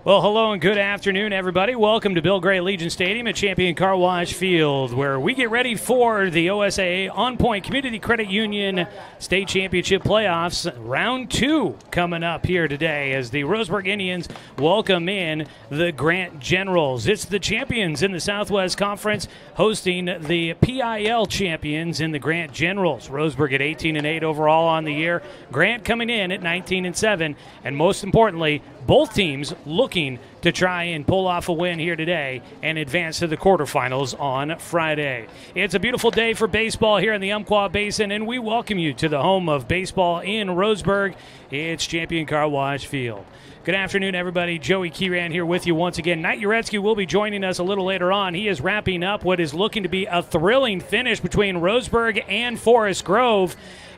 Well, hello and good afternoon, everybody. Welcome to Bill Gray Legion Stadium at Champion Car Wash Field, where we get ready for the OSAA On Point Community Credit Union State Championship Playoffs. Round 2 coming up here today as the Roseburg Indians welcome in the Grant Generals. It's the champions in the Southwest Conference hosting the PIL champions in the Grant Generals. Roseburg at 18-8 overall on the year. Grant coming in at 19-7, and most importantly, both teams looking to try and pull off a win here today and advance to the quarterfinals on Friday. It's a beautiful day for baseball here in the Umpqua Basin, and we welcome you to the home of baseball in Roseburg. It's Champion Car Wash Field. Good afternoon, everybody. Joey Kieran here with you once again. Knight Uretsky will be joining us a little later on. He is wrapping up what is looking to be a thrilling finish between Roseburg and Forest Grove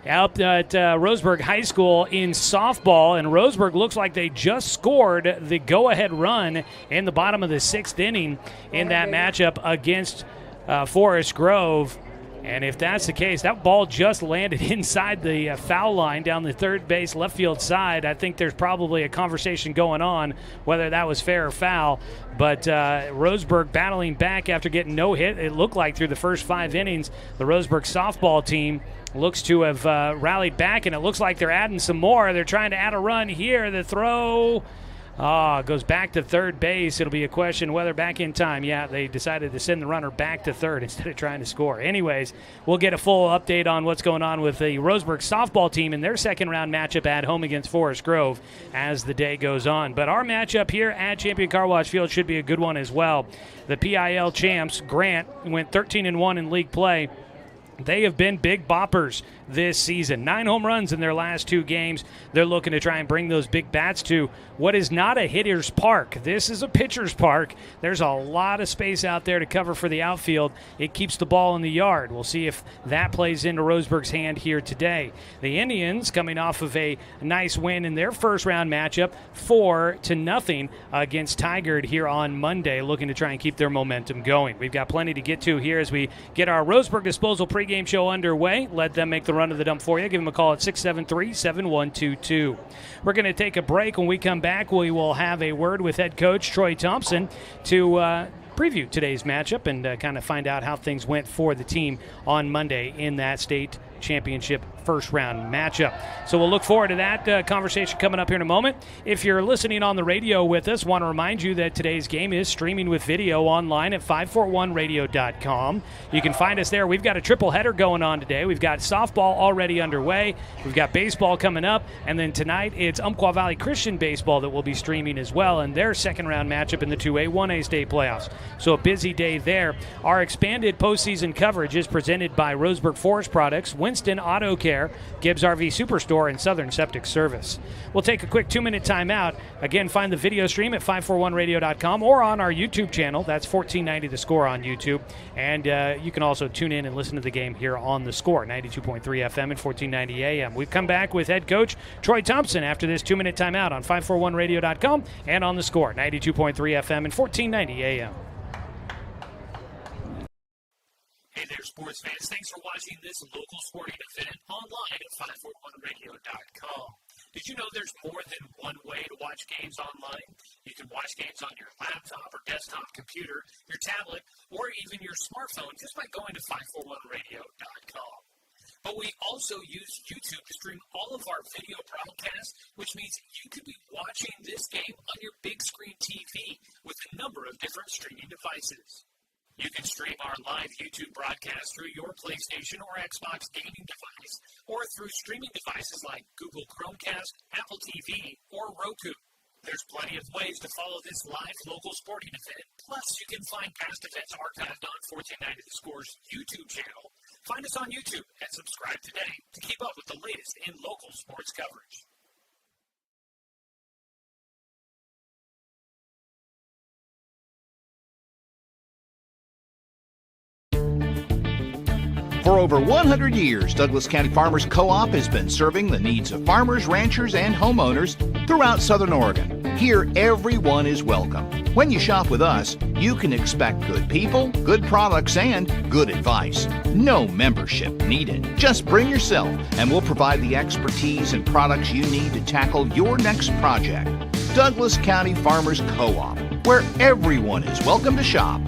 out at Roseburg High School in softball, and Roseburg looks like they just scored the go-ahead run in the bottom of the 6th inning in that matchup against Forest Grove. And if that's the case, that ball just landed inside the foul line down the third base left field side. I think there's probably a conversation going on whether that was fair or foul. But Roseburg battling back after getting no hit, it looked like, through the first 5 innings. The Roseburg softball team looks to have rallied back, and it looks like they're adding some more. They're trying to add a run here. The throw goes back to third base. It'll be a question whether back in time. Yeah, they decided to send the runner back to third instead of trying to score. Anyways, we'll get a full update on what's going on with the Roseburg softball team in their second-round matchup at home against Forest Grove as the day goes on. But our matchup here at Champion Car Wash Field should be a good one as well. The PIL champs, Grant, went 13-1 in league play. They have been big boppers this season. 9 home runs in their last 2 games. They're looking to try and bring those big bats to what is not a hitter's park. This is a pitcher's park. There's a lot of space out there to cover for the outfield. It keeps the ball in the yard. We'll see if that plays into Roseburg's hand here today. The Indians coming off of a nice win in their first-round matchup, 4-0 against Tigard here on Monday, looking to try and keep their momentum going. We've got plenty to get to here as we get our Roseburg Disposal pregame show underway. Let them make the run of the dump for you. Give them a call at 673-7122. We're going to take a break. When we come back, we will have a word with head coach Troy Thompson to preview today's matchup and kind of find out how things went for the team on Monday in that state championship first-round matchup. So we'll look forward to that conversation coming up here in a moment. If you're listening on the radio with us, want to remind you that today's game is streaming with video online at 541radio.com. You can find us there. We've got a triple header going on today. We've got softball already underway. We've got baseball coming up. And then tonight it's Umpqua Valley Christian baseball that will be streaming as well in their second-round matchup in the 2A, 1A state playoffs. So a busy day there. Our expanded postseason coverage is presented by Roseburg Forest Products, Winston Auto Care, Gibbs RV Superstore, and Southern Septic Service. We'll take a quick 2-minute timeout. Again, find the video stream at 541radio.com or on our YouTube channel. That's 1490 The Score on YouTube. And you can also tune in and listen to the game here on The Score, 92.3 FM and 1490 AM. We've come back with head coach Troy Thompson after this 2-minute timeout on 541radio.com and on The Score, 92.3 FM and 1490 AM. Hey there, sports fans. Thanks for watching this local sporting event online at 541radio.com. Did you know there's more than one way to watch games online? You can watch games on your laptop or desktop computer, your tablet, or even your smartphone just by going to 541radio.com. But we also use YouTube to stream all of our video broadcasts, which means you could be watching this game on your big screen TV with a number of different streaming devices. You can stream our live YouTube broadcast through your PlayStation or Xbox gaming device, or through streaming devices like Google Chromecast, Apple TV, or Roku. There's plenty of ways to follow this live local sporting event. Plus, you can find past events archived on 1490 The Score's YouTube channel. Find us on YouTube and subscribe today to keep up with the latest in local sports coverage. For over 100 years, Douglas County Farmers Co-op has been serving the needs of farmers, ranchers, and homeowners throughout Southern Oregon. Here, everyone is welcome. When you shop with us, you can expect good people, good products, and good advice. No membership needed. Just bring yourself, and we'll provide the expertise and products you need to tackle your next project. Douglas County Farmers Co-op, where everyone is welcome to shop.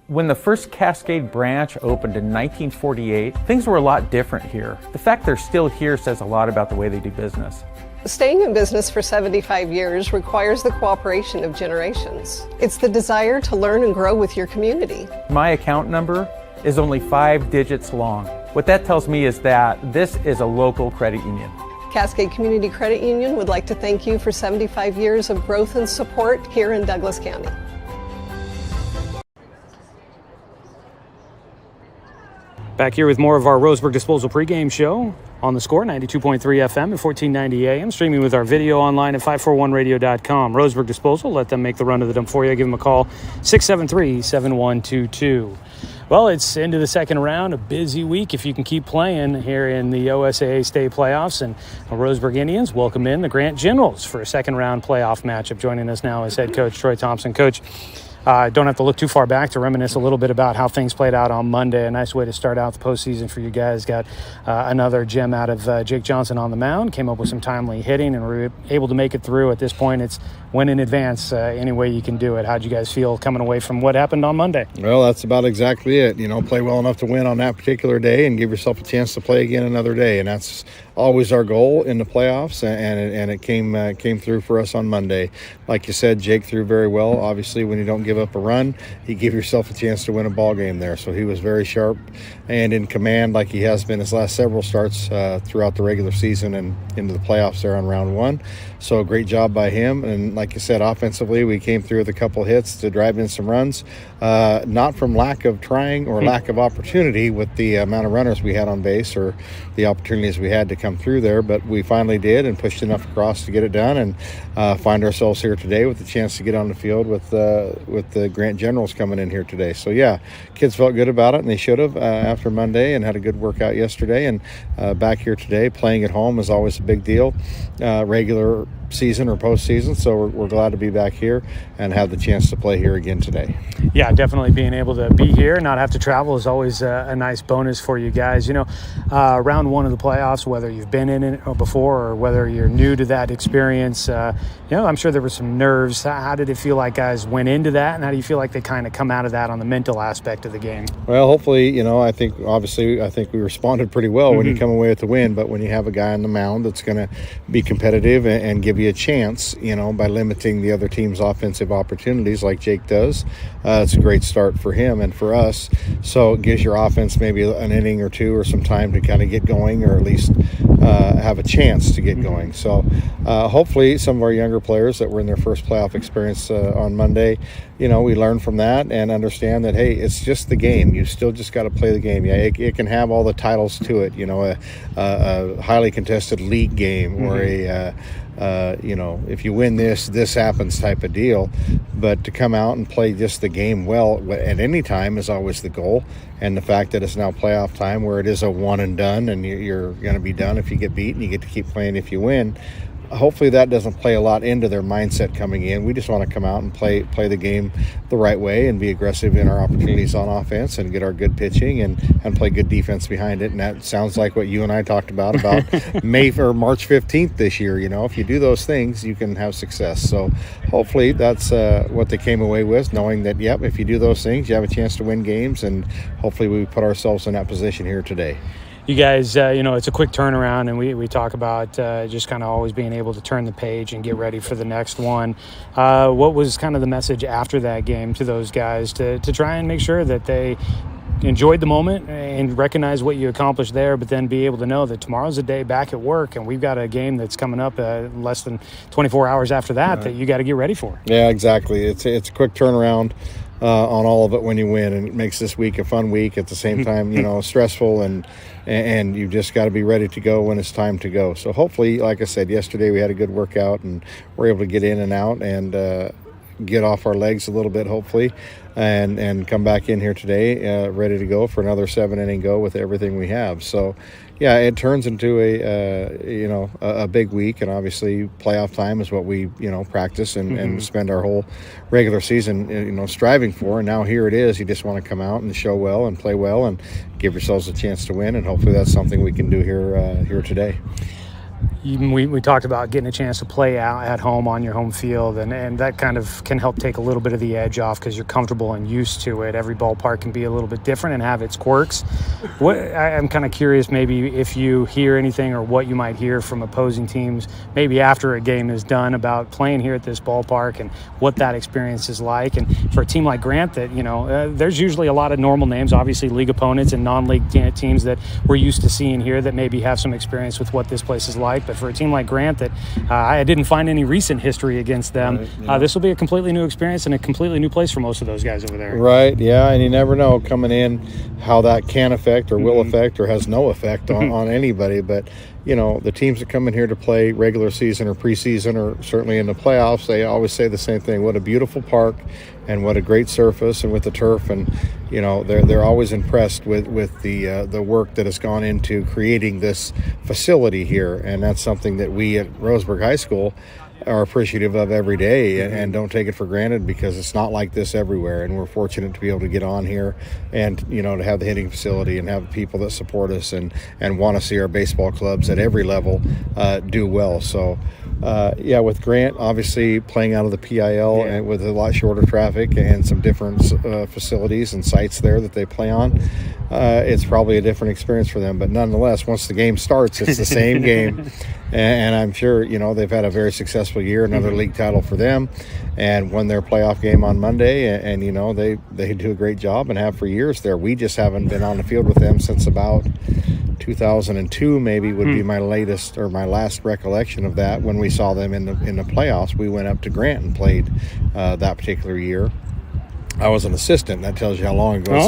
When the first Cascade branch opened in 1948, things were a lot different here. The fact they're still here says a lot about the way they do business. Staying in business for 75 years requires the cooperation of generations. It's the desire to learn and grow with your community. My account number is only 5 digits long. What that tells me is that this is a local credit union. Cascade Community Credit Union would like to thank you for 75 years of growth and support here in Douglas County. Back here with more of our Roseburg Disposal pregame show on the Score, 92.3 FM and 1490 AM, streaming with our video online at 541radio.com. Roseburg Disposal, let them make the run to the dump for you. Give them a call, 673-7122. Well, it's into the second round, a busy week if you can keep playing here in the OSAA state playoffs. And the Roseburg Indians welcome in the Grant Generals for a second round playoff matchup. Joining us now is head coach Troy Thompson. Coach, don't have to look too far back to reminisce a little bit about how things played out on Monday. A nice way to start out the postseason for you guys. Got another gem out of Jake Johnson on the mound. Came up with some timely hitting and were able to make it through. At this point, it's win in advance any way you can do it. How'd you guys feel coming away from what happened on Monday? Well, that's about exactly it. You know, play well enough to win on that particular day and give yourself a chance to play again another day. And that's always our goal in the playoffs, and it came through for us on Monday. Like you said, Jake threw very well. Obviously, when you don't give up a run, you give yourself a chance to win a ball game there. So he was very sharp and in command, like he has been his last several starts throughout the regular season and into the playoffs there on round one. So a great job by him. And like you said, offensively, we came through with a couple hits to drive in some runs, not from lack of trying or lack of opportunity with the amount of runners we had on base or the opportunities we had to come through there, but we finally did and pushed enough across to get it done and find ourselves here today with the chance to get on the field with the Grant Generals coming in here today. So yeah, kids felt good about it, and they should have after Monday, and had a good workout yesterday, and back here today. Playing at home is always a big deal, regular season or postseason, so we're glad to be back here and have the chance to play here again today. Yeah, definitely being able to be here, not have to travel is always a nice bonus for you guys. You know, round one of the playoffs, whether you've been in it before or whether you're new to that experience, I'm sure there were some nerves. How did it feel like guys went into that, and how do you feel like they kind of come out of that on the mental aspect of the game? Well, hopefully, I think we responded pretty well when you come away with the win, but when you have a guy on the mound that's going to be competitive and give you a chance, by limiting the other team's offensive opportunities like Jake does, it's a great start for him and for us. So it gives your offense maybe an inning or two or some time to kind of get going, or at least have a chance to get going. So hopefully some of our younger players that were in their first playoff experience on Monday, we learn from that and understand that, hey, it's just the game. You still just got to play the game. Yeah, it can have all the titles to it, a highly contested league game or if you win this happens type of deal. But to come out and play just the game well at any time is always the goal. And the fact that it's now playoff time where it is a one and done, and you're going to be done if you get beat, and you get to keep playing if you win. Hopefully that doesn't play a lot into their mindset coming in. We just want to come out and play the game the right way and be aggressive in our opportunities on offense and get our good pitching and play good defense behind it. And that sounds like what you and I talked about May or March 15th this year. If you do those things, you can have success. So hopefully that's what they came away with, knowing that, yep, if you do those things, you have a chance to win games, and hopefully we put ourselves in that position here today. You guys, it's a quick turnaround, and we talk about just kind of always being able to turn the page and get ready for the next one. What was kind of the message after that game to those guys to try and make sure that they enjoyed the moment and recognize what you accomplished there, but then be able to know that tomorrow's a day back at work, and we've got a game that's coming up less than 24 hours after that that you got to get ready for? Yeah, exactly. It's a quick turnaround on all of it when you win, and it makes this week a fun week at the same time, stressful, and you've just got to be ready to go when it's time to go. So hopefully, like I said, yesterday we had a good workout and we're able to get in and out and get off our legs a little bit, hopefully, and come back in here today ready to go for another 7-inning go with everything we have. So yeah, it turns into a big week, and obviously playoff time is what we practice and spend our whole regular season striving for. And now here it is. You just want to come out and show well and play well and give yourselves a chance to win, and hopefully that's something we can do here today. we talked about getting a chance to play out at home on your home field, and that kind of can help take a little bit of the edge off because you're comfortable and used to it. Every ballpark can be a little bit different and have its quirks. I'm kind of curious maybe if you hear anything or what you might hear from opposing teams maybe after a game is done about playing here at this ballpark and what that experience is like. And for a team like Grant that, there's usually a lot of normal names, obviously league opponents and non-league teams that we're used to seeing here that maybe have some experience with what this place is like. But for a team like Grant that I didn't find any recent history against them, this will be a completely new experience and a completely new place for most of those guys over there. Right, yeah, and you never know coming in how that can affect or will affect or has no effect on anybody. But, the teams that come in here to play regular season or preseason or certainly in the playoffs, they always say the same thing. What a beautiful park and what a great surface and with the turf. And, they're always impressed with the work that has gone into creating this facility here. And that's something that we at Roseburg High School are appreciative of every day and don't take it for granted because it's not like this everywhere. And we're fortunate to be able to get on here and, to have the hitting facility and have people that support us and want to see our baseball clubs at every level do well. So, with Grant, obviously playing out of the PIL and with a lot shorter traffic and some different facilities and sites there that they play on, it's probably a different experience for them. But nonetheless, once the game starts, it's the same game. And I'm sure, they've had a very successful year, another league title for them, and won their playoff game on Monday. And they do a great job and have for years there. We just haven't been on the field with them since about 2002 maybe would be my latest or my last recollection of that. When we saw them in the playoffs, we went up to Grant and played that particular year. I was an assistant. That tells you how long ago it's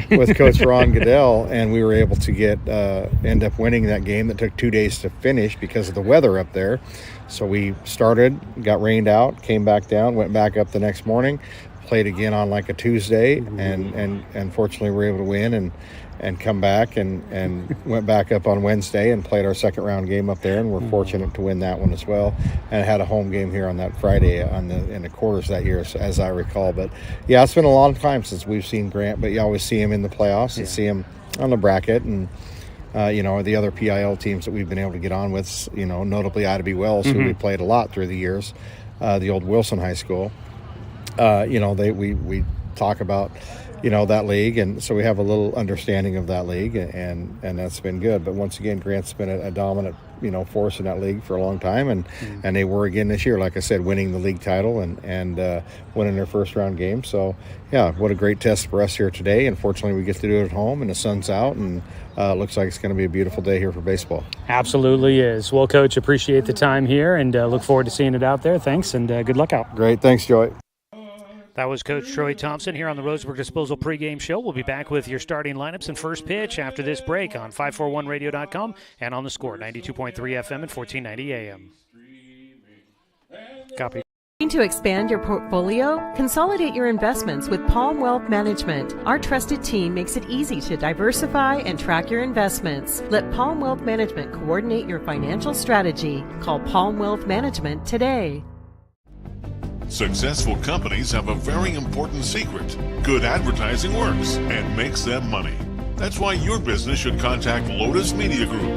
been with Coach Ron Goodell, and we were able to end up winning that game that took 2 days to finish because of the weather up there. So we started, got rained out, came back down, went back up the next morning, played again on like a Tuesday, and fortunately were able to win and come back and went back up on Wednesday and played our second round game up there, and we're fortunate to win that one as well, and had a home game here on that Friday in the quarters that year, as I recall. But yeah, it's been a long time since we've seen Grant, but you always see him in the playoffs and see him on the bracket, and the other PIL teams that we've been able to get on with, notably Ida B. Wells, who we played a lot through the years, the old Wilson High School. We talk about that league, and so we have a little understanding of that league, and that's been good. But once again, Grant's been a dominant force in that league for a long time, and they were again this year, like I said, winning the league title and winning their first round game. So yeah, what a great test for us here today, and fortunately we get to do it at home and the sun's out, and looks like it's going to be a beautiful day here for baseball. Absolutely is. Well, Coach, appreciate the time here and look forward to seeing it out there. Thanks, and good luck out. Great, thanks, Joey. That was Coach Troy Thompson here on the Roseburg Disposal pregame show. We'll be back with your starting lineups and first pitch after this break on 541radio.com and on the Score, 92.3 FM and 1490 AM. Copy. To expand your portfolio? Consolidate your investments with Palm Wealth Management. Our trusted team makes it easy to diversify and track your investments. Let Palm Wealth Management coordinate your financial strategy. Call Palm Wealth Management today. Successful companies have a very important secret. Good advertising works and makes them money. That's why your business should contact Lotus Media Group.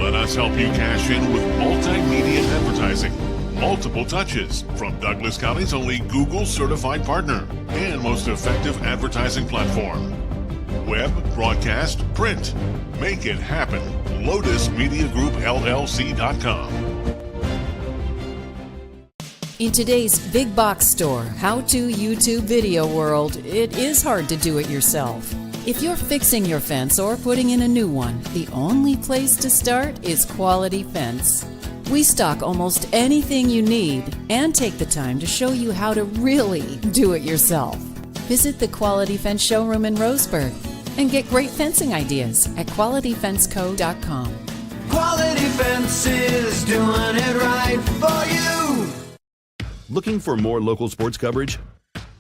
Let us help you cash in with multimedia advertising. Multiple touches from Douglas County's only Google certified partner and most effective advertising platform. Web, broadcast, print. Make it happen. LotusMediaGroupLLC.com. In today's big box store, how-to YouTube video world, it is hard to do it yourself. If you're fixing your fence or putting in a new one, the only place to start is Quality Fence. We stock almost anything you need and take the time to show you how to really do it yourself. Visit the Quality Fence showroom in Roseburg and get great fencing ideas at QualityFenceCo.com. Quality Fence is doing it right for you. Looking for more local sports coverage?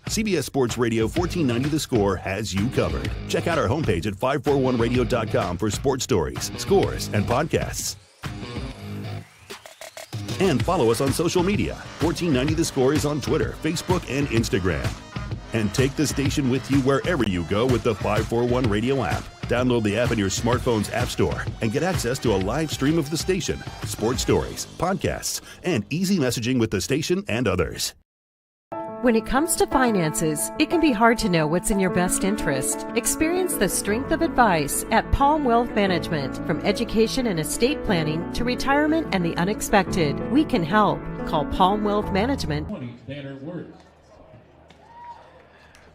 CBS Sports Radio 1490 The Score has you covered. Check out our homepage at 541radio.com for sports stories, scores, and podcasts. And follow us on social media. 1490 The Score is on Twitter, Facebook, and Instagram. And take the station with you wherever you go with the 541 Radio app. Download the app in your smartphone's app store and get access to a live stream of the station, sports stories, podcasts, and easy messaging with the station and others. When it comes to finances, it can be hard to know what's in your best interest. Experience the strength of advice at Palm Wealth Management. From education and estate planning to retirement and the unexpected, we can help. Call Palm Wealth Management.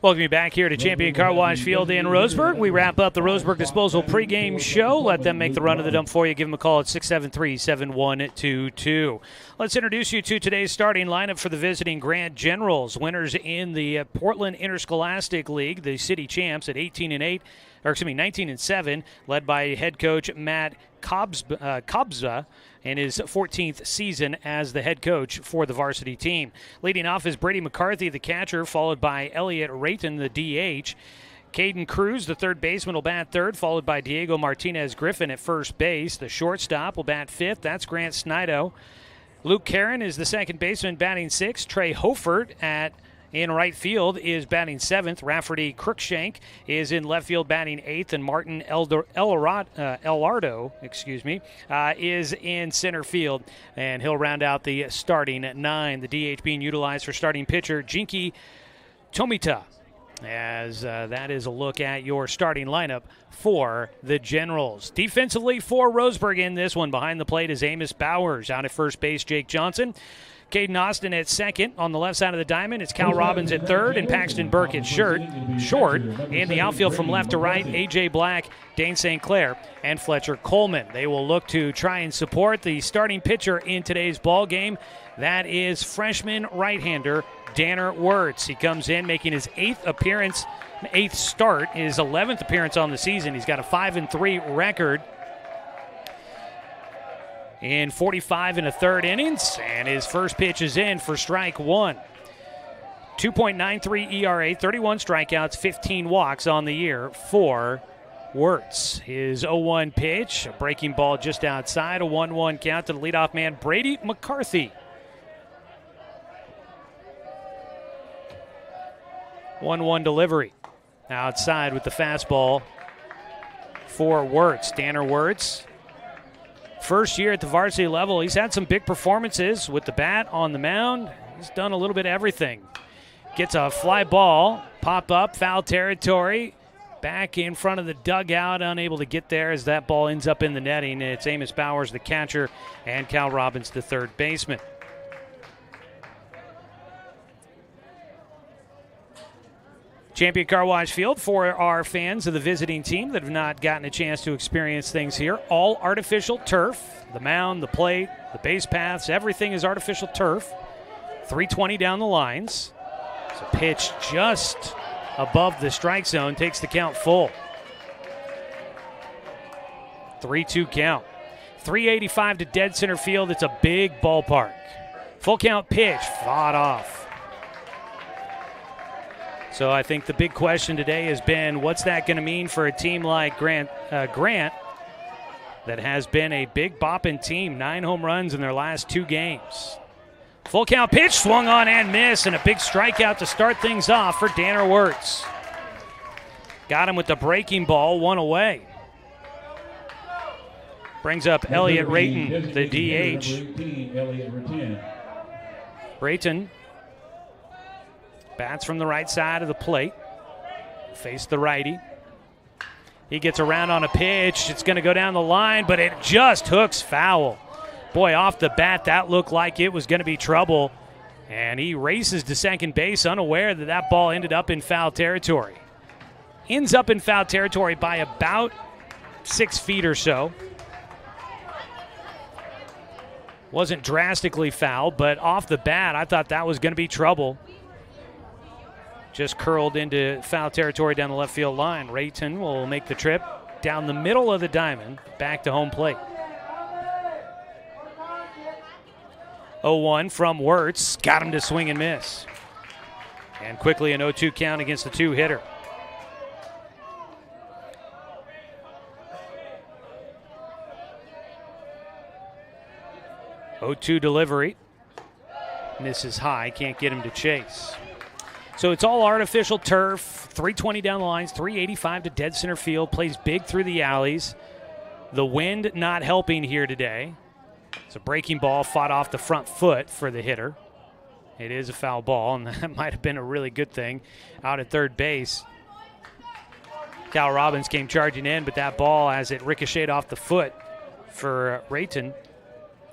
Welcome you back here to Champion Car Wash Field in Roseburg. We wrap up the Roseburg Disposal pregame show. Let them make the run of the dump for you. Give them a call at 673-7122. Let's introduce you to today's starting lineup for the visiting Grant Generals. Winners in the Portland Interscholastic League, the city champs at 19-7, led by head coach Matt Kobza in his 14th season as the head coach for the varsity team. Leading off is Brady McCarthy, the catcher, followed by Elliot Rayton, the DH. Caden Cruz, the third baseman, will bat third, followed by Diego Martinez-Griffin at first base. The shortstop will bat fifth. That's Grant Snido. Luke Karen is the second baseman, batting sixth. Trey Hofert in right field is batting seventh. Rafferty Crookshank is in left field batting eighth, and Martin Elardo is in center field, and he'll round out the starting nine. The DH being utilized for starting pitcher Jinky Tomita, as that is a look at your starting lineup for the Generals. Defensively for Roseburg in this one, behind the plate is Amos Bowers. Out at first base, Jake Johnson. Caden Austin at second. On the left side of the diamond, it's Cal Robbins at third, and Paxton Burke at short. In the outfield from left to right, A.J. Black, Dane St. Clair, and Fletcher Coleman. They will look to try and support the starting pitcher in today's ball game. That is freshman right-hander Danner Wirtz. He comes in making his eighth start, his 11th appearance on the season. He's got a 5-3 record in 45 1/3 innings, and his first pitch is in for strike one. 2.93 ERA, 31 strikeouts, 15 walks on the year for Wirtz. His 0-1 pitch, a breaking ball just outside, a 1-1 count to the leadoff man, Brady McCarthy. 1-1 delivery. Outside with the fastball for Wirtz. Danner Wirtz, first year at the varsity level. He's had some big performances with the bat, on the mound. He's done a little bit of everything. Gets a fly ball, pop up, foul territory. Back in front of the dugout, unable to get there as that ball ends up in the netting. It's Amos Bowers, the catcher, and Cal Robbins, the third baseman. Champion Car Wash Field, for our fans of the visiting team that have not gotten a chance to experience things here, all artificial turf. The mound, the plate, the base paths, everything is artificial turf. 320 down the lines. It's a pitch just above the strike zone, takes the count full. 3-2 count. 385 to dead center field. It's a big ballpark. Full count pitch, fought off. So I think the big question today has been, what's that going to mean for a team like Grant that has been a big bopping team, 9 home runs in their last 2 games. Full count pitch, swung on and missed, and a big strikeout to start things off for Danner Wirtz. Got him with the breaking ball, 1 away. Brings up Elliot Rayton, the DH. Rayton bats from the right side of the plate. Face the righty. He gets around on a pitch. It's going to go down the line, but it just hooks foul. Boy, off the bat, that looked like it was going to be trouble. And he races to second base, unaware that that ball ended up in foul territory. Ends up in foul territory by about 6 feet or so. Wasn't drastically foul, but off the bat, I thought that was going to be trouble. Just curled into foul territory down the left field line. Rayton will make the trip down the middle of the diamond, back to home plate. 0-1 from Wirtz. Got him to swing and miss. And quickly an 0-2 count against the 2-hitter. Oh, 2 delivery. Misses high, can't get him to chase. So it's all artificial turf, 320 down the lines, 385 to dead center field, plays big through the alleys. The wind not helping here today. It's a breaking ball fought off the front foot for the hitter. It is a foul ball, and that might have been a really good thing out at third base. Cal Robbins came charging in, but that ball, as it ricocheted off the foot for Rayton,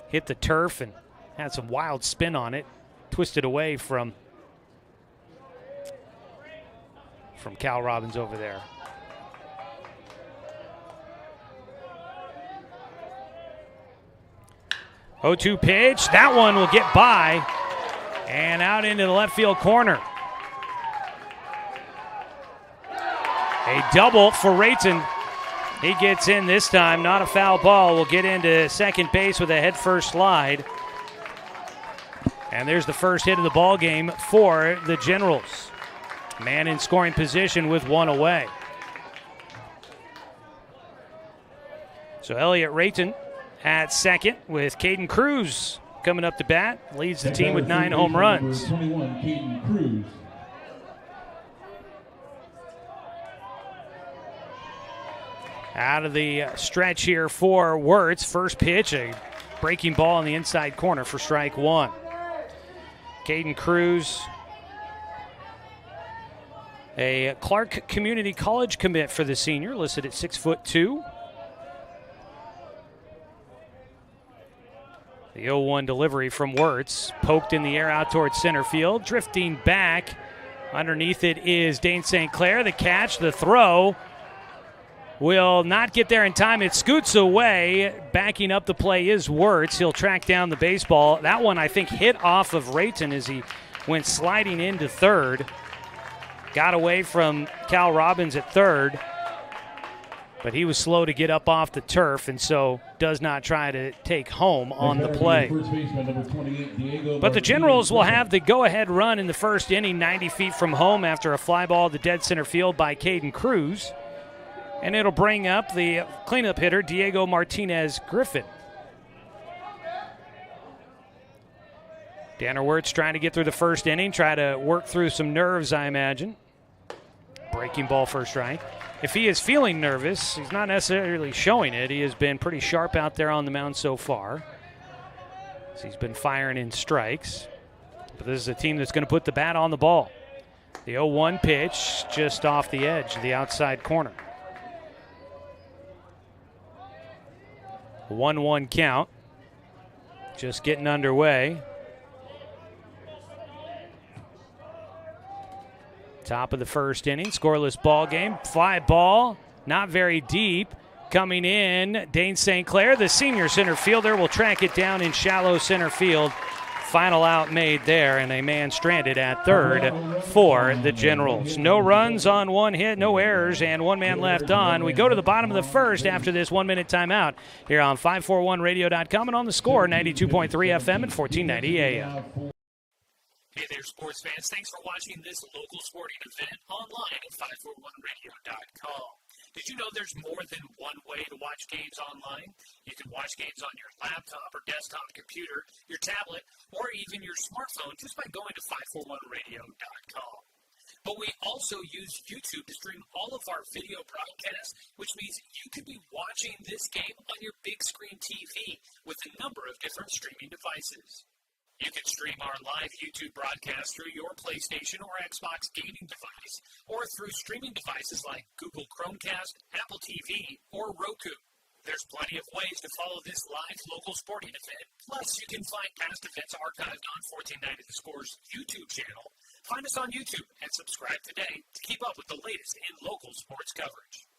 hit the turf and had some wild spin on it, twisted away from Cal Robbins over there. Oh-2 pitch. That one will get by and out into the left field corner. A double for Rayton. He gets in this time, not a foul ball. Will get into second base with a head-first slide. And there's the first hit of the ball game for the Generals. Man in scoring position with one away. So Elliot Rayton at second with Caden Cruz coming up to bat. Leads the team with 9 home runs. 21, Caden Cruz. Out of the stretch here for Wirtz. First pitch, a breaking ball in the inside corner for strike one. Caden Cruz, a Clark Community College commit for the senior, listed at 6'2". The 0-1 delivery from Wirtz, poked in the air out towards center field, drifting back. Underneath it is Dane St. Clair. The catch, the throw, will not get there in time. It scoots away. Backing up the play is Wirtz. He'll track down the baseball. That one, I think, hit off of Rayton as he went sliding into third. Got away from Cal Robbins at third, but he was slow to get up off the turf, and so does not try to take home on the play. But the Generals will have the go-ahead run in the first inning, 90 feet from home after a fly ball to dead center field by Caden Cruz. And it'll bring up the cleanup hitter, Diego Martinez Griffin. Danner Wirtz trying to get through the first inning, try to work through some nerves, I imagine. Breaking ball first strike. If he is feeling nervous, he's not necessarily showing it. He has been pretty sharp out there on the mound so far. So he's been firing in strikes. But this is a team that's going to put the bat on the ball. The 0-1 pitch just off the edge, the outside corner. 1-1 count. Just getting underway. Top of the first inning, scoreless ball game. Fly ball, not very deep. Coming in, Dane St. Clair, the senior center fielder, will track it down in shallow center field. Final out made there, and a man stranded at third for the Generals. No runs on one hit, no errors, and one man left on. We go to the bottom of the first after this 1-minute timeout here on 541radio.com and on the Score, 92.3 FM and 1490 AM. Hey there, sports fans. Thanks for watching this local sporting event online at 541radio.com. Did you know there's more than one way to watch games online? You can watch games on your laptop or desktop computer, your tablet, or even your smartphone just by going to 541radio.com. But we also use YouTube to stream all of our video broadcasts, which means you could be watching this game on your big screen TV with a number of different streaming devices. You can stream our live YouTube broadcast through your PlayStation or Xbox gaming device, or through streaming devices like Google Chromecast, Apple TV, or Roku. There's plenty of ways to follow this live local sporting event. Plus, you can find past events archived on 1490 The Score's YouTube channel. Find us on YouTube and subscribe today to keep up with the latest in local sports coverage.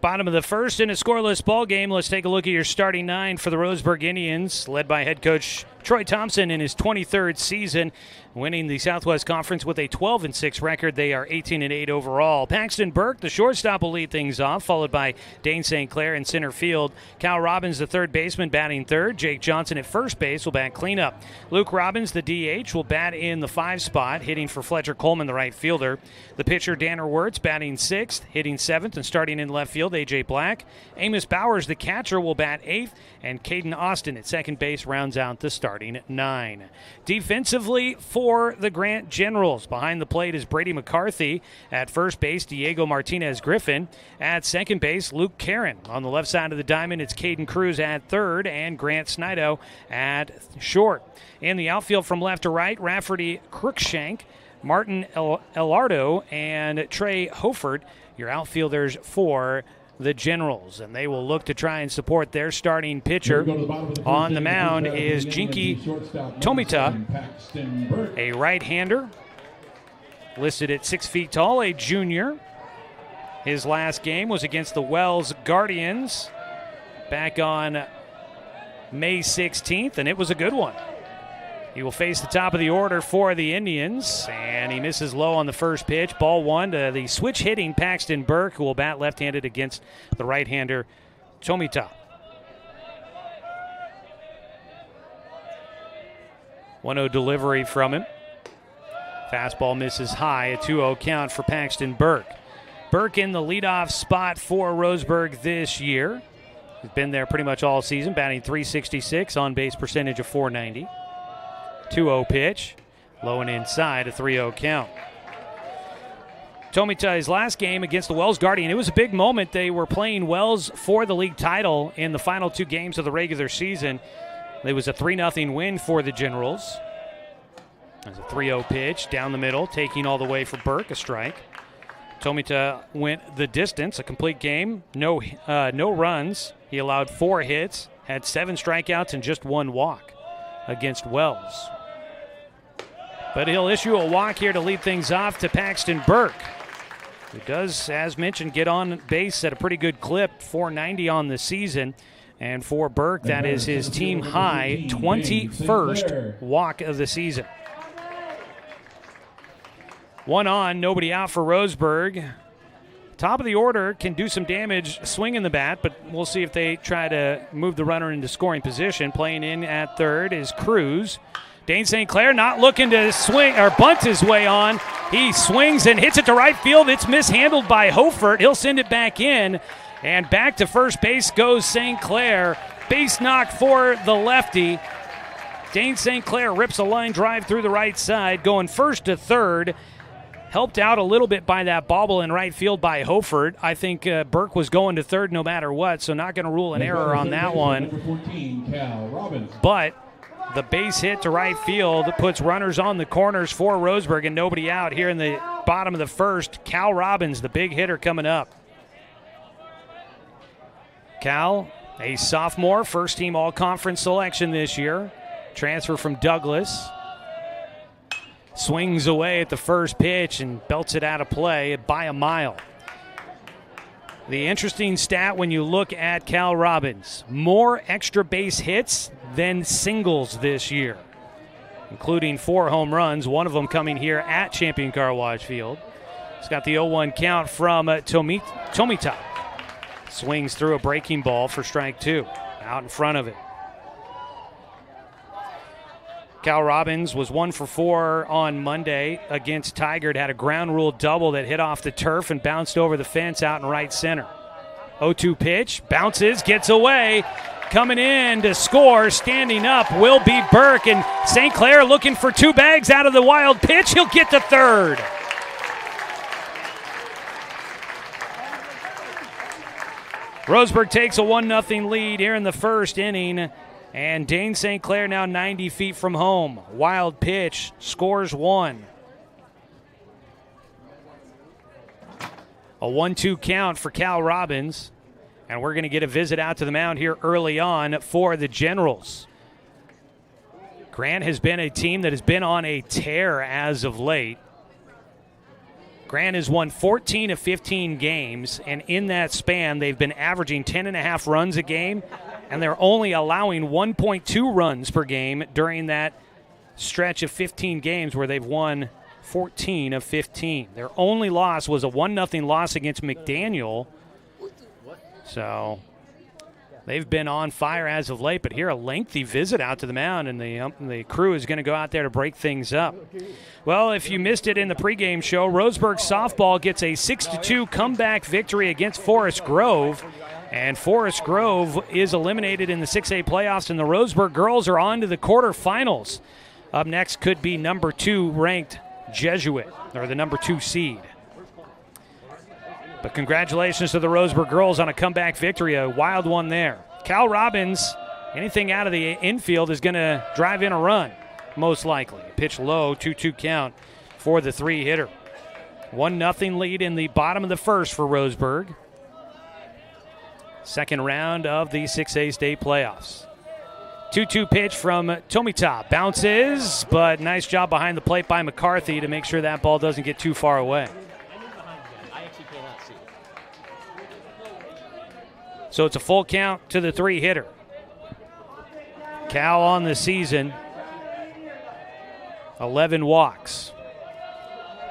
Bottom of the first in a scoreless ball game. Let's take a look at your starting nine for the Roseburg Indians, led by head coach Troy Thompson in his 23rd season, winning the Southwest Conference with a 12-6 record. They are 18-8 overall. Paxton Burke, the shortstop, will lead things off, followed by Dane St. Clair in center field. Cal Robbins, the third baseman, batting third. Jake Johnson at first base will bat cleanup. Luke Robbins, the DH, will bat in the 5 spot, hitting for Fletcher Coleman, the right fielder. The pitcher, Danner Wirtz, batting 6th, hitting 7th, and starting in left field, A.J. Black. Amos Bowers, the catcher, will bat 8th, and Caden Austin at second base rounds out the starting 9. Defensively for the Grant Generals, behind the plate is Brady McCarthy. At first base, Diego Martinez Griffin. At second base, Luke Karen. On the left side of the diamond, it's Caden Cruz at third and Grant Snido at short. In the outfield from left to right, Rafferty Crookshank, Martin Elardo, and Trey Hofert, your outfielders for the Generals, and they will look to try and support their starting pitcher. On the mound is Jinky Tomita, a right-hander, listed at 6 feet tall, a junior. His last game was against the Wells Guardians back on May 16th, and it was a good one. He will face the top of the order for the Indians, and he misses low on the first pitch. Ball 1 to the switch-hitting Paxton Burke, who will bat left-handed against the right-hander Tomita. 1-0 delivery from him. Fastball misses high, a 2-0 count for Paxton Burke. Burke in the leadoff spot for Roseburg this year. He's been there pretty much all season, batting .366, on-base percentage of .490. 2-0 pitch, low and inside, a 3-0 count. Tomita's last game against the Wells Guardian, it was a big moment. They were playing Wells for the league title in the final 2 games of the regular season. It was a 3-0 win for the Generals. There's a 3-0 pitch down the middle, taking all the way for Burke, a strike. Tomita went the distance, a complete game, no runs. He allowed 4 hits, had 7 strikeouts, and just 1 walk against Wells. But he'll issue a walk here to lead things off to Paxton Burke, who does, as mentioned, get on base at a pretty good clip, .490 on the season. And for Burke, that is his team high 21st walk of the season. 1 on, nobody out for Roseburg. Top of the order can do some damage swinging the bat, but we'll see if they try to move the runner into scoring position. Playing in at third is Cruz. Dane St. Clair not looking to swing or bunt his way on. He swings and hits it to right field. It's mishandled by Hofert. He'll send it back in, and back to first base goes St. Clair. Base knock for the lefty. Dane St. Clair rips a line drive through the right side, going first to third. Helped out a little bit by that bobble in right field by Hofert. I think Burke was going to third no matter what, so not going to rule an error on that one. But the base hit to right field puts runners on the corners for Roseburg and nobody out here in the bottom of the first. Cal Robbins, the big hitter, coming up. Cal, a sophomore, first-team all-conference selection this year. Transfer from Douglas. Swings away at the first pitch and belts it out of play by a mile. The interesting stat when you look at Cal Robbins, more extra base hits than singles this year, including 4 home runs, one of them coming here at Champion Car Wash Field. He's got the 0-1 count from Tomita. Swings through a breaking ball for strike 2, out in front of it. Cal Robbins was 1 for 4 on Monday against Tigard. Had a ground rule double that hit off the turf and bounced over the fence out in right center. 0-2 pitch, bounces, gets away. Coming in to score, standing up, will be Burke. And St. Clair looking for 2 bags out of the wild pitch. He'll get to third. Roseburg takes a 1-0 lead here in the first inning. And Dane St. Clair now 90 feet from home. Wild pitch, scores 1. A 1-2 count for Cal Robbins. And we're going to get a visit out to the mound here early on for the Generals. Grant has been a team that has been on a tear as of late. Grant has won 14 of 15 games, and in that span, they've been averaging 10.5 runs a game, and they're only allowing 1.2 runs per game during that stretch of 15 games where they've won 14 of 15. Their only loss was a 1-0 loss against McDaniel. So they've been on fire as of late, but here a lengthy visit out to the mound, and the crew is going to go out there to break things up. Well, if you missed it in the pregame show, Roseburg softball gets a 6-2 comeback victory against Forest Grove, and Forest Grove is eliminated in the 6A playoffs, and the Roseburg girls are on to the quarterfinals. Up next could be number 2 ranked Jesuit, or the number 2 seed. But congratulations to the Roseburg girls on a comeback victory, a wild one there. Cal Robbins, anything out of the infield is going to drive in a run, most likely. Pitch low, 2-2 count for the 3-hitter. 1-0 lead in the bottom of the first for Roseburg. Second round of the 6A state playoffs. 2-2 pitch from Tomita. Bounces, but nice job behind the plate by McCarthy to make sure that ball doesn't get too far away. So it's a full count to the 3-hitter. Cal on the season, 11 walks.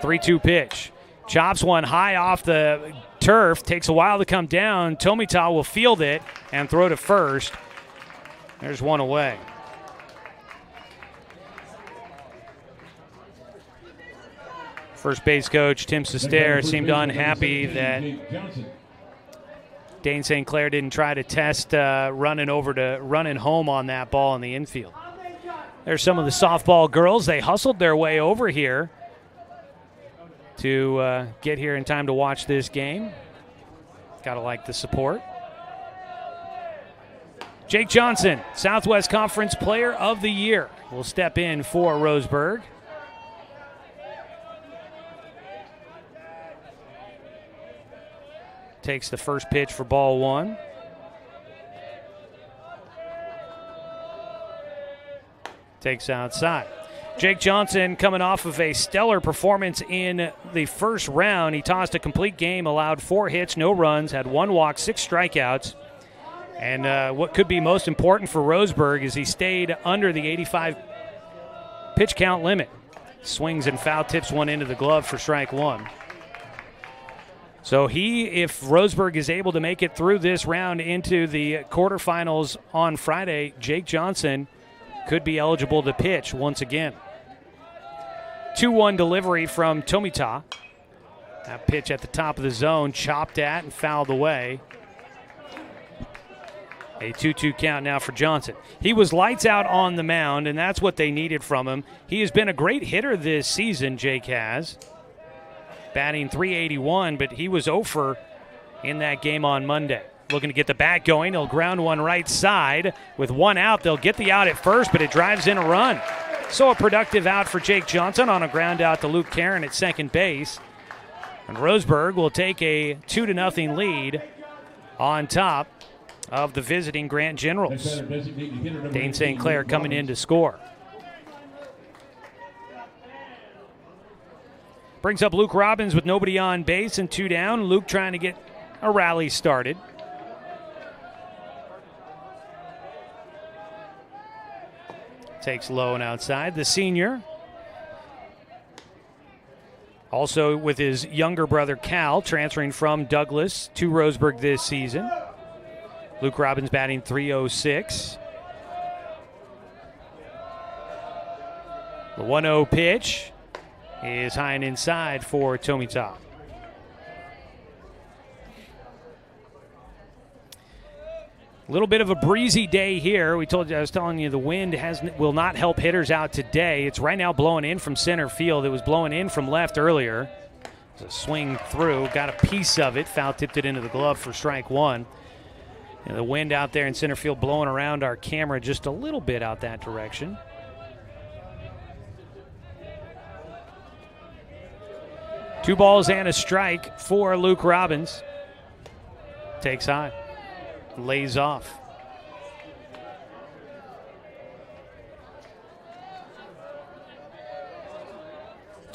3-2 pitch. Chops one high off the turf. Takes a while to come down. Tomita will field it and throw to first. There's one away. First base coach Tim Sester seemed unhappy that Dane St. Clair didn't try to test running home on that ball in the infield. There's some of the softball girls. They hustled their way over here to get here in time to watch this game. Gotta like the support. Jake Johnson, Southwest Conference Player of the Year, will step in for Roseburg. Takes the first pitch for ball 1. Takes outside. Jake Johnson coming off of a stellar performance in the first round. He tossed a complete game, allowed 4 hits, no runs, had 1 walk, 6 strikeouts. And what could be most important for Roseburg is he stayed under the 85 pitch count limit. Swings and foul tips one into the glove for strike 1. So if Roseburg is able to make it through this round into the quarterfinals on Friday, Jake Johnson could be eligible to pitch once again. 2-1 delivery from Tomita. That pitch at the top of the zone, chopped at and fouled away. A 2-2 count now for Johnson. He was lights out on the mound, and that's what they needed from him. He has been a great hitter this season, Jake has. Batting .381, but he was 0 for in that game on Monday. Looking to get the bat going. He'll ground one right side. With 1 out, they'll get the out at first, but it drives in a run. So a productive out for Jake Johnson on a ground out to Luke Karen at second base. And Roseburg will take a 2-0 lead on top of the visiting Grant Generals. Dane St. Clair coming in to score. Brings up Luke Robbins with nobody on base and 2 down. Luke trying to get a rally started. Takes low and outside. The senior, also with his younger brother Cal, transferring from Douglas to Roseburg this season. Luke Robbins batting .306. The 1-0 pitch is high and inside for Tomita. A little bit of a breezy day here. I was telling you the wind will not help hitters out today. It's right now blowing in from center field. It was blowing in from left earlier. There's a swing through, got a piece of it, foul tipped it into the glove for strike 1. And the wind out there in center field blowing around our camera just a little bit out that direction. Two balls and a strike for Luke Robbins. Takes high. Lays off.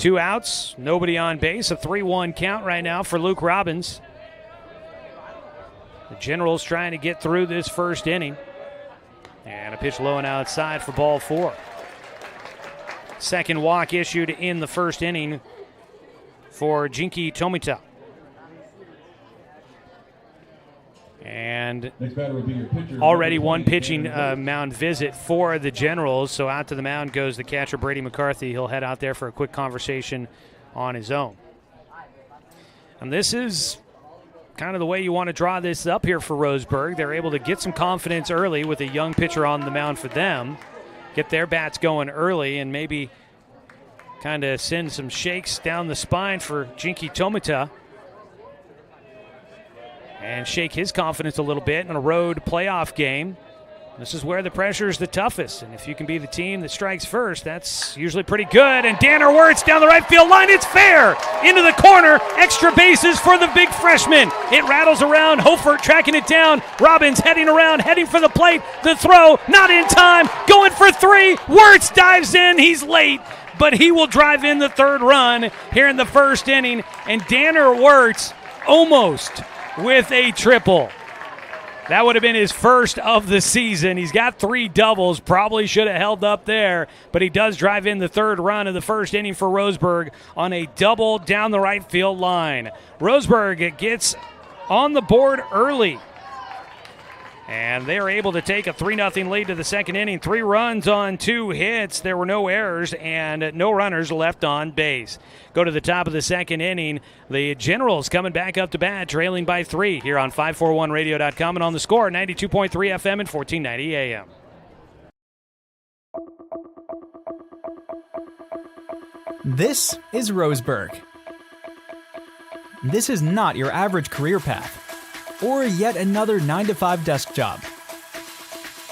2 outs, nobody on base, a 3-1 count right now for Luke Robbins. The Generals trying to get through this first inning. And a pitch low and outside for ball 4. Second walk issued in the first inning for Jinky Tomita. And already one pitching mound visit for the Generals. So out to the mound goes the catcher, Brady McCarthy. He'll head out there for a quick conversation on his own. And this is kind of the way you want to draw this up here for Roseburg. They're able to get some confidence early with a young pitcher on the mound for them, get their bats going early, and maybe kind of send some shakes down the spine for Jinky Tomita and shake his confidence a little bit in a road playoff game. This is where the pressure is the toughest, and if you can be the team that strikes first, that's usually pretty good. And Danner Wirtz down the right field line. It's fair into the corner. Extra bases for the big freshman. It rattles around. Hofer tracking it down. Robbins heading around, heading for the plate. The throw, not in time. Going for 3. Wirtz dives in. He's late, but he will drive in the third run here in the first inning. And Danner Wirtz almost with a triple. That would have been his first of the season. He's got 3 doubles. Probably should have held up there, but he does drive in the third run of the first inning for Roseburg on a double down the right field line. Roseburg gets on the board early, and they are able to take a 3-0 lead to the second inning. 3 runs on 2 hits. There were no errors and no runners left on base. Go to the top of the second inning. The Generals coming back up to bat, trailing by 3 here on 541radio.com and on the Score, 92.3 FM and 1490 AM. This is Roseburg. This is not your average career path or yet another 9-to-5 desk job.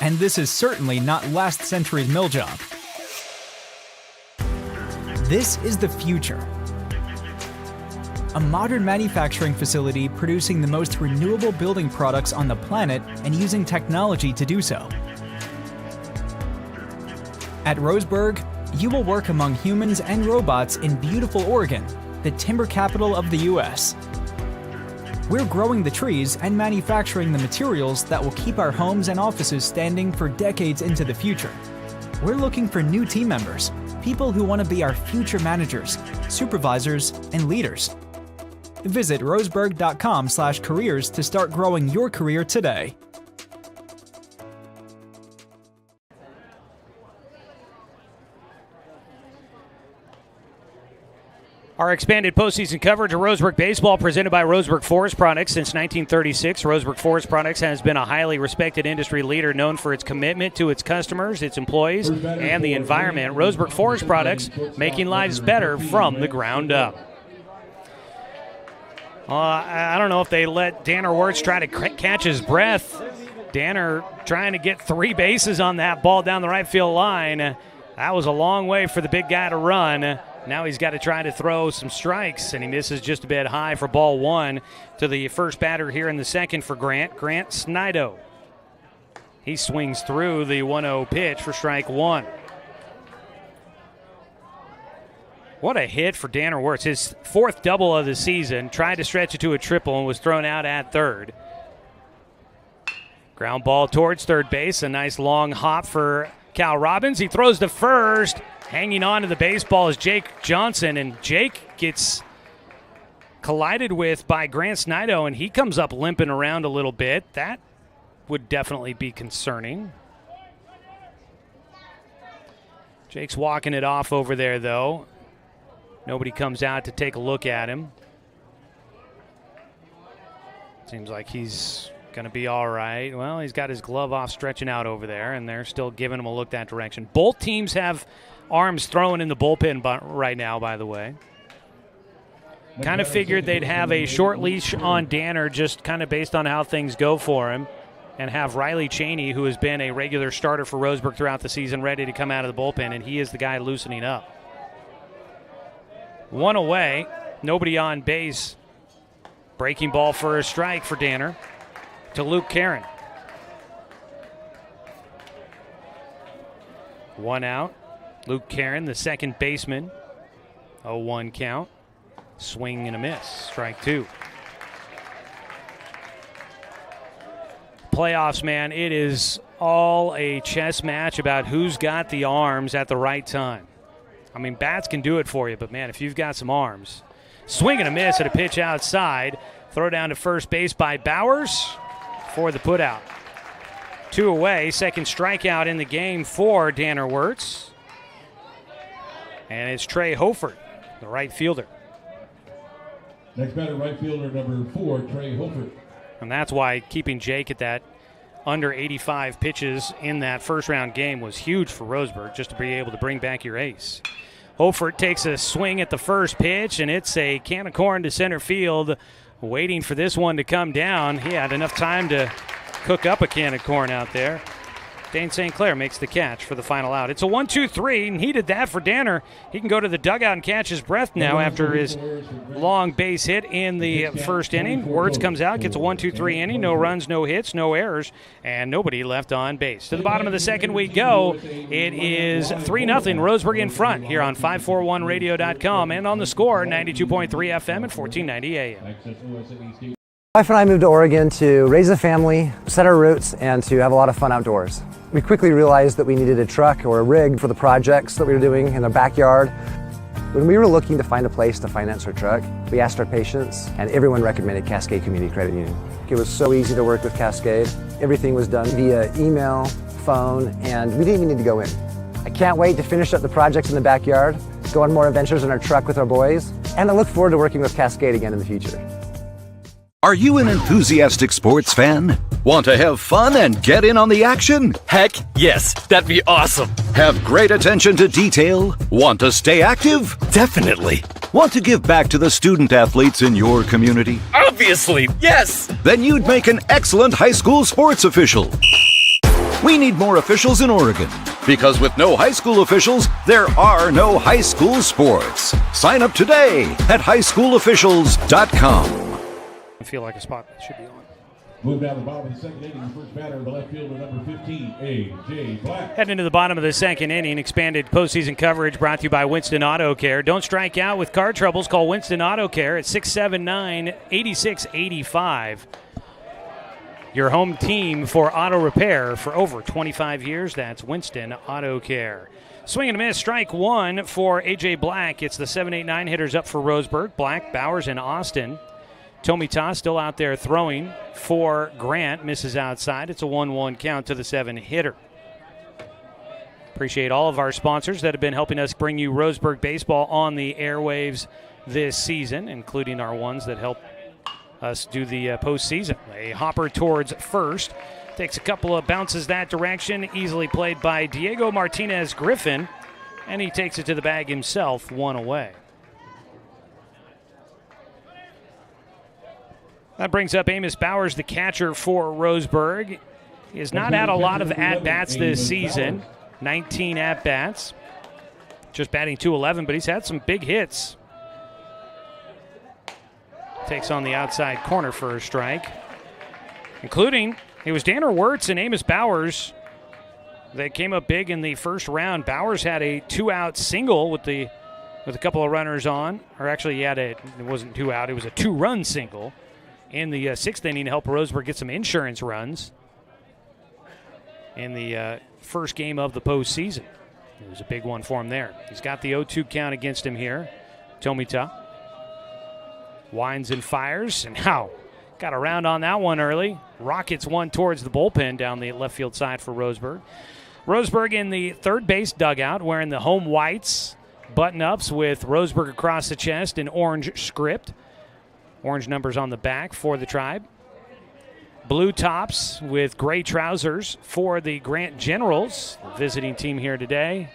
And this is certainly not last century's mill job. This is the future. A modern manufacturing facility producing the most renewable building products on the planet and using technology to do so. At Roseburg, you will work among humans and robots in beautiful Oregon, the timber capital of the U.S. We're growing the trees and manufacturing the materials that will keep our homes and offices standing for decades into the future. We're looking for new team members, people who want to be our future managers, supervisors, and leaders. Visit roseburg.com/careers to start growing your career today. Our expanded postseason coverage of Roseburg baseball presented by Roseburg Forest Products. Since 1936, Roseburg Forest Products has been a highly respected industry leader known for its commitment to its customers, its employees, and the environment. Roseburg Forest Products, making lives better from the ground up. I don't know if they let Danner Wirtz try to catch his breath. Danner trying to get 3 bases on that ball down the right field line. That was a long way for the big guy to run. Now he's got to try to throw some strikes, and he misses just a bit high for ball 1 to the first batter here in the second for Grant Snido. He swings through the 1-0 pitch for strike 1. What a hit for Danner Wirtz. His 4th double of the season. Tried to stretch it to a triple and was thrown out at third. Ground ball towards third base. A nice long hop for Cal Robbins. He throws to first. Hanging on to the baseball is Jake Johnson, and Jake gets collided with by Grant Snido, and he comes up limping around a little bit. That would definitely be concerning. Jake's walking it off over there, though. Nobody comes out to take a look at him. Seems like he's going to be all right. Well, he's got his glove off stretching out over there, and they're still giving him a look that direction. Both teams have arms thrown in the bullpen right now, by the way. Kind of figured they'd have a short leash on Danner just kind of based on how things go for him, and have Riley Cheney, who has been a regular starter for Roseburg throughout the season, ready to come out of the bullpen, and he is the guy loosening up. 1 away, nobody on base. Breaking ball for a strike for Danner to Luke Karen. 1 out. Luke Karen, the second baseman, 0-1 count. Swing and a miss. Strike two. Playoffs, man, it is all a chess match about who's got the arms at the right time. I mean, bats can do it for you, but, man, if you've got some arms. Swing and a miss at a pitch outside. Throw down to first base by Bowers for the putout. 2 away, second strikeout in the game for Danner Wirtz. And it's Trey Hofert, the right fielder. Next batter, right fielder number 4, Trey Hofert. And that's why keeping Jake at that under 85 pitches in that first-round game was huge for Roseburg, just to be able to bring back your ace. Hofert takes a swing at the first pitch, and it's a can of corn to center field, waiting for this one to come down. He had enough time to cook up a can of corn out there. Dane St. Clair makes the catch for the final out. It's a 1-2-3, and he did that for Danner. He can go to the dugout and catch his breath now after his long base hit in the first inning. Wirtz comes out, gets a 1-2-3 inning. No runs, no hits, no errors, and nobody left on base. To the bottom of the second we go. It is 3-0 Roseburg in front here on 541radio.com and on the Score, 92.3 FM and 1490 AM. My wife and I moved to Oregon to raise a family, set our roots, and to have a lot of fun outdoors. We quickly realized that we needed a truck or a rig for the projects that we were doing in our backyard. When we were looking to find a place to finance our truck, we asked our patients, and everyone recommended Cascade Community Credit Union. It was so easy to work with Cascade. Everything was done via email, phone, and we didn't even need to go in. I can't wait to finish up the projects in the backyard, go on more adventures in our truck with our boys, and I look forward to working with Cascade again in the future. Are you an enthusiastic sports fan? Want to have fun and get in on the action? Heck, yes, that'd be awesome. Have great attention to detail? Want to stay active? Definitely. Want to give back to the student athletes in your community? Obviously, yes. Then you'd make an excellent high school sports official. We need more officials in Oregon, because with no high school officials, there are no high school sports. Sign up today at highschoolofficials.com. I feel like a spot that should be on. Move down the bottom of the second inning. First batter, the left fielder, number 15, A.J. Black. Heading into the bottom of the second inning, expanded postseason coverage brought to you by Winston Auto Care. Don't strike out with car troubles. Call Winston Auto Care at 679-8685. Your home team for auto repair for over 25 years. That's Winston Auto Care. Swing and a miss, strike one for A.J. Black. It's the 7-8-9 hitters up for Roseburg. Black, Bowers, and Austin. Tomita still out there throwing for Grant. Misses outside. It's a 1-1 count to the 7-hitter. Appreciate all of our sponsors that have been helping us bring you Roseburg baseball on the airwaves this season, including our ones that help us do the postseason. A hopper towards first. Takes a couple of bounces that direction. Easily played by Diego Martinez Griffin. And he takes it to the bag himself, one away. That brings up Amos Bowers, the catcher for Roseburg. He has not had a lot of at-bats this season. 19 at-bats. Just batting .211, but he's had some big hits. Takes on the outside corner for a strike. Including, it was Danner Wirtz and Amos Bowers that came up big in the first round. Bowers had a 2-out single with a couple of runners on. Or actually, it wasn't 2-out, it was a 2-run single in the sixth inning to help Roseburg get some insurance runs in the first game of the postseason. It was a big one for him there. He's got the 0-2 count against him here. Tomita winds and fires, and got around on that one early. Rockets one towards the bullpen down the left field side for Roseburg. Roseburg in the third base dugout wearing the home whites, button-ups with Roseburg across the chest in orange script. Orange numbers on the back for the Tribe. Blue tops with gray trousers for the Grant Generals, the visiting team here today.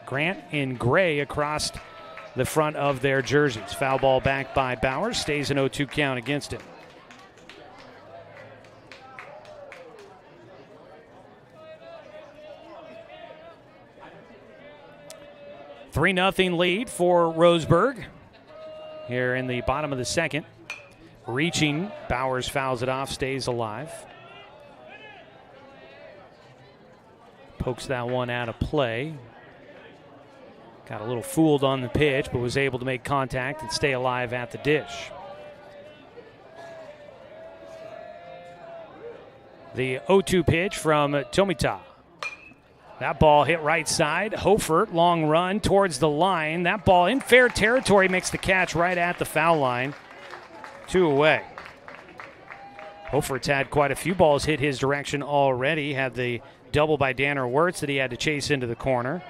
Grant in gray across the front of their jerseys. Foul ball back by Bowers. Stays an 0-2 count against him. Three 3-0 lead for Roseburg here in the bottom of the second. Reaching, Bowers fouls it off, stays alive. Pokes that one out of play. Got a little fooled on the pitch, but was able to make contact and stay alive at the dish. The 0-2 pitch from Tomita. That ball hit right side. Hofer, long run towards the line. That ball in fair territory, makes the catch right at the foul line. 2 away. Hofer's had quite a few balls hit his direction already. Had the double by Danner Wirtz that he had to chase into the corner.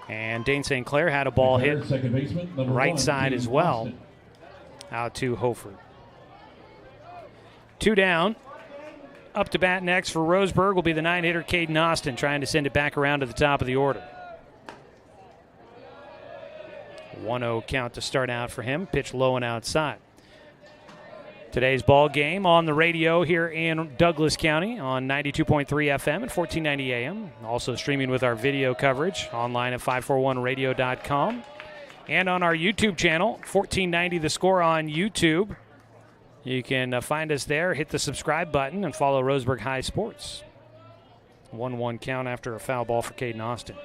And Dane St. Clair had a ball hit right side as well. Out to Hofer. 2 down. Up to bat next for Roseburg will be the 9-hitter Caden Austin, trying to send it back around to the top of the order. 1-0 count to start out for him. Pitch low and outside. Today's ball game on the radio here in Douglas County on 92.3 FM and 1490 AM. Also streaming with our video coverage online at 541radio.com. And on our YouTube channel, 1490 The Score on YouTube. You can find us there, hit the subscribe button, and follow Roseburg High Sports. 1-1 count after a foul ball for Caden Austin.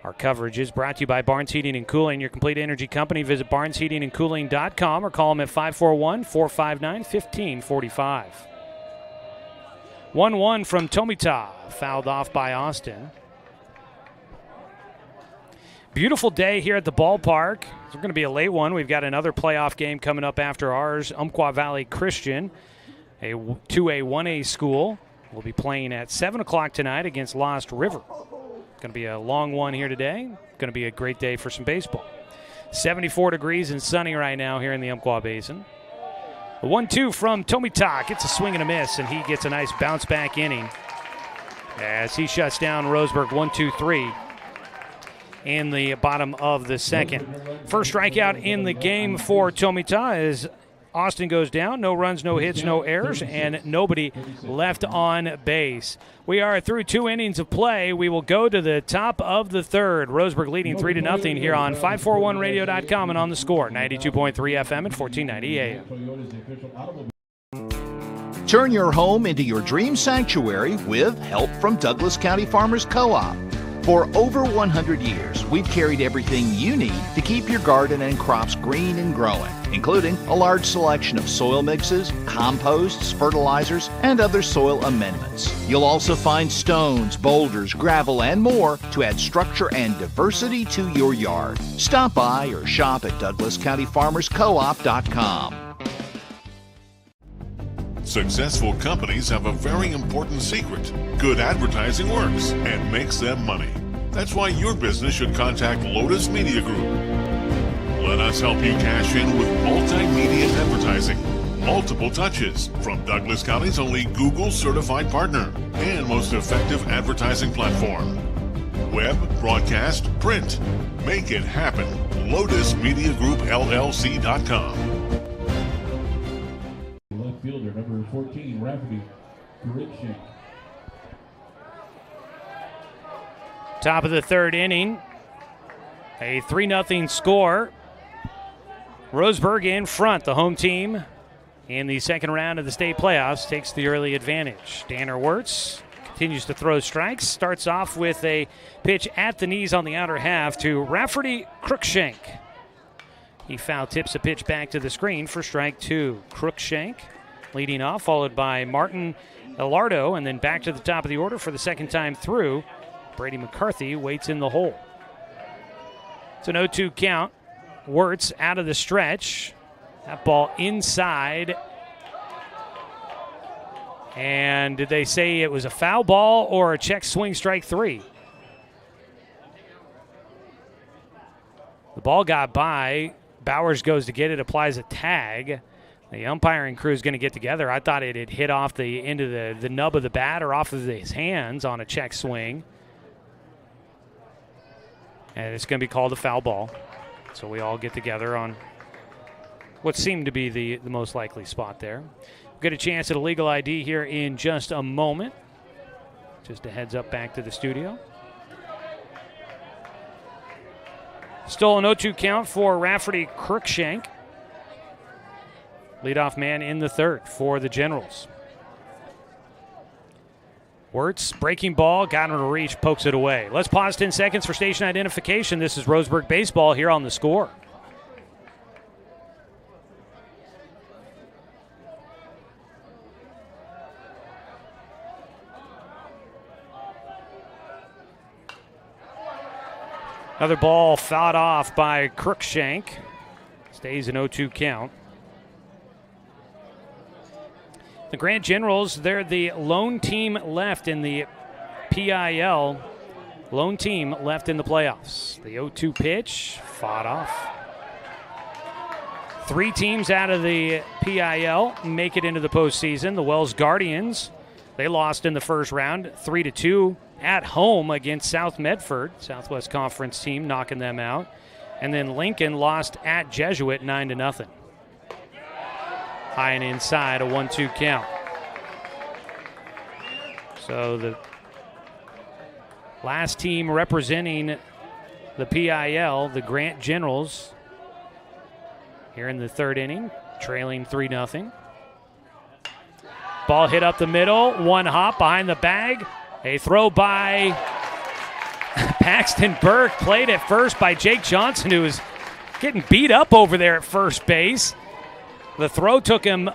Our coverage is brought to you by Barnes Heating and Cooling, your complete energy company. Visit barnesheatingandcooling.com or call them at 541-459-1545. 1-1 from Tomita, fouled off by Austin. Beautiful day here at the ballpark. It's going to be a late one. We've got another playoff game coming up after ours. Umpqua Valley Christian, a 2A, 1A school, will be playing at 7 o'clock tonight against Lost River. It's going to be a long one here today. Going to be a great day for some baseball. 74 degrees and sunny right now here in the Umpqua Basin. The 1-2 from Tomita gets a swing and a miss, and he gets a nice bounce back inning as he shuts down Roseburg 1-2-3. In the bottom of the second. First strikeout in the game for Tomita as Austin goes down. No runs, no hits, no errors, and nobody left on base. We are through 2 innings of play. We will go to the top of the third. Roseburg leading 3-0 here on 541radio.com and on the Score, 92.3 FM and 1490 AM. Turn your home into your dream sanctuary with help from Douglas County Farmers Co-op. For over 100 years, we've carried everything you need to keep your garden and crops green and growing, including a large selection of soil mixes, composts, fertilizers, and other soil amendments. You'll also find stones, boulders, gravel, and more to add structure and diversity to your yard. Stop by or shop at DouglasCountyFarmersCoop.com. Successful companies have a very important secret. Good advertising works and makes them money. That's why your business should contact Lotus Media Group. Let us help you cash in with multimedia advertising. Multiple touches from Douglas County's only Google certified partner and most effective advertising platform. Web, broadcast, print. Make it happen. LotusMediaGroupLLC.com. Fielder, number 14, Rafferty, Cruikshank. Top of the third inning. A 3-0 score. Roseburg in front. The home team in the second round of the state playoffs takes the early advantage. Danner Wirtz continues to throw strikes. Starts off with a pitch at the knees on the outer half to Rafferty Cruikshank. He foul tips a pitch back to the screen for strike 2. Cruikshank leading off, followed by Martin Elardo, and then back to the top of the order for the second time through. Brady McCarthy waits in the hole. It's an 0-2 count. Wirtz out of the stretch. That ball inside. And did they say it was a foul ball or a check swing, strike 3? The ball got by. Bowers goes to get it, applies a tag. The umpiring crew is going to get together. I thought it had hit off the end of the nub of the bat or off of his hands on a check swing. And it's going to be called a foul ball. So we all get together on what seemed to be the most likely spot there. We'll get a chance at a legal ID here in just a moment. Just a heads up back to the studio. Still an 0-2 count for Rafferty Cruikshank. Leadoff man in the third for the Generals. Wirtz, breaking ball, got him to reach, pokes it away. Let's pause 10 seconds for station identification. This is Roseburg Baseball here on The Score. Another ball fought off by Crookshank. Stays an 0-2 count. The Grant Generals, they're the lone team left in the PIL. Lone team left in the playoffs. The 0-2 pitch, fought off. 3 teams out of the PIL make it into the postseason. The Wells Guardians, they lost in the first round, 3-2 at home against South Medford, Southwest Conference team, knocking them out. And then Lincoln lost at Jesuit 9-0. High and inside, a 1-2 count. So the last team representing the PIL, the Grant Generals, here in the third inning, trailing 3-0. Ball hit up the middle, one hop behind the bag. A throw by Paxton Burke, played at first by Jake Johnson, who was getting beat up over there at first base. The throw took him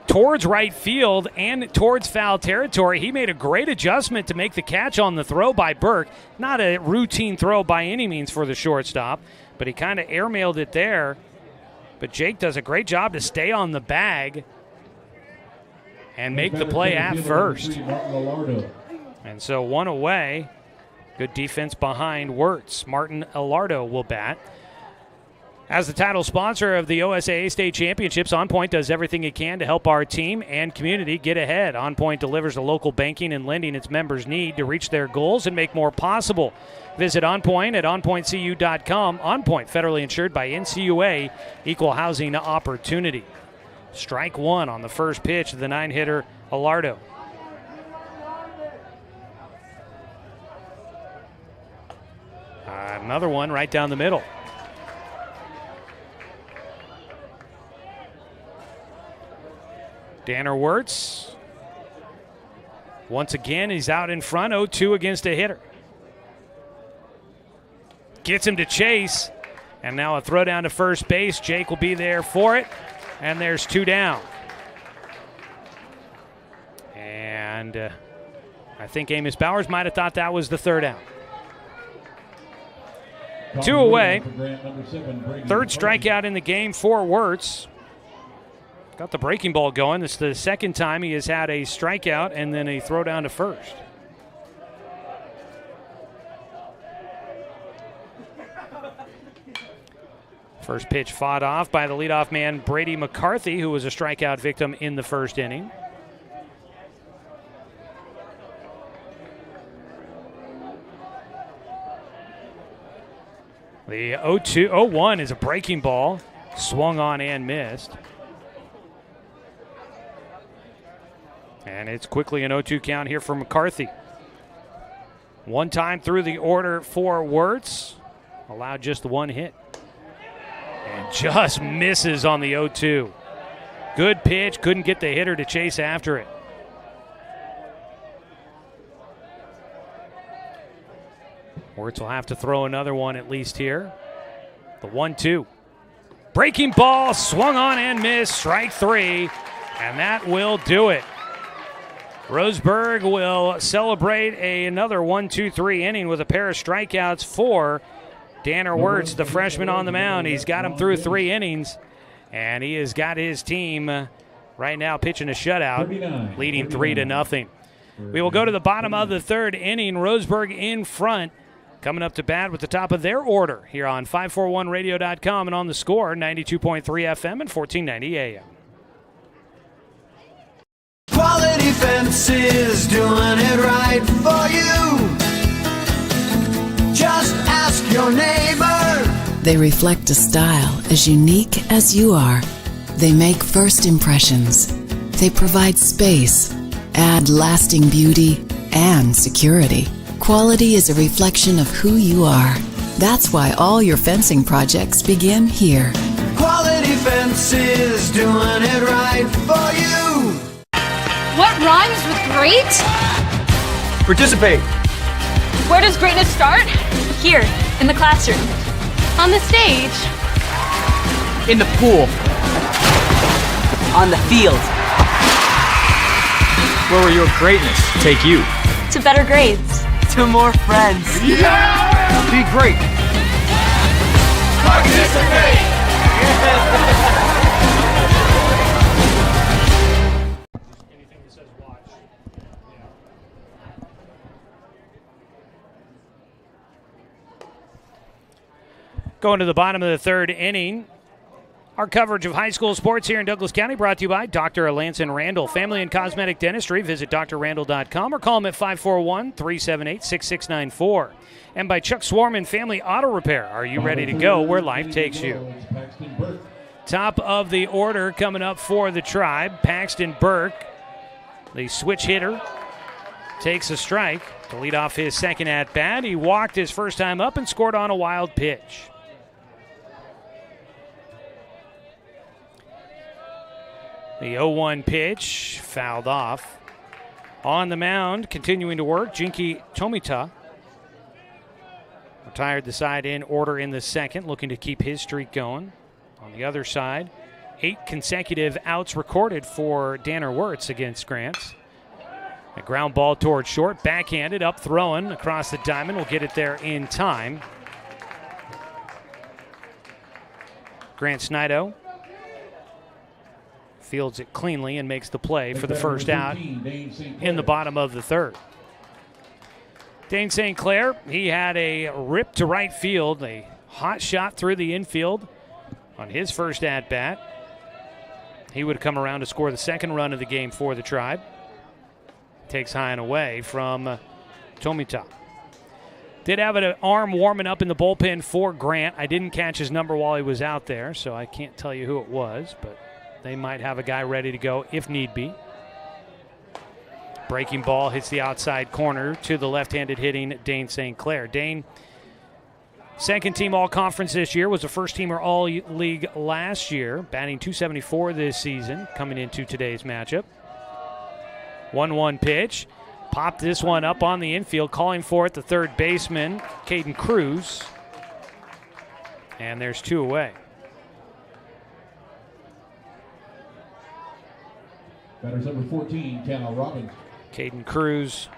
towards right field and towards foul territory. He made a great adjustment to make the catch on the throw by Burke. Not a routine throw by any means for the shortstop, but he kind of airmailed it there. But Jake does a great job to stay on the bag and make the play at first. And so one away. Good defense behind Wirtz. Martin Alardo will bat. As the title sponsor of the OSAA State Championships, On Point does everything it can to help our team and community get ahead. On Point delivers the local banking and lending its members need to reach their goals and make more possible. Visit On Point at onpointcu.com. On Point, federally insured by NCUA, Equal Housing Opportunity. Strike one on the first pitch of the 9-hitter Alardo. Another one right down the middle. Danner Wirtz. Once again, he's out in front, 0-2 against a hitter. Gets him to chase, and now a throw down to first base. Jake will be there for it, and there's 2 down. And I think Amos Bowers might have thought that was the third out. 2 away. Third strikeout in the game for Wirtz. Got the breaking ball going. This is the second time he has had a strikeout and then a throw down to first. First pitch fought off by the leadoff man Brady McCarthy, who was a strikeout victim in the first inning. The 0-1 is a breaking ball, swung on and missed. And it's quickly an 0-2 count here for McCarthy. One time through the order for Wirtz, allowed just one hit. And just misses on the 0-2. Good pitch, couldn't get the hitter to chase after it. Wirtz will have to throw another one at least here. The 1-2. Breaking ball, swung on and missed, strike 3, and that will do it. Roseburg will celebrate another 1-2-3 inning with a pair of strikeouts for Danner Wirtz, the freshman on the mound. He's got him through 3 innings, and he has got his team right now pitching a shutout, leading 3-0. We will go to the bottom of the third inning. Roseburg in front, coming up to bat with the top of their order here on 541radio.com and on the Score, 92.3 FM and 1490 AM. Quality Fences, doing it right for you. Just ask your neighbor. They reflect a style as unique as you are. They make first impressions. They provide space, add lasting beauty, and security. Quality is a reflection of who you are. That's why all your fencing projects begin here. Quality Fences, doing it right for you. What rhymes with great? Participate. Where does greatness start? Here, in the classroom. On the stage. In the pool. On the field. Where will your greatness take you? To better grades. To more friends. Yeah! Be great. Participate! Going to the bottom of the third inning. Our coverage of high school sports here in Douglas County brought to you by Dr. Alanson Randall. Family and Cosmetic Dentistry. Visit drrandall.com or call them at 541-378-6694. And by Chuck Swarman Family Auto Repair. Are you ready to go where life takes you? Top of the order coming up for the Tribe. Paxton Burke, the switch hitter, takes a strike to lead off his second at-bat. He walked his first time up and scored on a wild pitch. The 0-1 pitch fouled off. On the mound, continuing to work, Jinky Tomita. Retired the side in order in the second, looking to keep his streak going. On the other side, 8 consecutive outs recorded for Danner Wirtz against Grants. A ground ball towards short, backhanded, up throwing across the diamond. Will get it there in time. Grant Snido fields it cleanly and makes the play for the first out in the bottom of the third. Dane St. Clair, he had a rip to right field, a hot shot through the infield on his first at-bat. He would come around to score the second run of the game for the Tribe. Takes high and away from Tomita. Did have an arm warming up in the bullpen for Grant. I didn't catch his number while he was out there, so I can't tell you who it was, but they might have a guy ready to go if need be. Breaking ball hits the outside corner to the left-handed hitting Dane St. Clair. Dane, second team all-conference this year, was a first-teamer all-league last year, batting .274 this season, coming into today's matchup. 1-1 pitch. Popped this one up on the infield, calling for it the third baseman, Caden Cruz. And there's 2 away. Batters number 14, Cal Robbins. Caden Cruz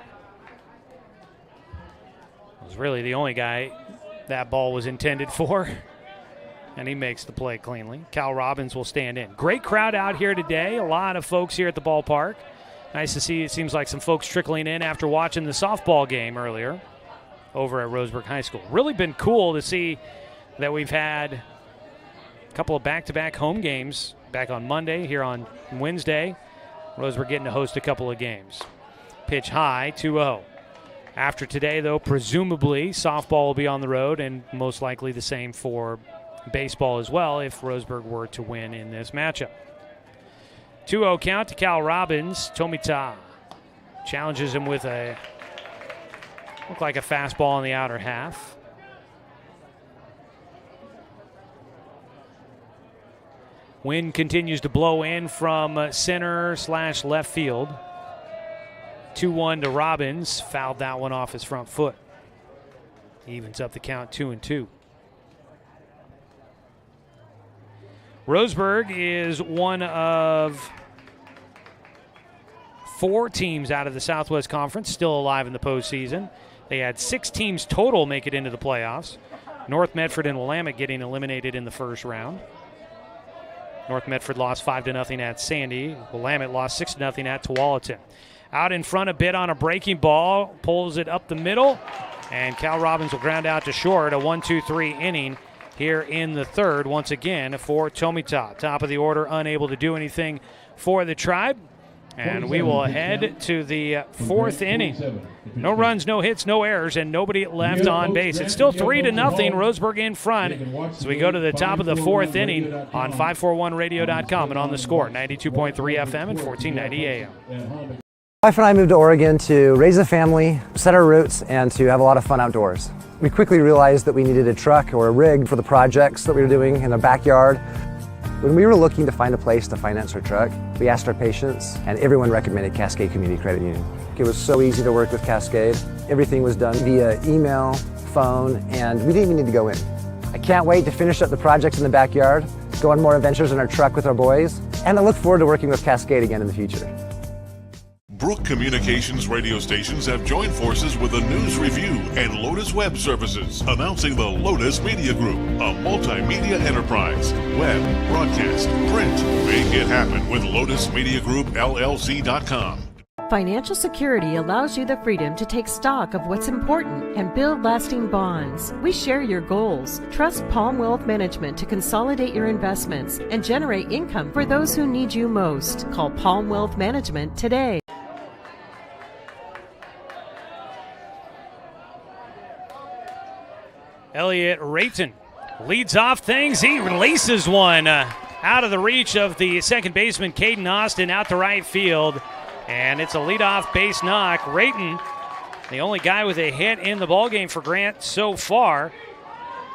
was really the only guy that ball was intended for, and he makes the play cleanly. Cal Robbins will stand in. Great crowd out here today. A lot of folks here at the ballpark. Nice to see. It seems like some folks trickling in after watching the softball game earlier over at Roseburg High School. Really been cool to see that we've had a couple of back-to-back home games back on Monday, here on Wednesday. Roseburg getting to host a couple of games. Pitch high, 2-0. After today, though, presumably softball will be on the road, and most likely the same for baseball as well if Roseburg were to win in this matchup. 2-0 count to Cal Robbins. Tomita challenges him with look like a fastball in the outer half. Wind continues to blow in from center/left field. 2-1 to Robbins. Fouled that one off his front foot. Evens up the count 2-2. Roseburg is one of 4 teams out of the Southwest Conference still alive in the postseason. They had 6 teams total make it into the playoffs. North Medford and Willamette getting eliminated in the first round. North Medford lost 5-0 at Sandy. Willamette lost 6-0 at Tualatin. Out in front a bit on a breaking ball. Pulls it up the middle. And Cal Robbins will ground out to short. A 1-2-3 inning here in the third. Once again for Tomita. Top of the order, unable to do anything for the Tribe. And we will head to the fourth inning. No runs, no hits, no errors, and nobody left on base. It's still 3-0. Roseburg in front. So we go to the top of the fourth inning on 541radio.com and on the score, 92.3 FM and 1490 AM. My wife and I moved to Oregon to raise a family, set our roots, and to have a lot of fun outdoors. We quickly realized that we needed a truck or a rig for the projects that we were doing in the backyard. When we were looking to find a place to finance our truck, we asked our patients, and everyone recommended Cascade Community Credit Union. It was so easy to work with Cascade. Everything was done via email, phone, and we didn't even need to go in. I can't wait to finish up the projects in the backyard, go on more adventures in our truck with our boys, and I look forward to working with Cascade again in the future. Brook Communications radio stations have joined forces with the News Review and Lotus Web Services, announcing the Lotus Media Group, a multimedia enterprise. Web, broadcast, print. Make it happen with LotusMediaGroupLLC.com. Financial security allows you the freedom to take stock of what's important and build lasting bonds. We share your goals. Trust Palm Wealth Management to consolidate your investments and generate income for those who need you most. Call Palm Wealth Management today. Elliot Rayton leads off things. He releases one out of the reach of the second baseman, Caden Austin, out to right field. And it's a leadoff base knock. Rayton, the only guy with a hit in the ballgame for Grant so far,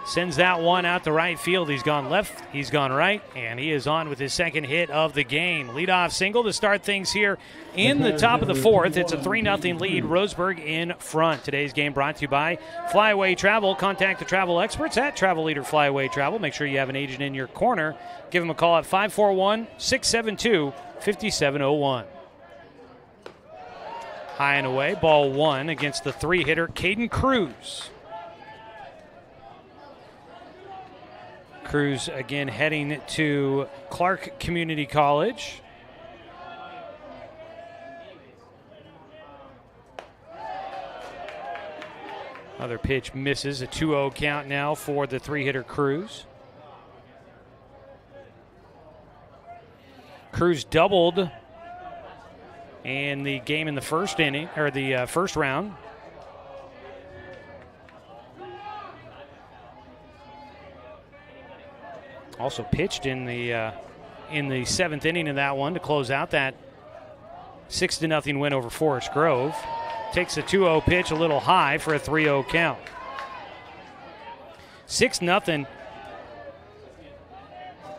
sends that one out to right field. He's gone left, he's gone right, and he is on with his second hit of the game. Leadoff single to start things here in the top of the fourth. It's a 3-0 lead. Roseburg in front. Today's game brought to you by Flyaway Travel. Contact the travel experts at Travel Leader Flyaway Travel. Make sure you have an agent in your corner. Give them a call at 541-672-5701. High and away, ball one against the three-hitter, Caden Cruz. Cruz again heading to Clark Community College. Another pitch misses, a 2-0 count now for the three-hitter Cruz. Cruz doubled in the game in the first inning, or the first round. Also pitched in the seventh inning of that one to close out that 6-0 win over Forest Grove. Takes a 2-0 pitch a little high for a 3-0 count. 6-0.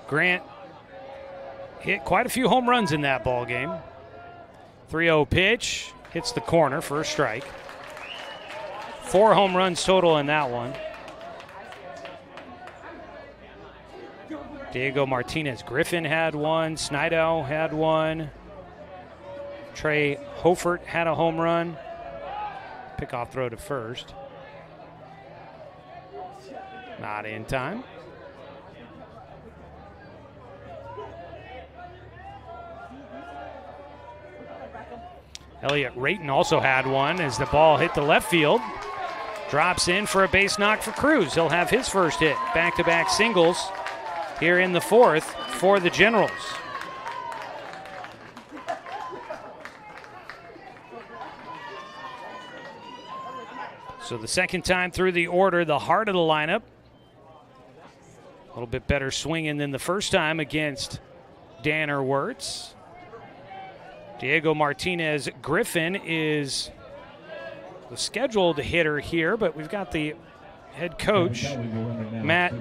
Grant hit quite a few home runs in that ball game. 3-0 pitch, hits the corner for a strike. 4 home runs total in that one. Diego Martinez Griffin had one. Snidow had one. Trey Hofert had a home run. Pickoff throw to first. Not in time. Elliot Rayton also had one as the ball hit the left field. Drops in for a base knock for Cruz. He'll have his first hit. Back-to-back singles here in the fourth for the Generals. So the second time through the order, the heart of the lineup. A little bit better swinging than the first time against Danner Wirtz. Diego Martinez Griffin is the scheduled hitter here, but we've got the head coach, Matt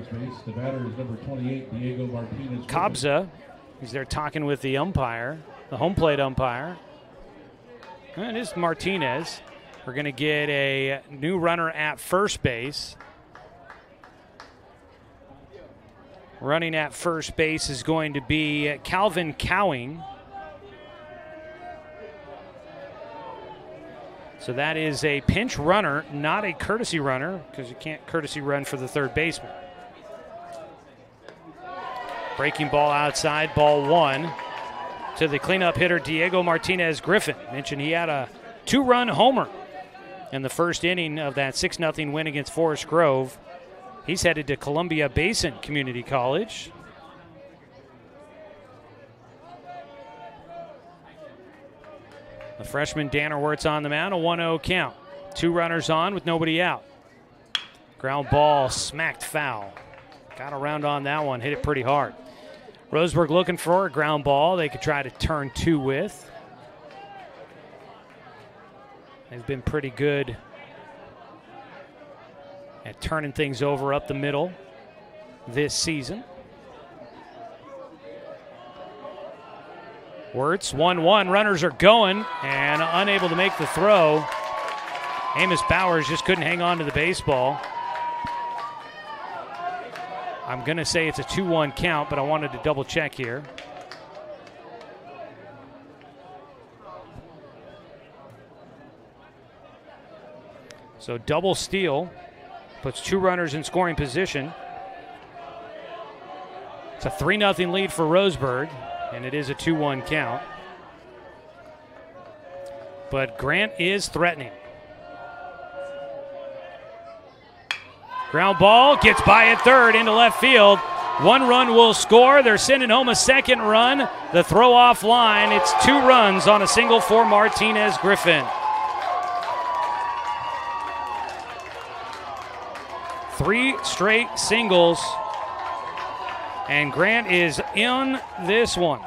Kabza. He's there talking with the umpire, the home plate umpire. And it is Martinez. We're going to get a new runner at first base. Running at first base is going to be Calvin Cowing. So that is a pinch runner, not a courtesy runner, because you can't courtesy run for the third baseman. Breaking ball outside, ball one to the cleanup hitter, Diego Martinez Griffin. Mentioned he had a 2-run homer in the first inning of that 6-0 win against Forest Grove. He's headed to Columbia Basin Community College. The freshman Danner Wirtz on the mound, a 1-0 count. 2 runners on with nobody out. Ground ball smacked foul. Got around on that one, hit it pretty hard. Roseburg looking for a ground ball they could try to turn 2 with. They've been pretty good at turning things over up the middle this season. Wirtz, 1-1. Runners are going and unable to make the throw. Amos Bowers just couldn't hang on to the baseball. I'm going to say it's a 2-1 count, but I wanted to double check here. So double steal puts 2 runners in scoring position. It's a 3-0 lead for Roseburg, and it is a 2-1 count. But Grant is threatening. Ground ball gets by at third into left field. 1 run will score. They're sending home a second run. The throw off line. It's 2 runs on a single for Martinez Griffin. 3 straight singles. And Grant is in this one.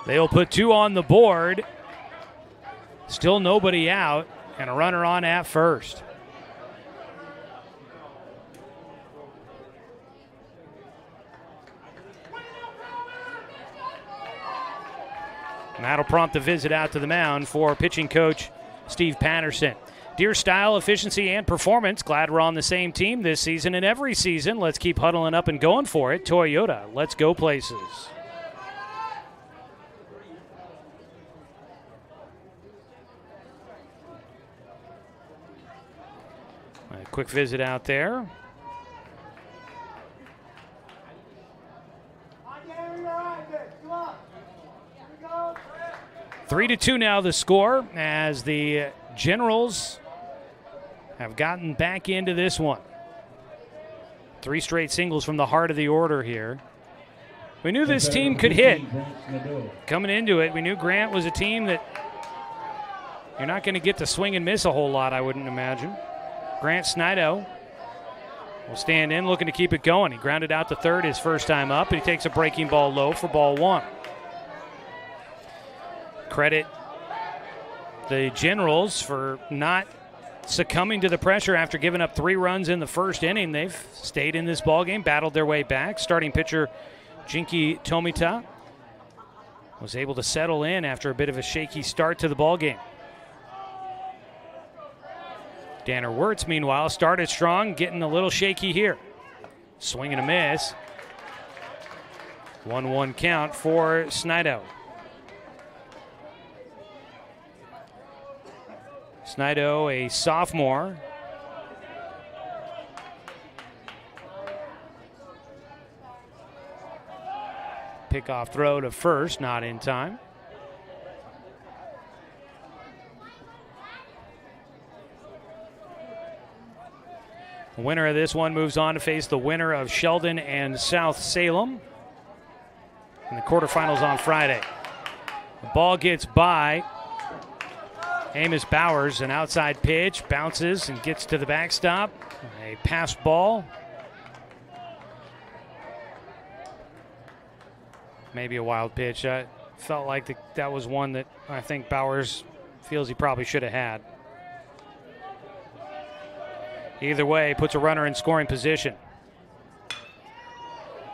They'll put 2 on the board. Still nobody out, and a runner on at first. And that'll prompt a visit out to the mound for pitching coach Steve Patterson. Deer style, efficiency, and performance. Glad we're on the same team this season and every season. Let's keep huddling up and going for it. Toyota, let's go places. A quick visit out there. Three to 2 now the score as the Generals have gotten back into this one. 3 straight singles from the heart of the order here. We knew this team could hit. Coming into it, we knew Grant was a team that you're not going to get to swing and miss a whole lot, I wouldn't imagine. Grant Snido will stand in, looking to keep it going. He grounded out to third his first time up, and he takes a breaking ball low for ball 1. Credit the Generals for not succumbing to the pressure after giving up 3 runs in the first inning. They've stayed in this ballgame, battled their way back. Starting pitcher Jinky Tomita was able to settle in after a bit of a shaky start to the ballgame. Danner Wirtz, meanwhile, started strong, getting a little shaky here. Swing and a miss. 1-1 count for Snido. Snido, a sophomore. Pickoff throw to first, not in time. The winner of this one moves on to face the winner of Sheldon and South Salem in the quarterfinals on Friday. The ball gets by Amos Bowers, an outside pitch, bounces and gets to the backstop. A pass ball. Maybe a wild pitch. I felt like that was one that I think Bowers feels he probably should have had. Either way, puts a runner in scoring position.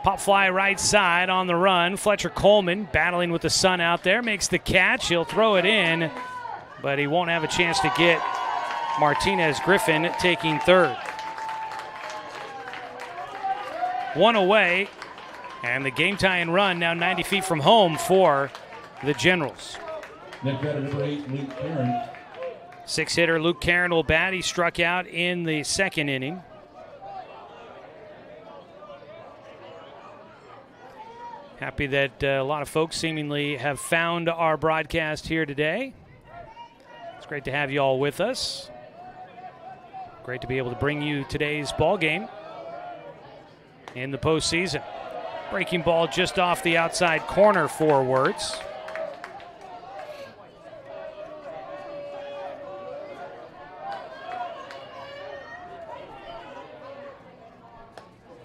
Pop fly right side on the run. Fletcher Coleman battling with the sun out there. Makes the catch. He'll throw it in, but he won't have a chance to get Martinez Griffin taking third. 1 away, and the game-tying run now 90 feet from home for the Generals. Next batter, number 8, Luke Karen. 6-hitter Luke Karen will bat. He struck out in the second inning. Happy that a lot of folks seemingly have found our broadcast here today. It's great to have you all with us. Great to be able to bring you today's ball game in the postseason. Breaking ball just off the outside corner for Wirtz.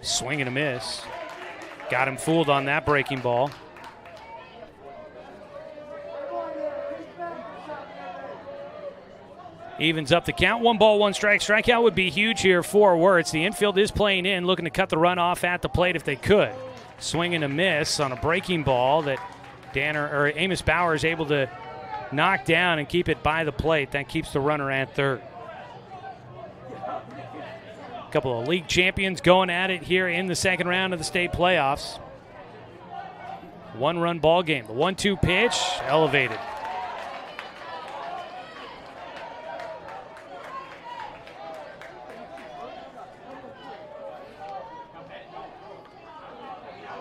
Swing and a miss. Got him fooled on that breaking ball. evens up the count. 1 ball, 1 strike. Strikeout would be huge here for Wirtz. The infield is playing in, looking to cut the run off at the plate if they could. Swing and a miss on a breaking ball that Amos Bauer is able to knock down and keep it by the plate. That keeps the runner at third. A couple of league champions going at it here in the second round of the state playoffs. 1-run ball game. The 1-2 pitch, elevated.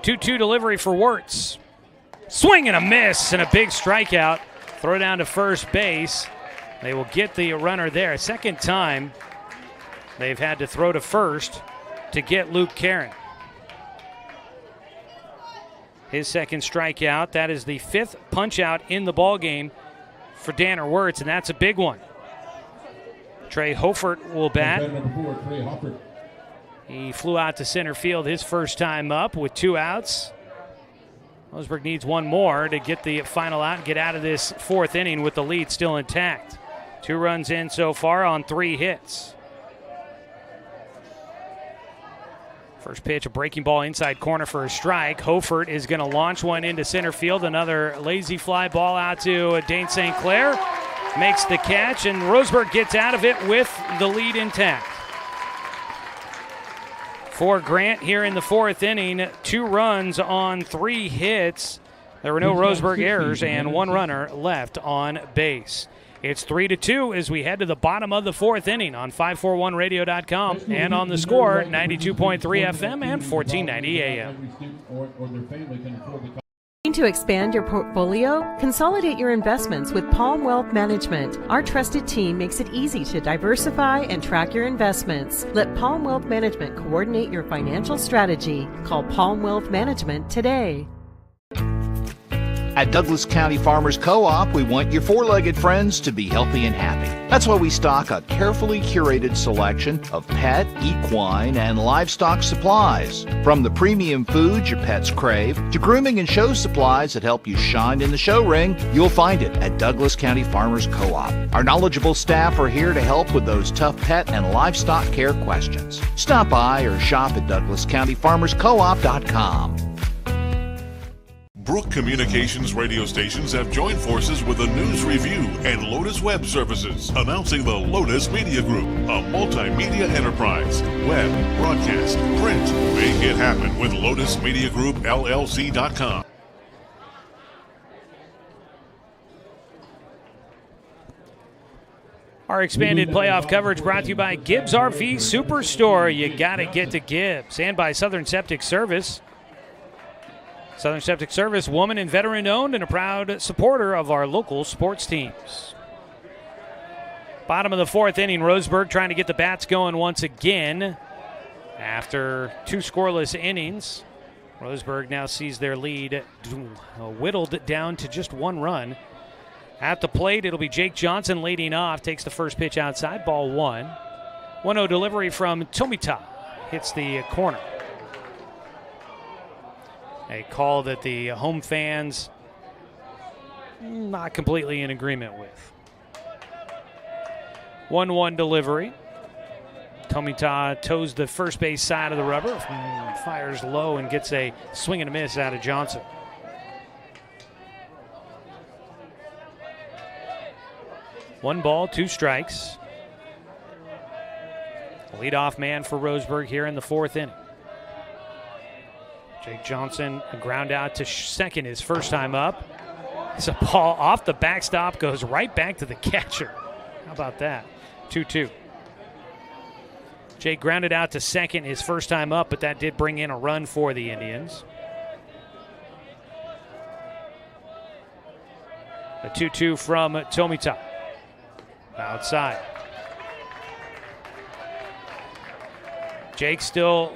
Two-two delivery for Wirtz. Swing and a miss and a big strikeout. Throw down to first base. They will get the runner there. Second time they've had to throw to first to get Luke Karen. His second strikeout. That is the 5th punch-out in the ballgame for Danner Wirtz, and that's a big one. Trey Hofert will bat. He flew out to center field his first time up with 2 outs. Roseburg needs 1 more to get the final out and get out of this 4th inning with the lead still intact. 2 runs in so far on 3 hits. First pitch, a breaking ball inside corner for a strike. Hofert is going to launch one into center field. Another lazy fly ball out to Dane St. Clair. Makes the catch, and Roseburg gets out of it with the lead intact. For Grant here in the 4th inning, 2 runs on 3 hits. There were no Roseburg errors and 1 runner left on base. It's 3-2 as we head to the bottom of the 4th inning on 541radio.com and on the Score, 92.3 FM and 1490 AM. To expand your portfolio? Consolidate your investments with Palm Wealth Management. Our trusted team makes it easy to diversify and track your investments. Let Palm Wealth Management coordinate your financial strategy. Call Palm Wealth Management today. At Douglas County Farmers Co-op, we want your 4-legged friends to be healthy and happy. That's why we stock a carefully curated selection of pet, equine, and livestock supplies. From the premium foods your pets crave to grooming and show supplies that help you shine in the show ring, you'll find it at Douglas County Farmers Co-op. Our knowledgeable staff are here to help with those tough pet and livestock care questions. Stop by or shop at DouglasCountyFarmersCoop.com. Brook Communications radio stations have joined forces with the News Review and Lotus Web Services, announcing the Lotus Media Group, a multimedia enterprise. Web, broadcast, print. Make it happen with Lotus Media Group, LLC.com. Our expanded playoff coverage brought to you by Gibbs RV Superstore. You got to get to Gibbs. And by Southern Septic Service. Southern Septic Service, woman and veteran owned, and a proud supporter of our local sports teams. Bottom of the 4th inning, Roseburg trying to get the bats going once again. After 2 scoreless innings, Roseburg now sees their lead whittled down to just 1 run. At the plate, it'll be Jake Johnson leading off, takes the first pitch outside, ball 1. 1-0 delivery from Tomita, hits the corner. A call that the home fans not completely in agreement with. 1-1 delivery. Tomita toes the first base side of the rubber, fires low and gets a swing and a miss out of Johnson. One ball, 2 strikes. Leadoff man for Roseburg here in the 4th inning. Jake Johnson, a ground out to second his first time up. It's a ball off the backstop, goes right back to the catcher. How about that? 2-2. Jake grounded out to second his first time up, but that did bring in a run for the Indians. The 2-2 from Tomita. Outside. Jake still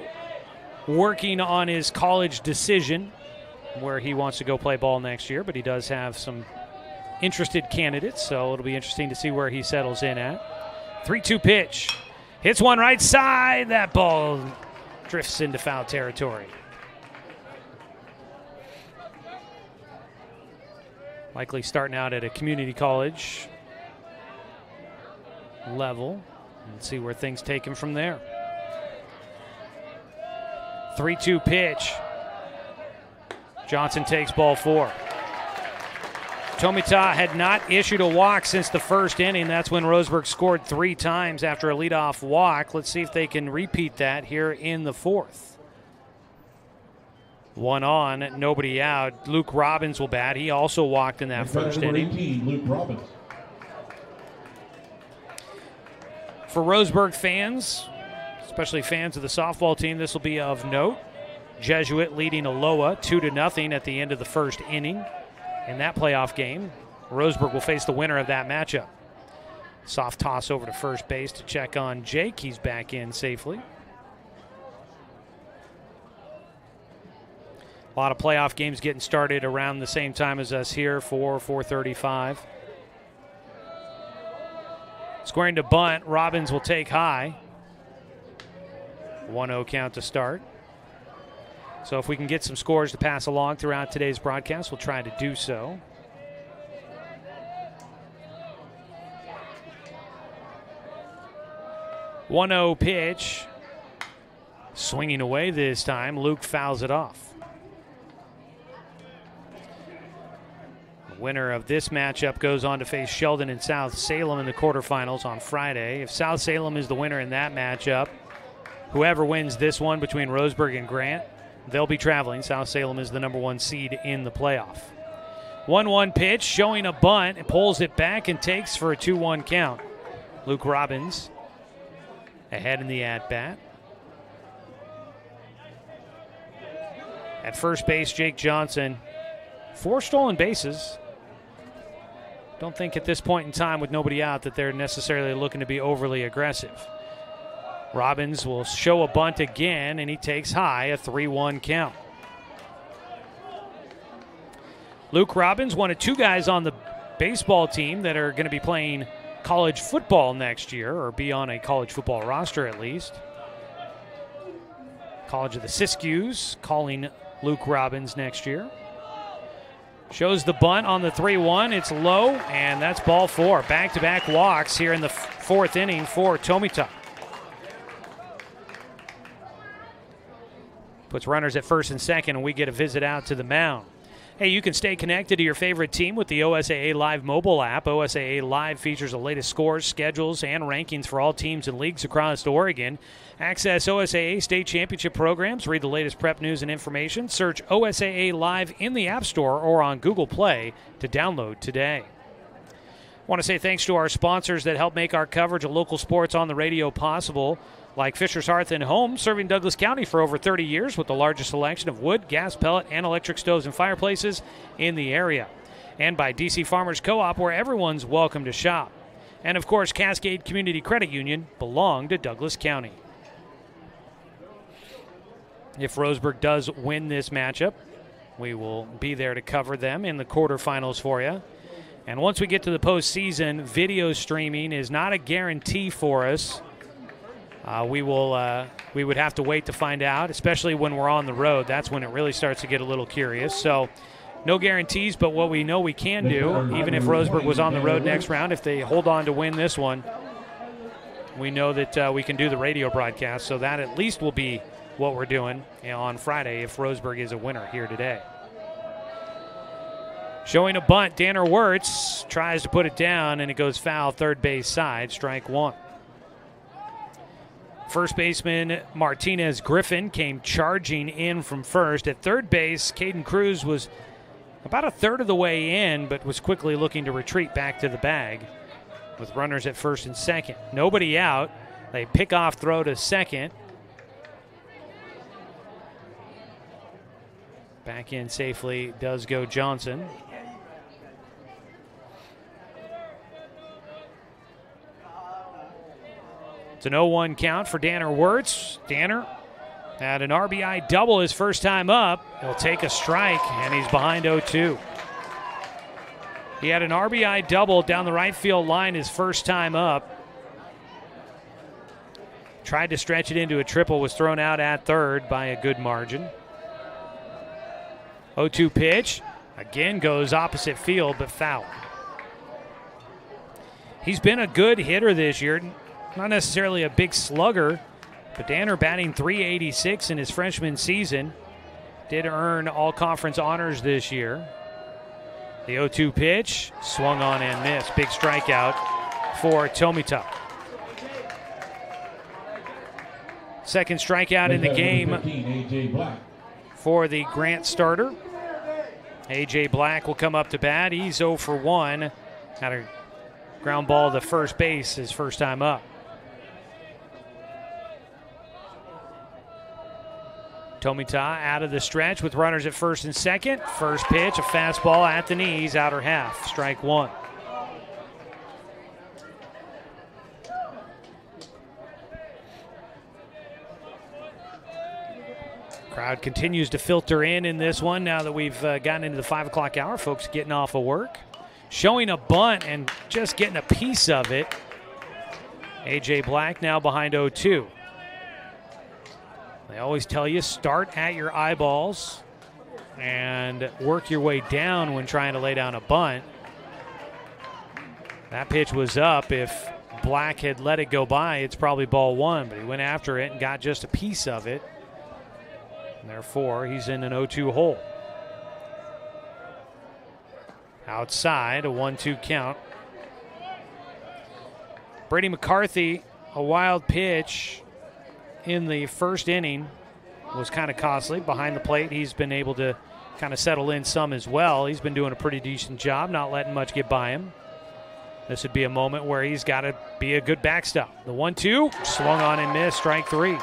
working on his college decision where he wants to go play ball next year, but he does have some interested candidates, so it'll be interesting to see where he settles in at. 3-2 pitch. Hits one right side. That ball drifts into foul territory. Likely starting out at a community college. level and see where things take him from there. 3-2 pitch. Johnson takes ball 4. Tomita had not issued a walk since the first inning. That's when Roseburg scored 3 times after a leadoff walk. Let's see if they can repeat that here in the 4th. 1 on, nobody out. Luke Robbins will bat. He also walked in that first inning. 18, Luke Robbins. For Roseburg fans, especially fans of the softball team, this will be of note. Jesuit leading Aloha 2-0 at the end of the first inning. In that playoff game, Roseburg will face the winner of that matchup. Soft toss over to first base to check on Jake. He's back in safely. A lot of playoff games getting started around the same time as us here, 4:35. Squaring to bunt, Robbins will take high. 1-0 count to start. So if we can get some scores to pass along throughout today's broadcast, we'll try to do so. One-0 pitch. Swinging away this time. Luke fouls it off. The winner of this matchup goes on to face Sheldon and South Salem in the quarterfinals on Friday. If South Salem is the winner in that matchup, whoever wins this one between Roseburg and Grant, they'll be traveling. South Salem is the number 1 seed in the playoff. 1-1 pitch, showing a bunt, and pulls it back and takes for a 2-1 count. Luke Robbins ahead in the at-bat. At first base, Jake Johnson, 4 stolen bases. Don't think at this point in time with nobody out that they're necessarily looking to be overly aggressive. Robbins will show a bunt again, and he takes high, a 3-1 count. Luke Robbins, one of 2 guys on the baseball team that are going to be playing college football next year, or be on a college football roster at least. College of the Siskiyous calling Luke Robbins next year. Shows the bunt on the 3-1. It's low, and that's ball 4. Back-to-back walks here in the 4th inning for Tomita. Puts runners at first and second, and we get a visit out to the mound. Hey, you can stay connected to your favorite team with the OSAA Live mobile app. OSAA Live features the latest scores, schedules, and rankings for all teams and leagues across Oregon. Access OSAA state championship programs, read the latest prep news and information. Search OSAA Live in the App Store or on Google Play to download today. I want to say thanks to our sponsors that help make our coverage of local sports on the radio possible, like Fisher's Hearth and Home, serving Douglas County for over 30 years with the largest selection of wood, gas, pellet, and electric stoves and fireplaces in the area. And by DC Farmers Co-op, where everyone's welcome to shop. And, of course, Cascade Community Credit Union belong to Douglas County. If Roseburg does win this matchup, we will be there to cover them in the quarterfinals for you. And once we get to the postseason, video streaming is not a guarantee for us. We would have to wait to find out, especially when we're on the road. That's when it really starts to get a little curious. So no guarantees, but what we know we can do, even if Roseburg was on the road next round, if they hold on to win this one, we know that we can do the radio broadcast. So that at least will be what we're doing on Friday if Roseburg is a winner here today. Showing a bunt, Danner Wirtz tries to put it down, and it goes foul, third base side, strike 1. First baseman Martinez Griffin came charging in from first. At third base, Caden Cruz was about a third of the way in, but was quickly looking to retreat back to the bag with runners at first and second. Nobody out. They pick off throw to second. Back in safely does go Johnson. It's an 0-1 count for Danner Wirtz. Danner had an RBI double his first time up. He'll take a strike, and he's behind 0-2. He had an RBI double down the right field line his first time up. Tried to stretch it into a triple, was thrown out at third by a good margin. 0-2 pitch. Again goes opposite field, but foul. He's been a good hitter this year. Not necessarily a big slugger, but Danner batting .386 in his freshman season. Did earn all-conference honors this year. The 0-2 pitch, swung on and missed. Big strikeout for Tomita. Second strikeout in the game for the Grant starter. A.J. Black will come up to bat. He's 0 for 1. Had a ground ball to first base his first time up. Tomita out of the stretch with runners at first and second. First pitch, a fastball at the knees, outer half, strike one. Crowd continues to filter in this one now that we've gotten into the 5 o'clock hour. Folks getting off of work. Showing a bunt and just getting a piece of it. A.J. Black now behind 0-2. They always tell you start at your eyeballs and work your way down when trying to lay down a bunt. That pitch was up. If Black had let it go by, it's probably ball one, but he went after it and got just a piece of it. And therefore, he's in an 0-2 hole. Outside, a 1-2 count. Brady McCarthy, a wild pitch in the first inning was kind of costly. Behind the plate, he's been able to kind of settle in some as well. He's been doing a pretty decent job, not letting much get by him. This would be a moment where he's got to be a good backstop. The 1-2, swung on and missed, strike three.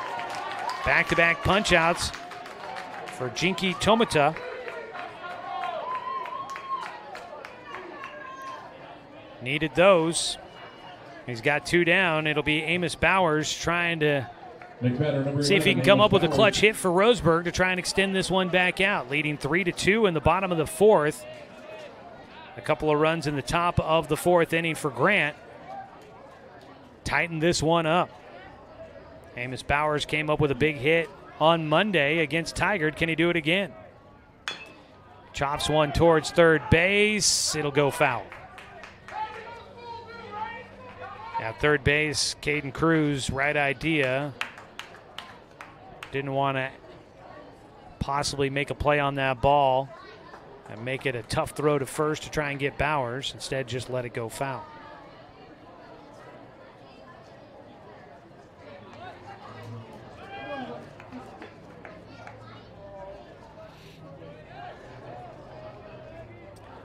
Back-to-back punch-outs for Jinky Tomita. Needed those. He's got two down. It'll be Amos Bowers trying to see if he can come up with a clutch hit for Roseburg to try and extend this one back out. Leading 3-2 in the bottom of the fourth. A couple of runs in the top of the fourth inning for Grant. Tighten this one up. Amos Bowers came up with a big hit on Monday against Tigard. Can he do it again? Chops one towards third base. It'll go foul. At third base, Caden Cruz, right idea. Didn't want to possibly make a play on that ball and make it a tough throw to first to try and get Bowers. Instead, just let it go foul.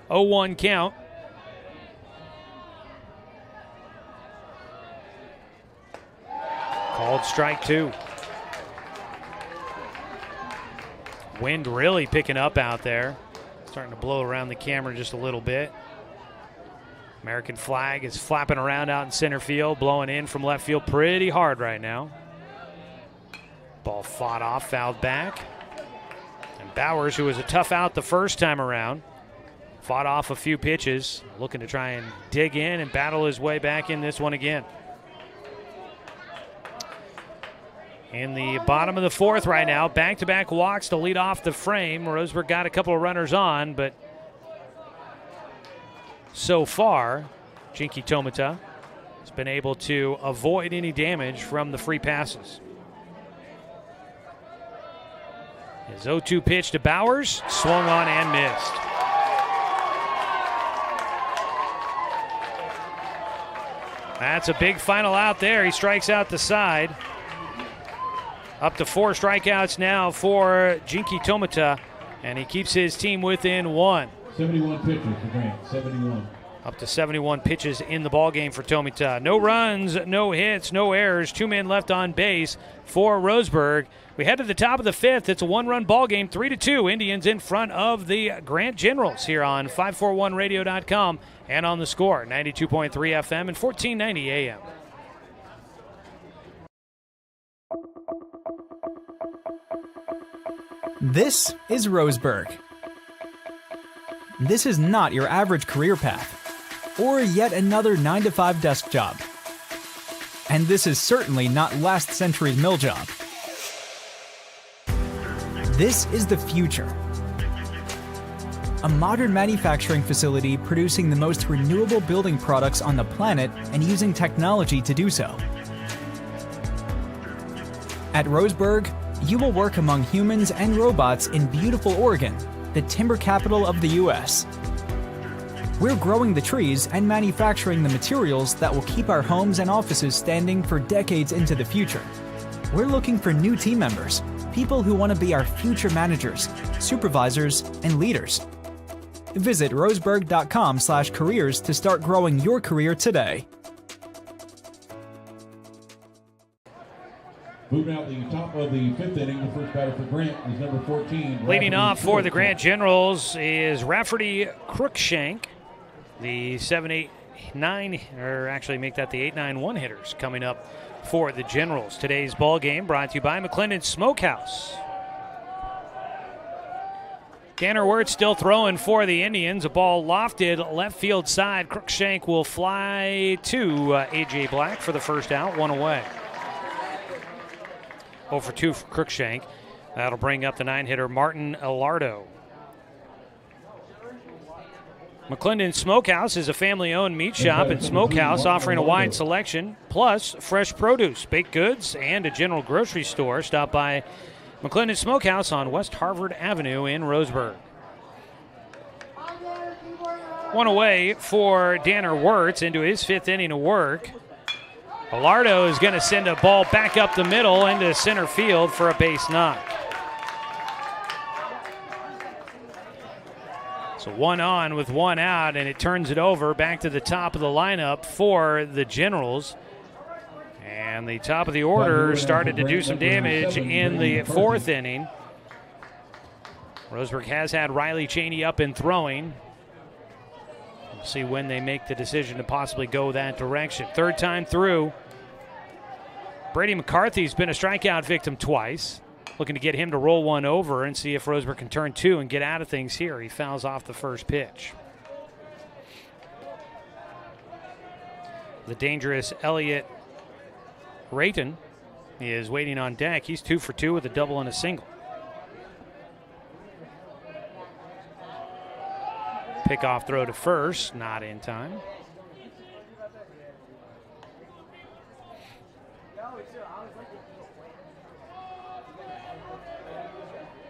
Oh, 1 count. Called strike two. Wind really picking up out there. Starting to blow around the camera just a little bit. American flag is flapping around out in center field, blowing in from left field pretty hard right now. Ball fought off, fouled back. And Bowers, who was a tough out the first time around, fought off a few pitches, looking to try and dig in and battle his way back in this one again. In the bottom of the fourth right now, back-to-back walks to lead off the frame. Roseburg got a couple of runners on, but so far, Jinky Tomita has been able to avoid any damage from the free passes. His 0-2 pitch to Bowers, swung on and missed. That's a big final out there. He strikes out the side. Up to 4 strikeouts now for Jinky Tomita, and he keeps his team within 1. 71 pitches for Grant, 71. Up to 71 pitches in the ballgame for Tomita. No runs, no hits, no errors. 2 men left on base for Roseburg. We head to the top of the fifth. It's a 1-run ballgame, 3-2. Indians in front of the Grant Generals here on 541radio.com and on the Score, 92.3 FM and 1490 AM. This is Roseburg. This is not your average career path, or yet another 9-to-5 desk job. And this is certainly not last century's mill job. This is the future. a modern manufacturing facility producing the most renewable building products on the planet and using technology to do so. At Roseburg, you will work among humans and robots in beautiful Oregon, the timber capital of the U.S. We're growing the trees and manufacturing the materials that will keep our homes and offices standing for decades into the future. We're looking for new team members, people who want to be our future managers, supervisors, and leaders. Visit roseburg.com/careers to start growing your career today. Moving out the top of the fifth inning, the first batter for Grant is number 14. Leading off for the Grant Generals is Rafferty Crookshank, the 7-8-9, or actually make that the 8-9-1 hitters coming up for the Generals. Today's ball game brought to you by McClendon Smokehouse. Tanner Wirtz still throwing for the Indians. A ball lofted left field side. Crookshank will fly to A.J. Black for the first out, one away. 0 for 2 for Crookshank. That'll bring up the 9-hitter Martin Alardo. McClendon Smokehouse is a family-owned meat shop and smokehouse offering a wide selection, plus fresh produce, baked goods, and a general grocery store. Stop by McClendon Smokehouse on West Harvard Avenue in Roseburg. One away for Tanner Wirtz into his fifth inning of work. Alardo is going to send a ball back up the middle into center field for a base knock. So one on with one out, and it turns it over back to the top of the lineup for the Generals. And the top of the order started to do some damage in the fourth inning. Roseburg has had Riley Cheney up and throwing. We'll see when they make the decision to possibly go that direction. Third time through. Brady McCarthy's been a strikeout victim twice. Looking to get him to roll one over and see if Roseburg can turn two and get out of things here. He fouls off the first pitch. The dangerous Elliott Rayton is waiting on deck. He's 2 for 2 with a double and a single. Pickoff throw to first, not in time.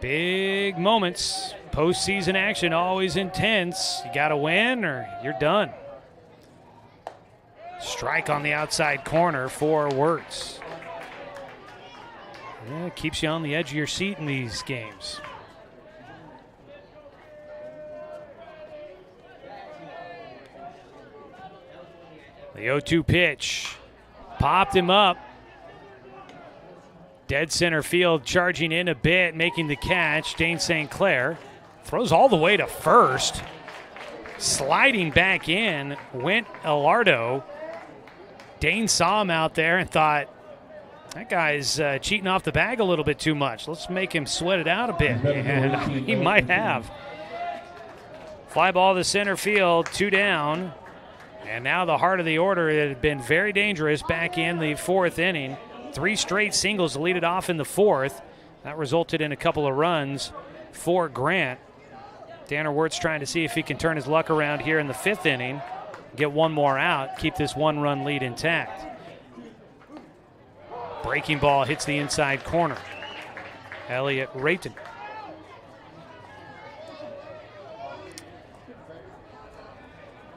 Big moments, postseason action, always intense. You got to win or you're done. Strike on the outside corner for Wirtz. Yeah, keeps you on the edge of your seat in these games. The 0-2 pitch popped him up. Dead center field, charging in a bit, making the catch. Dane St. Clair throws all the way to first. Sliding back in went Alardo. Dane saw him out there and thought, that guy's cheating off the bag a little bit too much. Let's make him sweat it out a bit. And he might have. Fly ball to center field, 2 down. And now the heart of the order that had been very dangerous back in the fourth inning. 3 straight singles to lead it off in the fourth. That resulted in a couple of runs for Grant. Tanner Wirtz trying to see if he can turn his luck around here in the fifth inning, get one more out, keep this 1-run lead intact. Breaking ball hits the inside corner. Elliott Rayton.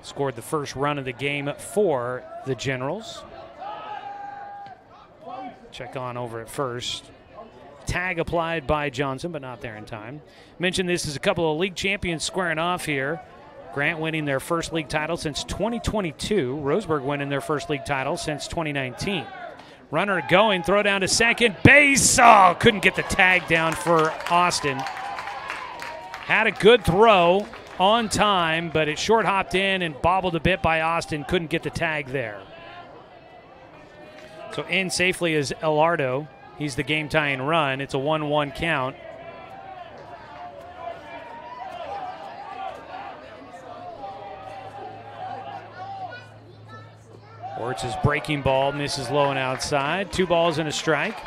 Scored the first run of the game for the Generals. Check on over at first. Tag applied by Johnson, but not there in time. Mentioned this is a couple of league champions squaring off here. Grant winning their first league title since 2022. Roseburg winning their first league title since 2019. Runner going, throw down to second base. Oh, couldn't get the tag down for Austin. Had a good throw on time, but it short hopped in and bobbled a bit by Austin. Couldn't get the tag there. So in safely is Alardo. He's the game-tying run. It's a 1-1 count. Wirtz's breaking ball misses low and outside. 2 balls and a strike.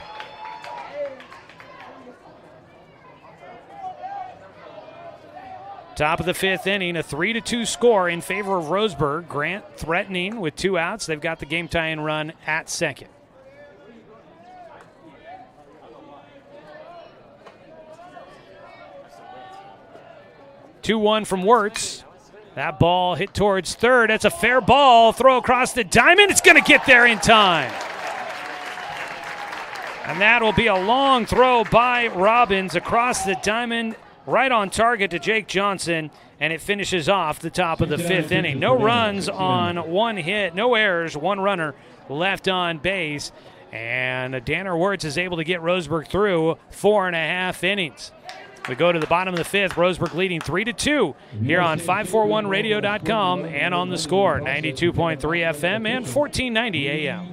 Top of the fifth inning, a 3-2 score in favor of Roseburg. Grant threatening with 2 outs. They've got the game tying run at second. Two-one from Wirtz. That ball hit towards third. That's a fair ball. Throw across the diamond. It's going to get there in time. And that will be a long throw by Robbins across the diamond, right on target to Jake Johnson, and it finishes off the top of the fifth inning. No runs on 1 hit, no errors, 1 runner left on base, and Danner Wirtz is able to get Roseburg through 4.5 innings. We go to the bottom of the fifth. Roseburg leading 3-2 here on 541radio.com and on the score, 92.3 FM and 1490 AM.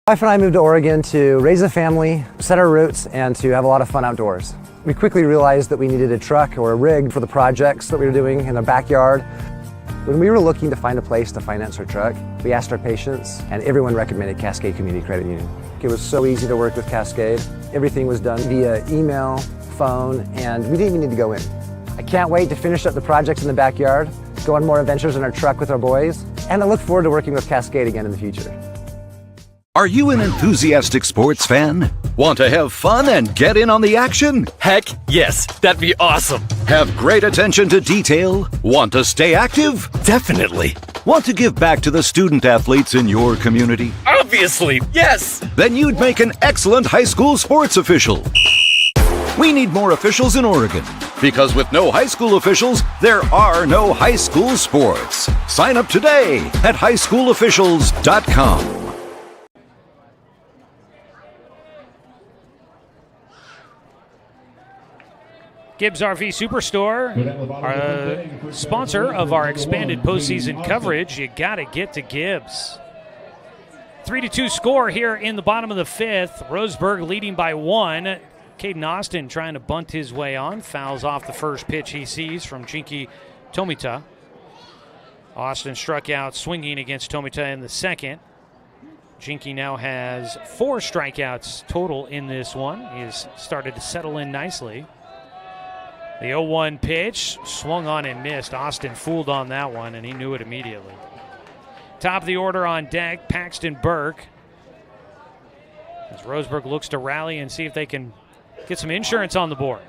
My wife and I moved to Oregon to raise a family, set our roots, and to have a lot of fun outdoors. We quickly realized that we needed a truck or a rig for the projects that we were doing in our backyard. When we were looking to find a place to finance our truck, we asked our patients, and everyone recommended Cascade Community Credit Union. It was so easy to work with Cascade. Everything was done via email, phone, and we didn't even need to go in. I can't wait to finish up the projects in the backyard, go on more adventures in our truck with our boys, and I look forward to working with Cascade again in the future. Are you an enthusiastic sports fan? Want to have fun and get in on the action? Heck yes, that'd be awesome. Have great attention to detail? Want to stay active? Definitely. Want to give back to the student athletes in your community? Obviously, yes. Then you'd make an excellent high school sports official. We need more officials in Oregon, because with no high school officials, there are no high school sports. Sign up today at highschoolofficials.com. Gibbs RV Superstore, sponsor of our expanded postseason coverage. You got to get to Gibbs. 3-2 score here in the bottom of the fifth. Roseburg leading by 1. Caden Austin trying to bunt his way on. Fouls off the first pitch he sees from Jinky Tomita. Austin struck out swinging against Tomita in the second. Jinky now has 4 strikeouts total in this one. He has started to settle in nicely. The 0-1 pitch, swung on and missed. Austin fooled on that one, and he knew it immediately. Top of the order on deck, Paxton Burke. As Roseburg looks to rally and see if they can get some insurance on the board.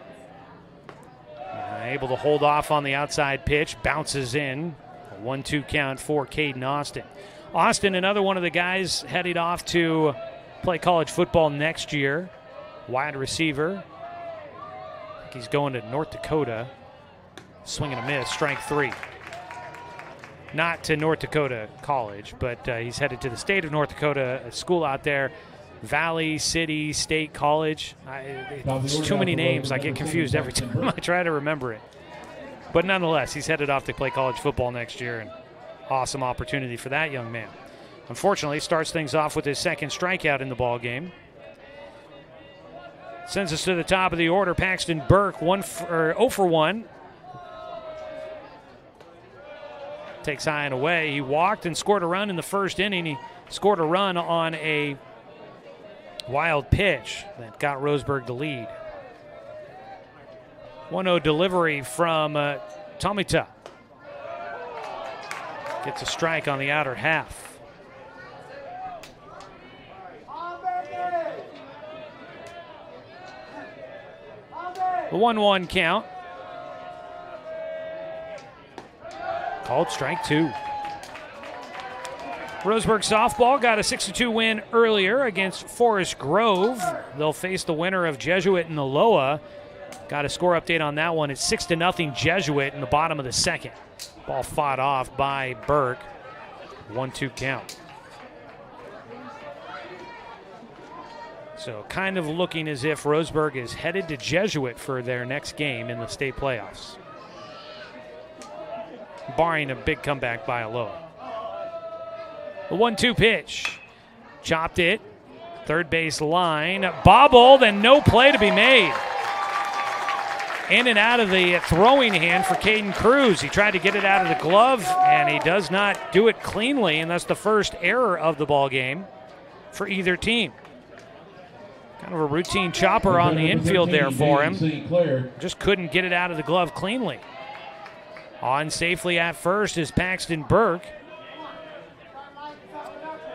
Able to hold off on the outside pitch, bounces in. A 1-2 count for Caden Austin. Austin, another one of the guys headed off to play college football next year. Wide receiver. He's going to North Dakota. Swing and a miss, strike 3. Not to North Dakota College, but he's headed to the state of North Dakota, a school out there, Valley City State College. It's too many names. I get confused every time I try to remember it. But nonetheless, he's headed off to play college football next year, and awesome opportunity for that young man. Unfortunately, starts things off with his second strikeout in the ball game. Sends us to the top of the order. Paxton Burke, 0 for 1. Takes high and away. He walked and scored a run in the first inning. He scored a run on a wild pitch that got Roseburg the lead. 1-0 delivery from Tomita. Gets a strike on the outer half. The 1-1 count. Called strike 2. Roseburg softball got a 6-2 win earlier against Forest Grove. They'll face the winner of Jesuit and Aloha. Got a score update on that one. It's 6-0 Jesuit in the bottom of the second. Ball fought off by Burke. 1-2 count. So kind of looking as if Roseburg is headed to Jesuit for their next game in the state playoffs, barring a big comeback by Aloha. The 1-2 pitch. Chopped it. Third base line. Bobbled and no play to be made. In and out of the throwing hand for Caden Cruz. He tried to get it out of the glove, and he does not do it cleanly, and that's the first error of the ball game for either team. Kind of a routine chopper on the infield there for him. Just couldn't get it out of the glove cleanly. On safely at first is Paxton Burke.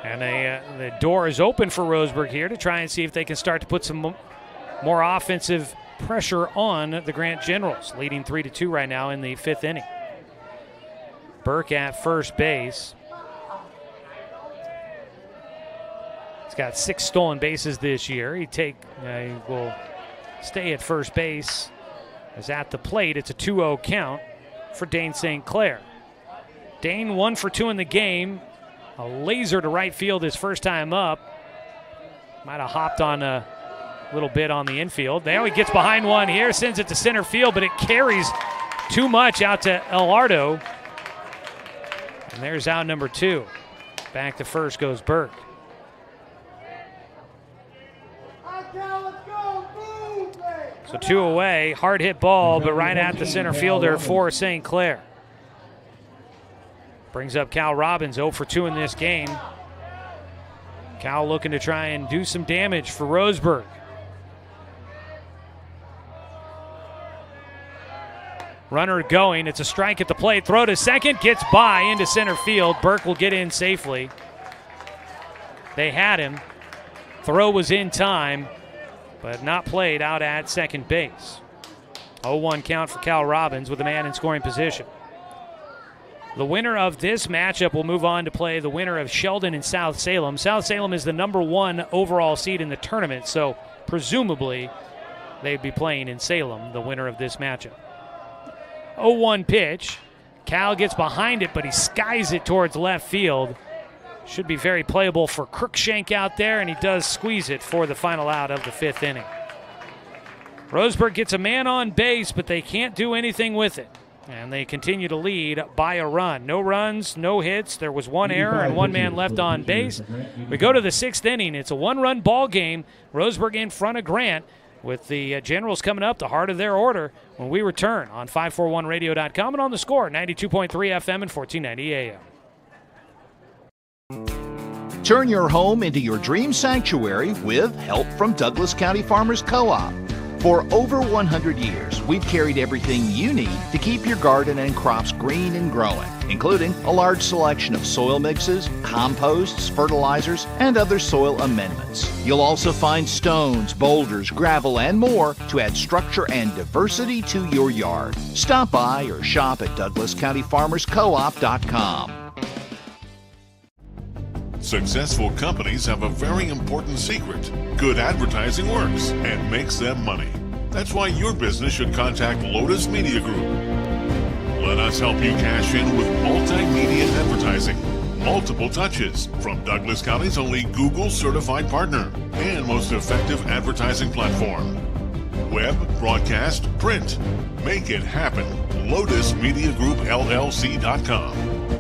And the door is open for Roseburg here to try and see if they can start to put some more offensive pressure on the Grant Generals, leading 3-2 right now in the 5th inning. Burke at first base. He's got 6 stolen bases this year. He will stay at first base. As at the plate, it's a 2-0 count for Dane St. Clair. Dane 1 for 2 in the game. A laser to right field his first time up. Might have hopped on a little bit on the infield. Now he gets behind one here, sends it to center field, but it carries too much out to Elardo. And there's out number 2. Back to first goes Burke. So 2 away, hard hit ball, but right at the center fielder for St. Clair. Brings up Cal Robbins, 0 for 2 in this game. Cal looking to try and do some damage for Roseburg. Runner going, it's a strike at the plate. Throw to second, gets by into center field. Burke will get in safely. They had him. Throw was in time, but not played out at second base. 0-1 count for Cal Robbins with a man in scoring position. The winner of this matchup will move on to play the winner of Sheldon and South Salem. South Salem is the number 1 overall seed in the tournament, so presumably they'd be playing in Salem, the winner of this matchup. 0-1 pitch. Cal gets behind it, but he skies it towards left field. Should be very playable for Crookshank out there, and he does squeeze it for the final out of the 5th inning. Roseburg gets a man on base, but they can't do anything with it. And they continue to lead by a run. No runs, no hits. There was 1 error and 1 man left on base. We go to the 6th inning. It's a 1-run ball game. Roseburg in front of Grant with the Generals coming up, the heart of their order, when we return on 541radio.com and on the Score, 92.3 FM and 1490 AM. Turn your home into your dream sanctuary with help from Douglas County Farmers Co-op. For over 100 years, we've carried everything you need to keep your garden and crops green and growing, including a large selection of soil mixes, composts, fertilizers, and other soil amendments. You'll also find stones, boulders, gravel, and more to add structure and diversity to your yard. Stop by or shop at DouglasCountyFarmersCoop.com. Successful companies have a very important secret. Good advertising works and makes them money. That's why your business should contact Lotus Media Group. Let us help you cash in with multimedia advertising. Multiple touches from Douglas County's only Google certified partner and most effective advertising platform. Web, broadcast, print. Make it happen. LotusMediaGroupLLC.com.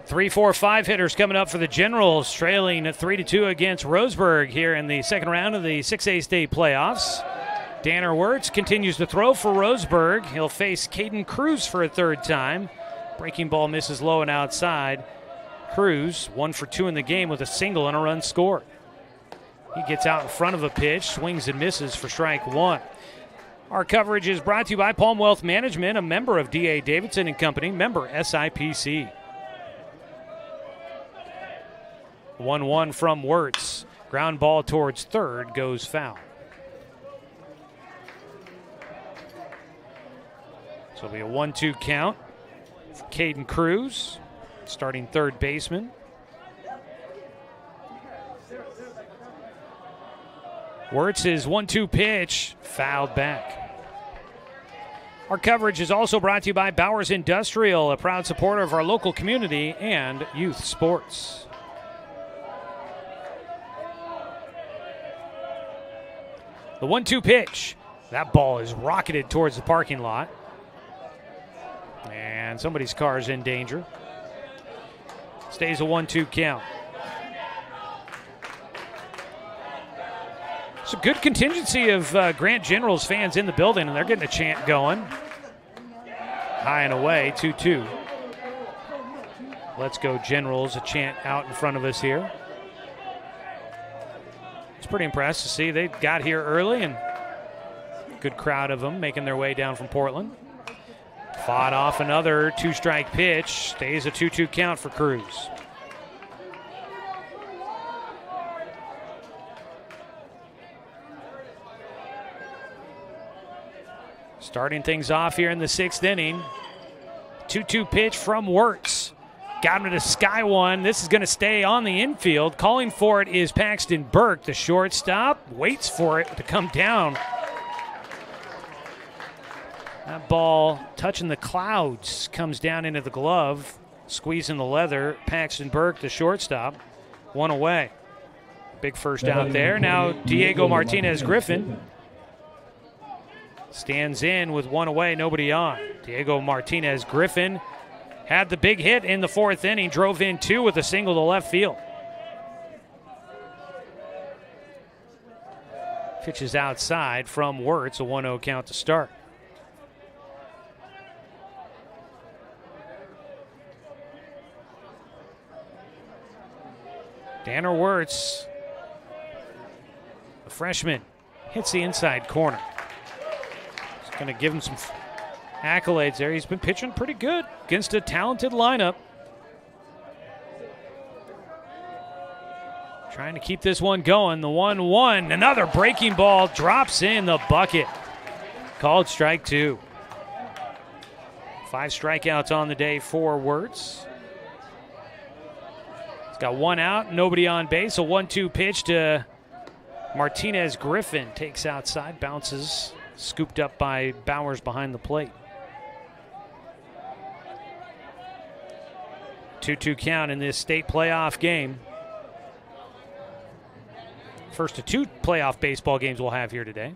3-4-5 hitters coming up for the Generals, trailing 3-2 against Roseburg here in the second round of the 6A state playoffs. Danner Wirtz continues to throw for Roseburg. He'll face Caden Cruz for a 3rd time. Breaking ball misses low and outside. Cruz 1 for 2 in the game with a single and a run scored. He gets out in front of a pitch, swings and misses for strike 1. Our coverage is brought to you by Palm Wealth Management, a member of D.A. Davidson & Company, member SIPC. 1-1 from Wirtz. Ground ball towards third, goes foul. So it'll be a 1-2 count for Caden Cruz, starting third baseman. Wirtz's 1-2 pitch, fouled back. Our coverage is also brought to you by Bowers Industrial, a proud supporter of our local community and youth sports. The 1-2 pitch. That ball is rocketed towards the parking lot. And somebody's car is in danger. Stays a 1-2 count. It's a good contingency of Grant Generals fans in the building, and they're getting a chant going. high and away, 2-2. Let's go Generals, a chant out in front of us here. It's pretty impressed to see they got here early, and good crowd of them making their way down from Portland. Fought off another 2-strike pitch. Stays a 2-2 count for Cruz. Starting things off here in the 6th inning. 2-2 pitch from Wirtz. Got him to the sky one. This is going to stay on the infield. Calling for it is Paxton Burke, the shortstop. Waits for it to come down. That ball touching the clouds comes down into the glove. Squeezing the leather. Paxton Burke, the shortstop. One away. Big first out there. Now Diego Martinez Griffin stands in with one away, nobody on. Diego Martinez Griffin had the big hit in the 4th inning, drove in 2 with a single to left field. Pitches outside from Wirtz, a 1-0 count to start. Tanner Wirtz, the freshman, hits the inside corner. Going to give him some accolades there. He's been pitching pretty good against a talented lineup. Trying to keep this one going. The 1-1. Another breaking ball drops in the bucket. Called strike 2. 5 strikeouts on the day for Wirtz. He's got 1 out, nobody on base. A 1-2 pitch to Martinez Griffin. Takes outside, bounces. Scooped up by Bowers behind the plate. 2-2 count in this state playoff game. First of 2 playoff baseball games we'll have here today.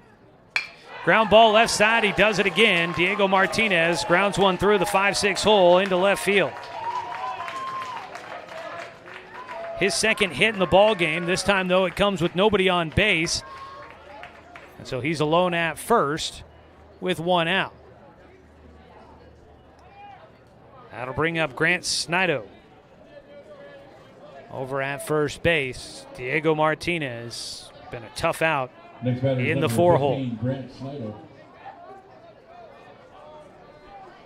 Ground ball left side, he does it again. Diego Martinez grounds one through the 5-6 hole into left field. His second hit in the ball game. This time, though, it comes with nobody on base. And so he's alone at first with 1 out. That'll bring up Grant Snido over at first base. Diego Martinez, been a tough out in the 4-hole.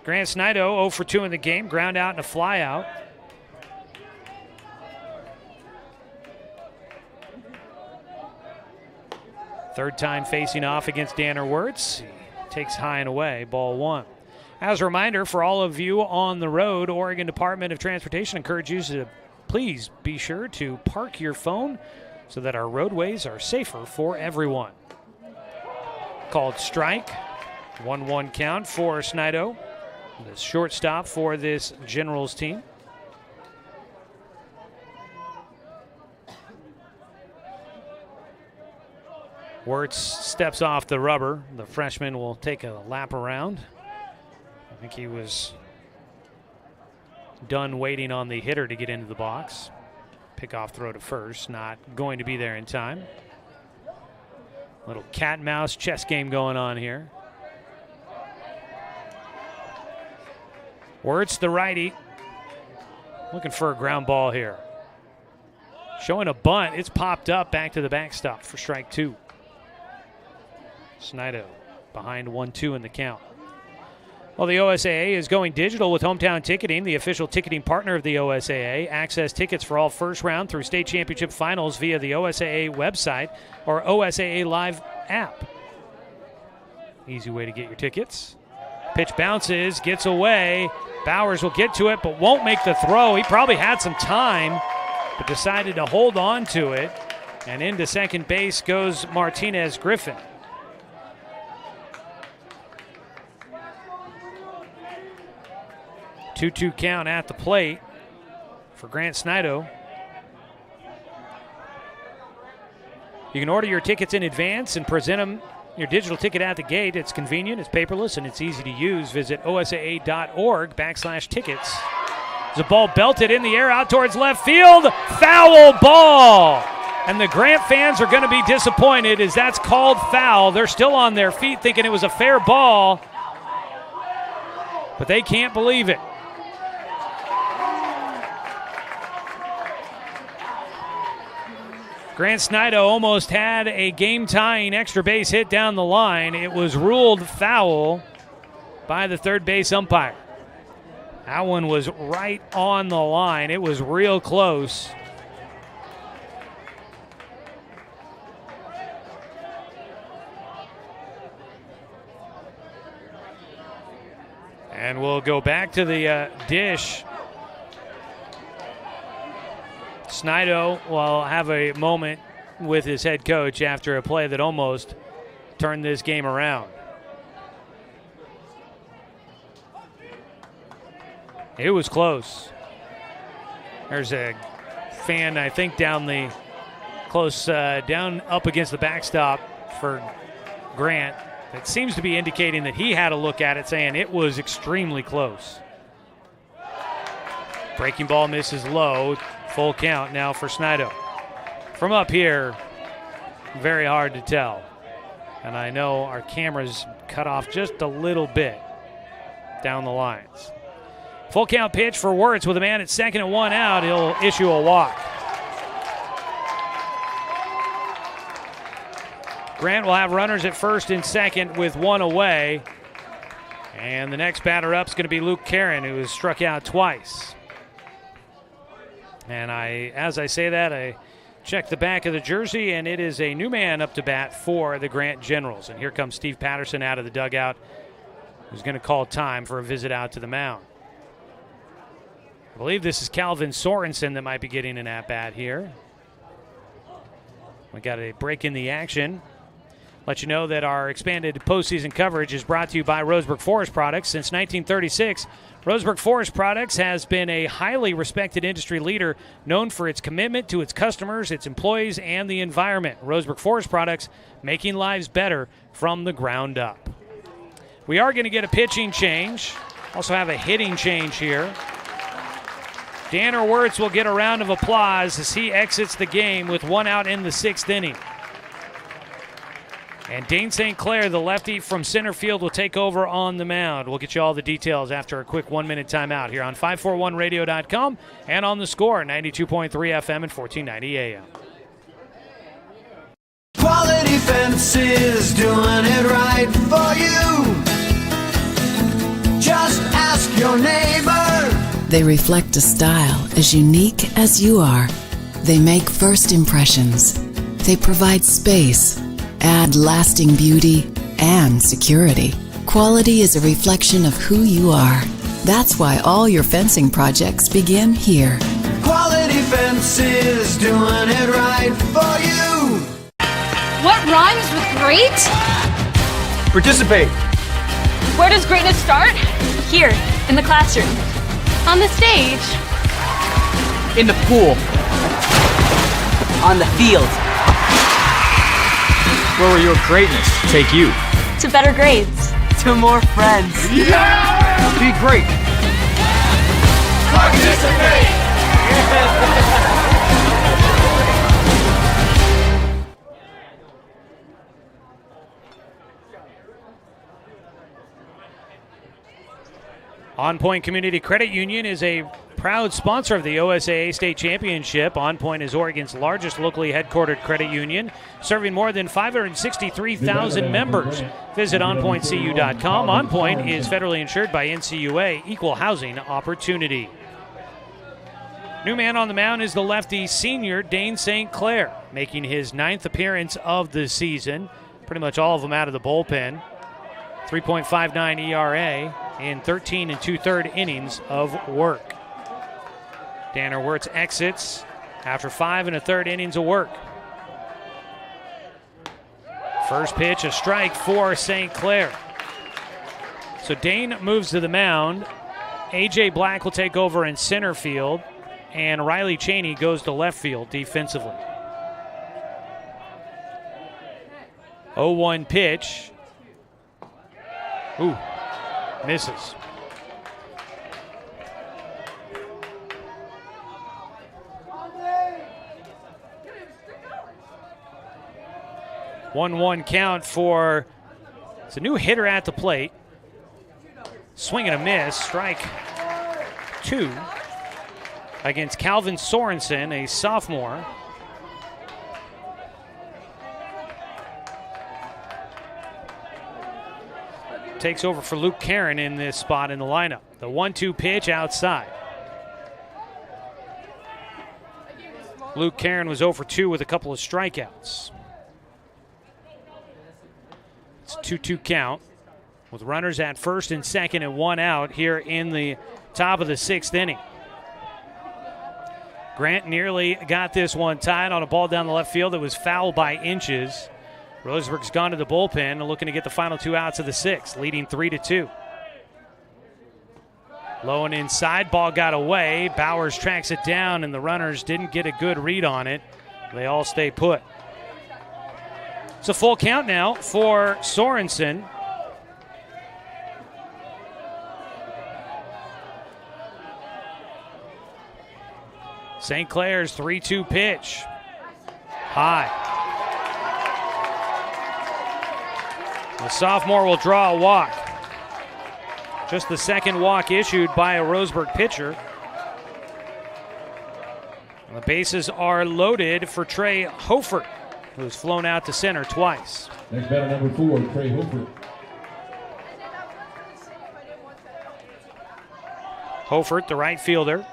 Grant Snido 0 for 2 in the game, ground out and a fly out. Third time facing off against Tanner Wirtz. He takes high and away, ball 1. As a reminder for all of you on the road, Oregon Department of Transportation encourages you to please be sure to park your phone so that our roadways are safer for everyone. Called strike. 1-1 count for Snido, the shortstop for this Generals team. Wirtz steps off the rubber. The freshman will take a lap around. I think he was done waiting on the hitter to get into the box. Pickoff throw to first, not going to be there in time. Little cat and mouse chess game going on here. Wirtz, the righty, looking for a ground ball here. Showing a bunt. It's popped up back to the backstop for strike 2. Snido behind 1-2 in the count. Well, the OSAA is going digital with Hometown Ticketing, the official ticketing partner of the OSAA. Access tickets for all first round through state championship finals via the OSAA website or OSAA Live app. Easy way to get your tickets. Pitch bounces, gets away. Bowers will get to it but won't make the throw. He probably had some time but decided to hold on to it. And into second base goes Martinez Griffin. Two-two count at the plate for Grant Snido. You can order your tickets in advance and present them your digital ticket at the gate. It's convenient, it's paperless, and it's easy to use. Visit osaa.org/tickets. There's a ball belted in the air out towards left field. Foul ball. And the Grant fans are going to be disappointed as that's called foul. They're still on their feet thinking it was a fair ball. but they can't believe it. Grant Snido almost had a game-tying extra base hit down the line. It was ruled foul by the third base umpire. That one was right on the line. It was real close. And we'll go back to the dish. Snido will have a moment with his head coach after a play that almost turned this game around. It was close. There's a fan, I think, down the close, down up against the backstop for Grant. That seems to be indicating that he had a look at it, saying it was extremely close. Breaking ball misses low. Full count now for Snido. From up here, very hard to tell. And I know our camera's cut off just a little bit down the lines. Full count pitch for Wirtz with a man at second and one out. He'll issue a walk. Grant will have runners at first and second with one away. And the next batter up is going to be Luke Caron, who has struck out twice. And as I say that, I check the back of the jersey, and it is a new man up to bat for the Grant Generals. And here comes Steve Patterson out of the dugout, who's going to call time for a visit out to the mound. I believe this is Calvin Sorensen that might be getting an at-bat here. We got a break in the action. Let you know that our expanded postseason coverage is brought to you by Roseburg Forest Products. Since 1936, Roseburg Forest Products has been a highly respected industry leader known for its commitment to its customers, its employees, and the environment. Roseburg Forest Products, making lives better from the ground up. We are going to get a pitching change. Also have a hitting change here. Danner Wirtz will get a round of applause as he exits the game with one out in the sixth inning. And Dane St. Clair, the lefty from center field, will take over on the mound. We'll get you all the details after a quick 1-minute timeout here on 541radio.com and on the Score, 92.3 FM and 1490 AM. Quality Fences, doing it right for you. Just ask your neighbor. They reflect a style as unique as you are. They make first impressions. They provide space, add lasting beauty and security. Quality is a reflection of who you are. That's why all your fencing projects begin here. Quality Fences, doing it right for you. What rhymes with great? Participate. Where does greatness start? Here, in the classroom. On the stage. In the pool. On the field. Where will your greatness take you? To better grades. To more friends. Yeah! Be great. Participate! On Point Community Credit Union is a proud sponsor of the OSAA State Championship. On Point is Oregon's largest locally headquartered credit union, serving more than 563,000 members. Visit onpointcu.com. On Point is federally insured by NCUA, Equal Housing Opportunity. New man on the mound is the lefty senior Dane St. Clair, making his 9th appearance of the season. Pretty much all of them out of the bullpen. 3.59 ERA in 13 2/3 innings of work. Danner Wirtz exits after 5 1/3 innings of work. First pitch, a strike for St. Clair. So Dane moves to the mound. A.J. Black will take over in center field, and Riley Cheney goes to left field defensively. 0-1 pitch. Ooh, misses. One count for, it's a new hitter at the plate. Swing and a miss. Strike 2 against Calvin Sorensen, a sophomore. Takes over for Luke Karen in this spot in the lineup. The 1-2 pitch outside. Luke Karen was 0 for 2 with a couple of strikeouts. It's a 2-2 count with runners at first and second and 1 out here in the top of the 6th inning. Grant nearly got this one tied on a ball down the left field that was fouled by inches. Roseburg's gone to the bullpen and looking to get the final 2 outs of the 6th, leading 3-2. Low and inside, ball got away. Bowers tracks it down, and the runners didn't get a good read on it. They all stay put. It's a full count now for Sorensen. St. Clair's 3-2 pitch. High. The sophomore will draw a walk. Just the second walk issued by a Roseburg pitcher. And the bases are loaded for Trey Hofert, who's flown out to center twice. Next batter, number 4, Trey Hofert. Hofert, the right fielder.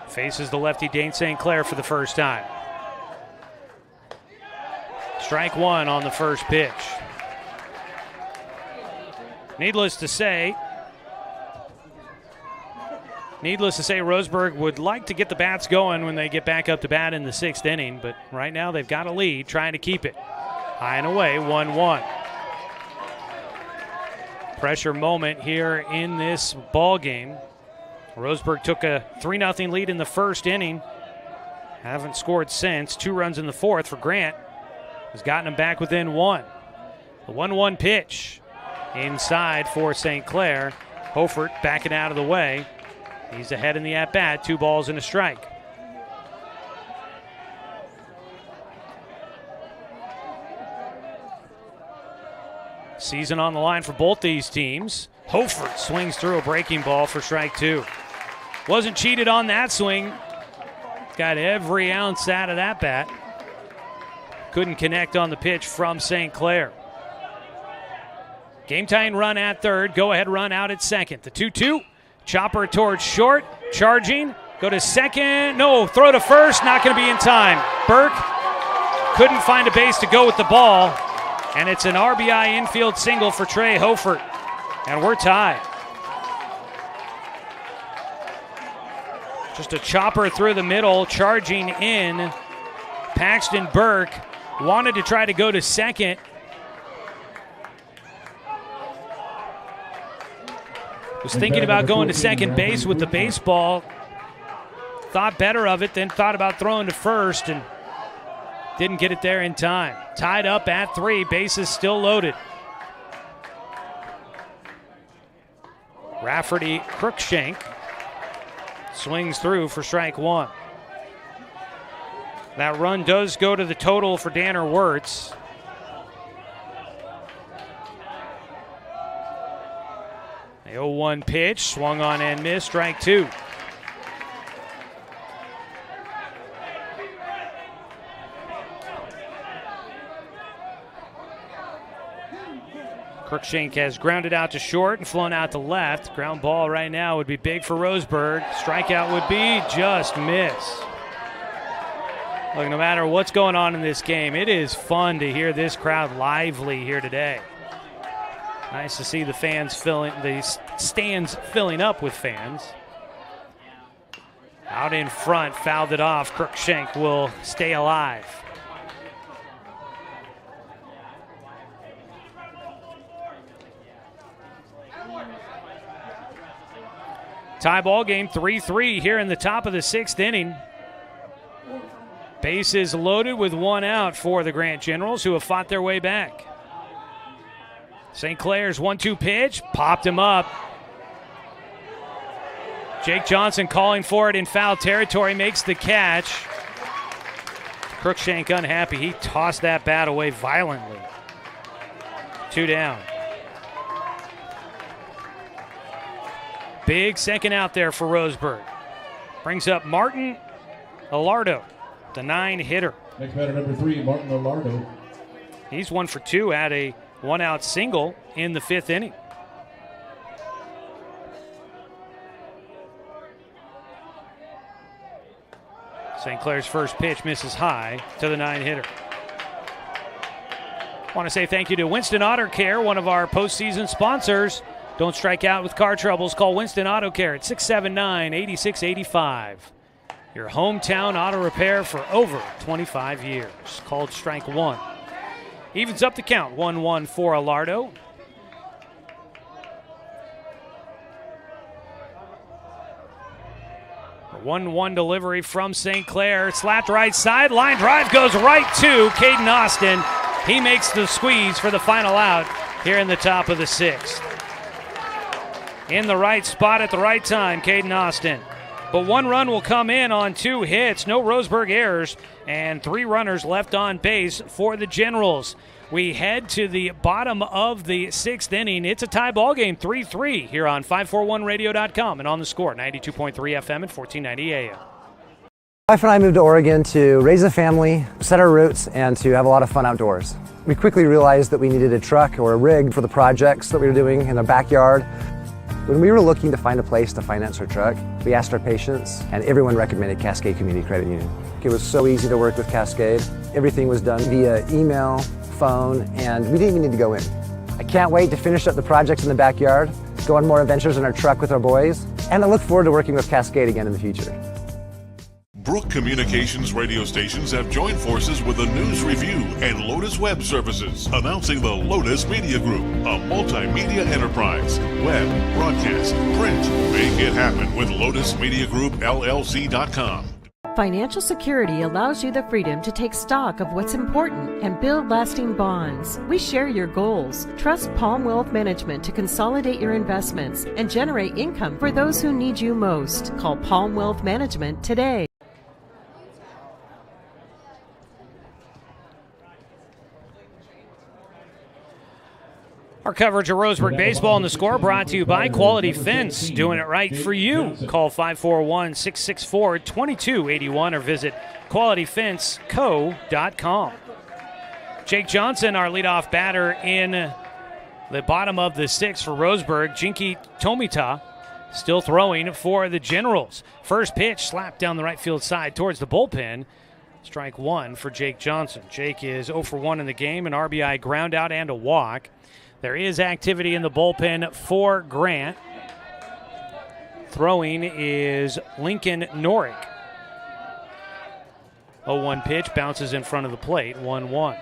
Faces the lefty Dane St. Clair for the first time. Strike 1 on the first pitch. Needless to say, Roseburg would like to get the bats going when they get back up to bat in the 6th inning, but right now they've got a lead, trying to keep it. High and away, 1-1. Pressure moment here in this ball game. Roseburg took a 3-0 lead in the first inning. Haven't scored since. 2 runs in the 4th for Grant. Has gotten them back within 1. The 1-1 pitch inside for St. Clair. Hofert backing out of the way. He's ahead in the at-bat. 2 balls and a strike. Season on the line for both these teams. Hofert swings through a breaking ball for strike 2. Wasn't cheated on that swing. Got every ounce out of that bat. Couldn't connect on the pitch from St. Clair. Game tying run at third. Go ahead run out at second. The 2-2. Chopper towards short. Charging. Go to second. No, throw to first. Not going to be in time. Burke couldn't find a base to go with the ball. And it's an RBI infield single for Trey Hofert. And we're tied. Just a chopper through the middle, charging in. Paxton Burke wanted to try to go to second. Was thinking about going to second base with the baseball. Thought better of it, then thought about throwing to first and didn't get it there in time. Tied up at 3, bases still loaded. Rafferty Crookshank swings through for strike 1. That run does go to the total for Danner Wirtz. The 0-1 pitch, swung on and missed, strike 2. Crookshank has grounded out to short and flown out to left. Ground ball right now would be big for Roseburg. Strikeout would be just miss. Look, no matter what's going on in this game, it is fun to hear this crowd lively here today. Nice to see the stands filling up with fans. Out in front, fouled it off. Crookshank will stay alive. Tie ball game, 3-3 here in the top of the 6th inning. Bases loaded with 1 out for the Grant Generals, who have fought their way back. St. Clair's 1-2 pitch, popped him up. Jake Johnson calling for it in foul territory, makes the catch. Crookshank unhappy. He tossed that bat away violently. 2 down. Big second out there for Roseburg. Brings up Martin Alardo, the 9-hitter. Next batter, number 3, Martin Alardo. He's 1 for 2, had a 1-out single in the 5th inning. St. Clair's first pitch misses high to the 9-hitter. Want to say thank you to Winston Auto Care, one of our postseason sponsors. Don't strike out with car troubles. Call Winston Auto Care at 679-8685. Your hometown auto repair for over 25 years. Called strike 1. Evens up the count, 1-1 for Alardo. A 1-1 delivery from St. Clair. Slapped right side. Line drive goes right to Caden Austin. He makes the squeeze for the final out here in the top of the 6th. In the right spot at the right time, Caden Austin. But 1 run will come in on 2 hits. No Roseburg errors and 3 runners left on base for the Generals. We head to the bottom of the 6th inning. It's a tie ball game, 3-3 here on 541radio.com and on the Score, 92.3 FM and 1490 AM. My wife and I moved to Oregon to raise a family, set our roots, and to have a lot of fun outdoors. We quickly realized that we needed a truck or a rig for the projects that we were doing in the backyard. When we were looking to find a place to finance our truck, we asked our patients, and everyone recommended Cascade Community Credit Union. It was so easy to work with Cascade. Everything was done via email, phone, and we didn't even need to go in. I can't wait to finish up the projects in the backyard, go on more adventures in our truck with our boys, and I look forward to working with Cascade again in the future. Brook Communications radio stations have joined forces with the News Review and Lotus Web Services, announcing the Lotus Media Group, a multimedia enterprise. Web, broadcast, print. Make it happen with LotusMediaGroupLLC.com. Financial security allows you the freedom to take stock of what's important and build lasting bonds. We share your goals. Trust Palm Wealth Management to consolidate your investments and generate income for those who need you most. Call Palm Wealth Management today. Our coverage of Roseburg baseball on the Score brought to you by Quality Fence. Doing it right for you. Call 541-664-2281 or visit qualityfenceco.com. Jake Johnson, our leadoff batter in the bottom of the 6th for Roseburg. Jinky Tomita still throwing for the Generals. First pitch slapped down the right field side towards the bullpen. Strike 1 for Jake Johnson. Jake is 0 for 1 in the game, an RBI ground out and a walk. There is activity in the bullpen for Grant. Throwing is Lincoln Norick. 0-1 pitch, bounces in front of the plate, 1-1.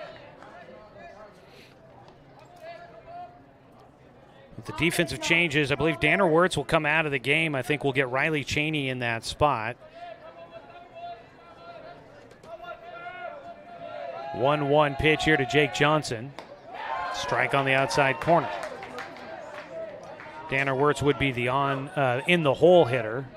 With the defensive changes, I believe Danner Wirtz will come out of the game. I think we'll get Riley Cheney in that spot. 1-1 pitch here to Jake Johnson. Strike on the outside corner. Danner Wirtz would be the in the hole hitter.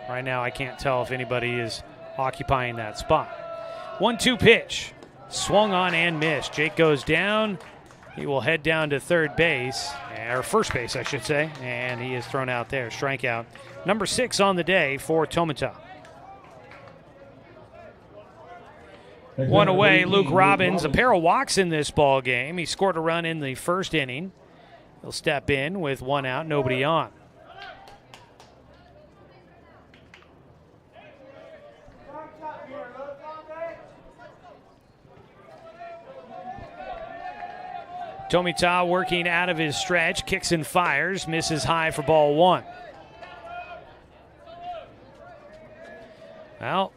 Right now I can't tell if anybody is occupying that spot. 1-2 pitch. Swung on and missed. Jake goes down. He will head down to third base, or first base I should say, and he is thrown out there. Strikeout number 6 on the day for Tomita. One away, Luke Robbins. A pair of walks in this ball game. He scored a run in the first inning. He'll step in with 1 out, nobody on. Tomita working out of his stretch, kicks and fires, misses high for ball 1. Well,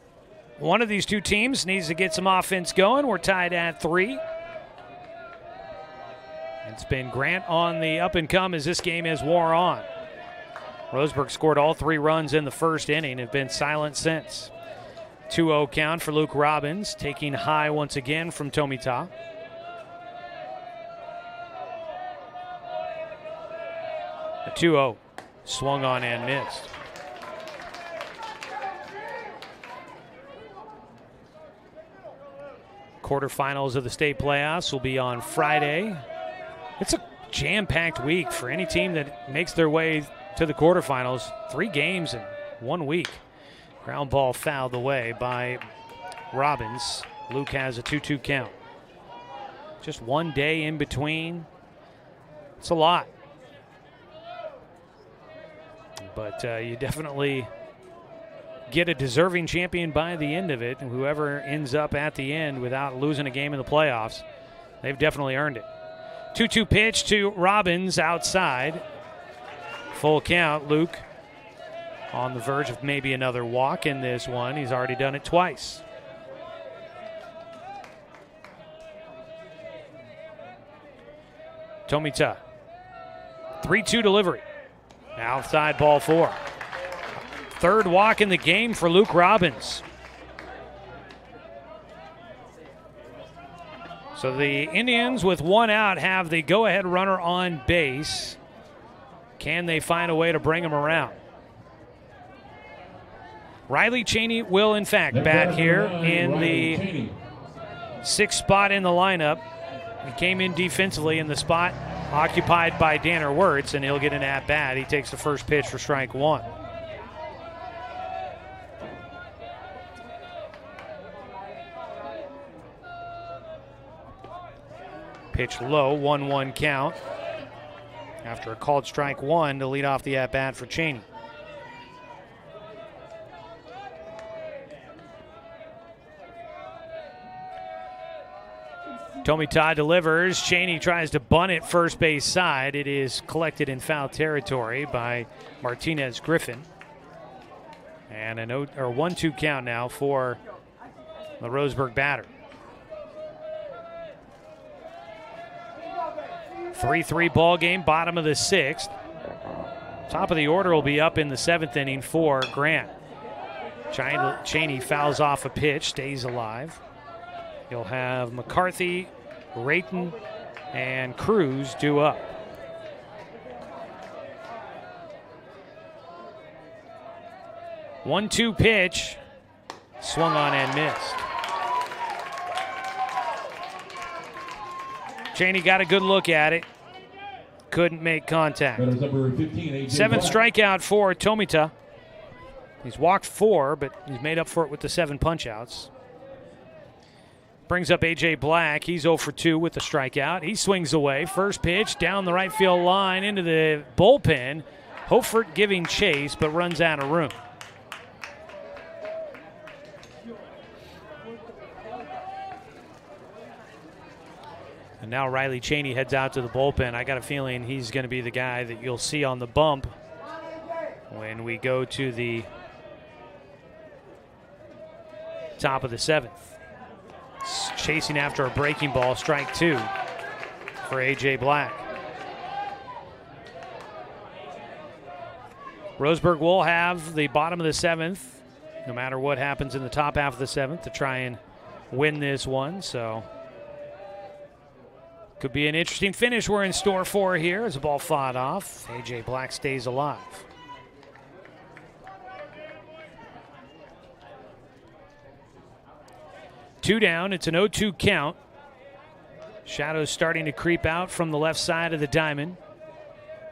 one of these two teams needs to get some offense going. We're tied at 3. It's been Grant on the up and come as this game has wore on. Roseburg scored all 3 runs in the first inning, have been silent since. 2-0 count for Luke Robbins, taking high once again from Tomita. A 2-0, swung on and missed. Quarterfinals of the state playoffs will be on Friday. It's a jam-packed week for any team that makes their way to the quarterfinals. 3 games in 1 week. Ground ball fouled away by Robbins. Luke has a 2-2 count. Just 1 day in between. It's a lot. But you definitely get a deserving champion by the end of it. And whoever ends up at the end without losing a game in the playoffs, they've definitely earned it. 2-2 pitch to Robbins outside. Full count. Luke on the verge of maybe another walk in this one. He's already done it twice. Tomita. 3-2 delivery. Outside, ball 4. Third walk in the game for Luke Robbins. So the Indians with 1 out have the go-ahead runner on base. Can they find a way to bring him around? Riley Cheney will, in fact, bat here in the 6th spot in the lineup. He came in defensively in the spot occupied by Danner Wirtz, and he'll get an at-bat. He takes the first pitch for strike 1. Pitch low, 1-1 count. After a called strike 1 to lead off the at-bat for Cheney. Tomita delivers. Cheney tries to bunt it first base side. It is collected in foul territory by Martinez Griffin. And a 1-2 count now for the Roseburg batter. 3-3 ball game, bottom of the 6th. Top of the order will be up in the 7th inning for Grant. Cheney fouls off a pitch, stays alive. You'll have McCarthy, Rayton, and Cruz due up. One-two pitch, swung on and missed. Cheney got a good look at it. Couldn't make contact. 7th strikeout for Tomita. He's walked 4, but he's made up for it with the 7 punch-outs. Brings up A.J. Black. He's 0 for 2 with the strikeout. He swings away. First pitch down the right field line into the bullpen. Hofert giving chase, but runs out of room. And now Riley Cheney heads out to the bullpen. I got a feeling he's going to be the guy that you'll see on the bump when we go to the top of the 7th. Chasing after a breaking ball, strike 2 for A.J. Black. Roseburg will have the bottom of the 7th, no matter what happens in the top half of the 7th, to try and win this one. So could be an interesting finish we're in store for here as the ball fought off. A.J. Black stays alive. Two down. It's an 0-2 count. Shadows starting to creep out from the left side of the diamond.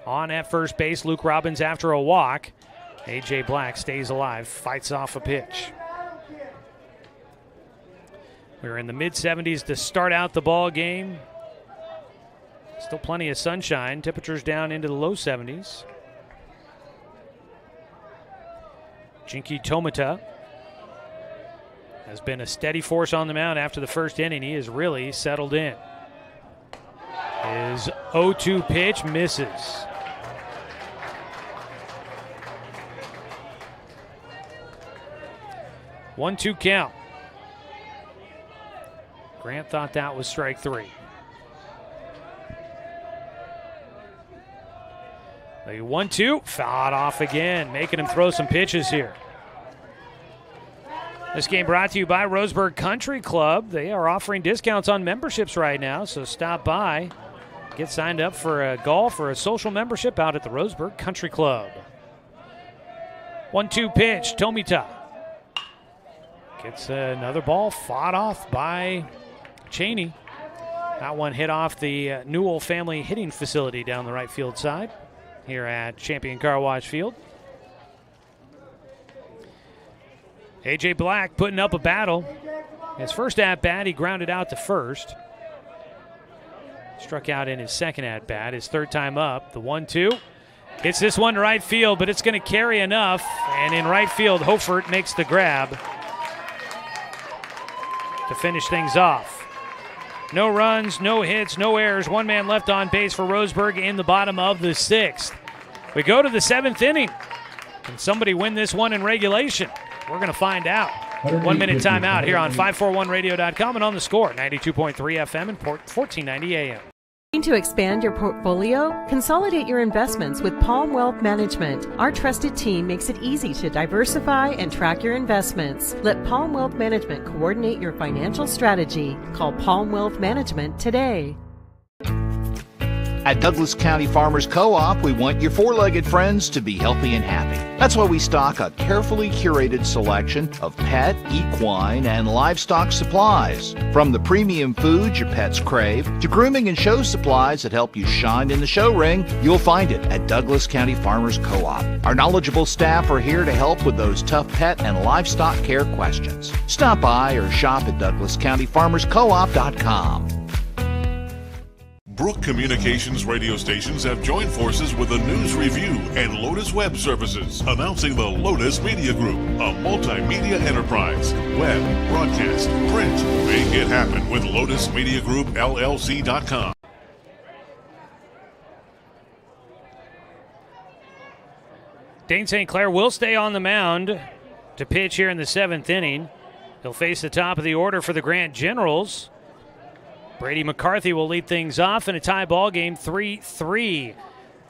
On at first base, Luke Robbins after a walk. A.J. Black stays alive, fights off a pitch. We're in the mid-70s to start out the ball game. Still plenty of sunshine. Temperatures down into the low 70s. Jinky Tomita has been a steady force on the mound after the first inning. He has really settled in. His 0-2 pitch misses. One-two count. Grant thought that was strike 3. The 1-2, fouled off again, making him throw some pitches here. This game brought to you by Roseburg Country Club. They are offering discounts on memberships right now, so stop by. Get signed up for a golf or a social membership out at the Roseburg Country Club. 1-2 pitch, Tomita. Gets another ball fought off by Cheney. That one hit off the Newell family hitting facility down the right field side here at Champion Car Wash Field. A.J. Black putting up a battle. His first at-bat, he grounded out to first. Struck out in his second at-bat, his third time up. The 1-2. Hits this one to right field, but it's going to carry enough. And in right field, Hofert makes the grab to finish things off. No runs, no hits, no errors. One man left on base for Roseburg in the bottom of the sixth. We go to the seventh inning. Can somebody win this one in regulation? We're going to find out. 1 minute timeout here on 541radio.com and on the score, 92.3 FM and 1490 AM. To expand your portfolio? Consolidate your investments with Palm Wealth Management. Our trusted team makes it easy to diversify and track your investments. Let Palm Wealth Management coordinate your financial strategy. Call Palm Wealth Management today. At Douglas County Farmers Co-op, we want your four-legged friends to be healthy and happy. That's why we stock a carefully curated selection of pet, equine, and livestock supplies. From the premium foods your pets crave to grooming and show supplies that help you shine in the show ring, you'll find it at Douglas County Farmers Co-op. Our knowledgeable staff are here to help with those tough pet and livestock care questions. Stop by or shop at DouglasCountyFarmersCoop.com. Brook Communications radio stations have joined forces with the News Review and Lotus Web Services, announcing the Lotus Media Group, a multimedia enterprise. Web, broadcast, print. Make it happen with Lotus Media Group, LLC.com. Dane St. Clair will stay on the mound to pitch here in the seventh inning. He'll face the top of the order for the Grant Generals. Brady McCarthy will lead things off in a tie ball game, 3-3.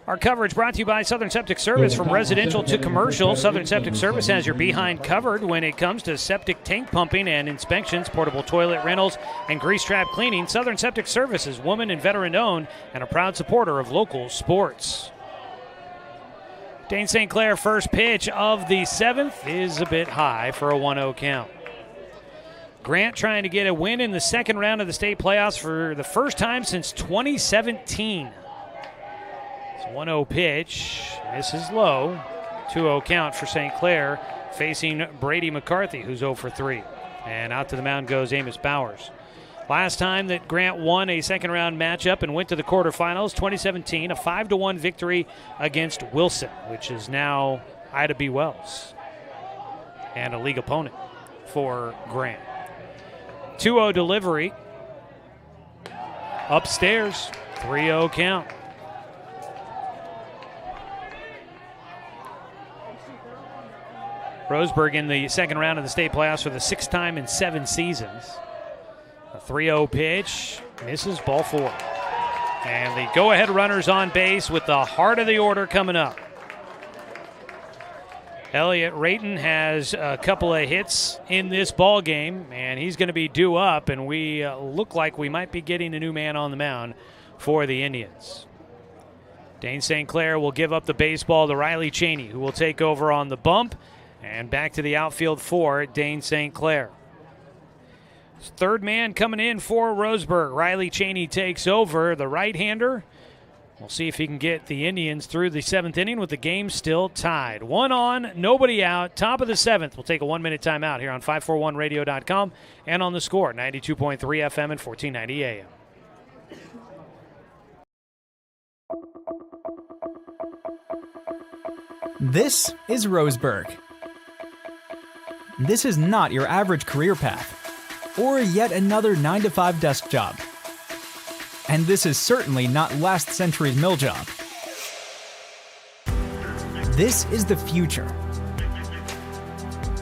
Our coverage brought to you by Southern Septic Service. From residential to commercial, Southern Septic Service has your behind covered when it comes to septic tank pumping and inspections, portable toilet rentals, and grease trap cleaning. Southern Septic Service is woman and veteran owned and a proud supporter of local sports. Dane St. Clair, first pitch of the seventh is a bit high for a 1-0 count. Grant trying to get a win in the second round of the state playoffs for the first time since 2017. It's a 1-0 pitch. This is low. 2-0 count for St. Clair, facing Brady McCarthy, who's 0 for 3. And out to the mound goes Amos Bowers. Last time that Grant won a second round matchup and went to the quarterfinals, 2017, a 5-1 victory against Wilson, which is now Ida B. Wells and a league opponent for Grant. 2-0 delivery. Upstairs, 3-0 count. Roseburg in the second round of the state playoffs for the sixth time in 7 seasons. A 3-0 pitch, misses, ball 4. And the go-ahead runners on base with the heart of the order coming up. Elliot Rayton has a couple of hits in this ball game, and he's going to be due up, and we look like we might be getting a new man on the mound for the Indians. Dane St. Clair will give up the baseball to Riley Cheney, who will take over on the bump, and back to the outfield for Dane St. Clair. Third man coming in for Roseburg. Riley Cheney takes over, the right-hander. We'll see if he can get the Indians through the seventh inning with the game still tied. 1 on, nobody out, top of the seventh. We'll take a 1 minute timeout here on 541radio.com and on the score, 92.3 FM and 1490 AM. This is Roseburg. This is not your average career path, or yet another 9-to-5 desk job. And this is certainly not last century's mill job. This is the future.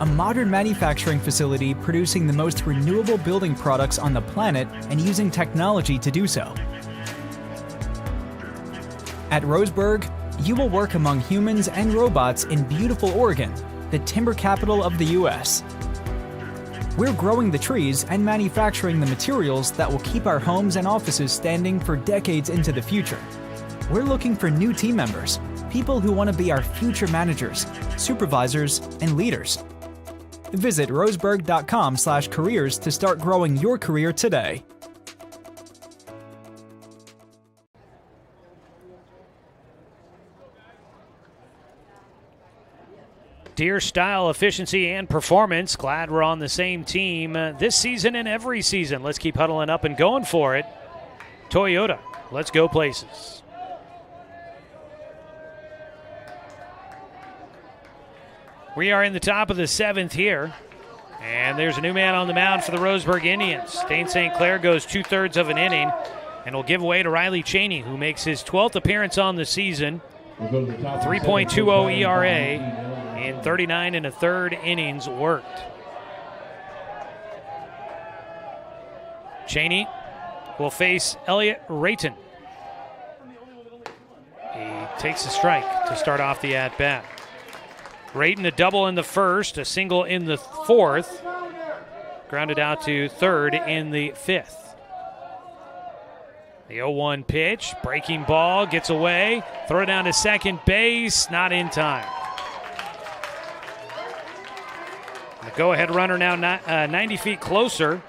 A modern manufacturing facility producing the most renewable building products on the planet and using technology to do so. At Roseburg, you will work among humans and robots in beautiful Oregon, the timber capital of the U.S. We're growing the trees and manufacturing the materials that will keep our homes and offices standing for decades into the future. We're looking for new team members, people who want to be our future managers, supervisors, and leaders. Visit roseburg.com/careers to start growing your career today. Deere style, efficiency, and performance. Glad we're on the same team this season and every season. Let's keep huddling up and going for it. Toyota, let's go places. We are in the top of the 7th here. And there's a new man on the mound for the Roseburg Indians. Dane St. Clair goes 2/3 of an inning and will give away to Riley Cheney, who makes his 12th appearance on the season. 3.20 ERA in 39 1/3 innings worked. Cheney will face Elliott Rayton. He takes a strike to start off the at-bat. Rayton a double in the first, a single in the 4th. Grounded out to 3rd in the 5th. The 0-1 pitch, breaking ball, gets away. Throw it down to second base, not in time. The go-ahead runner now 90 feet closer.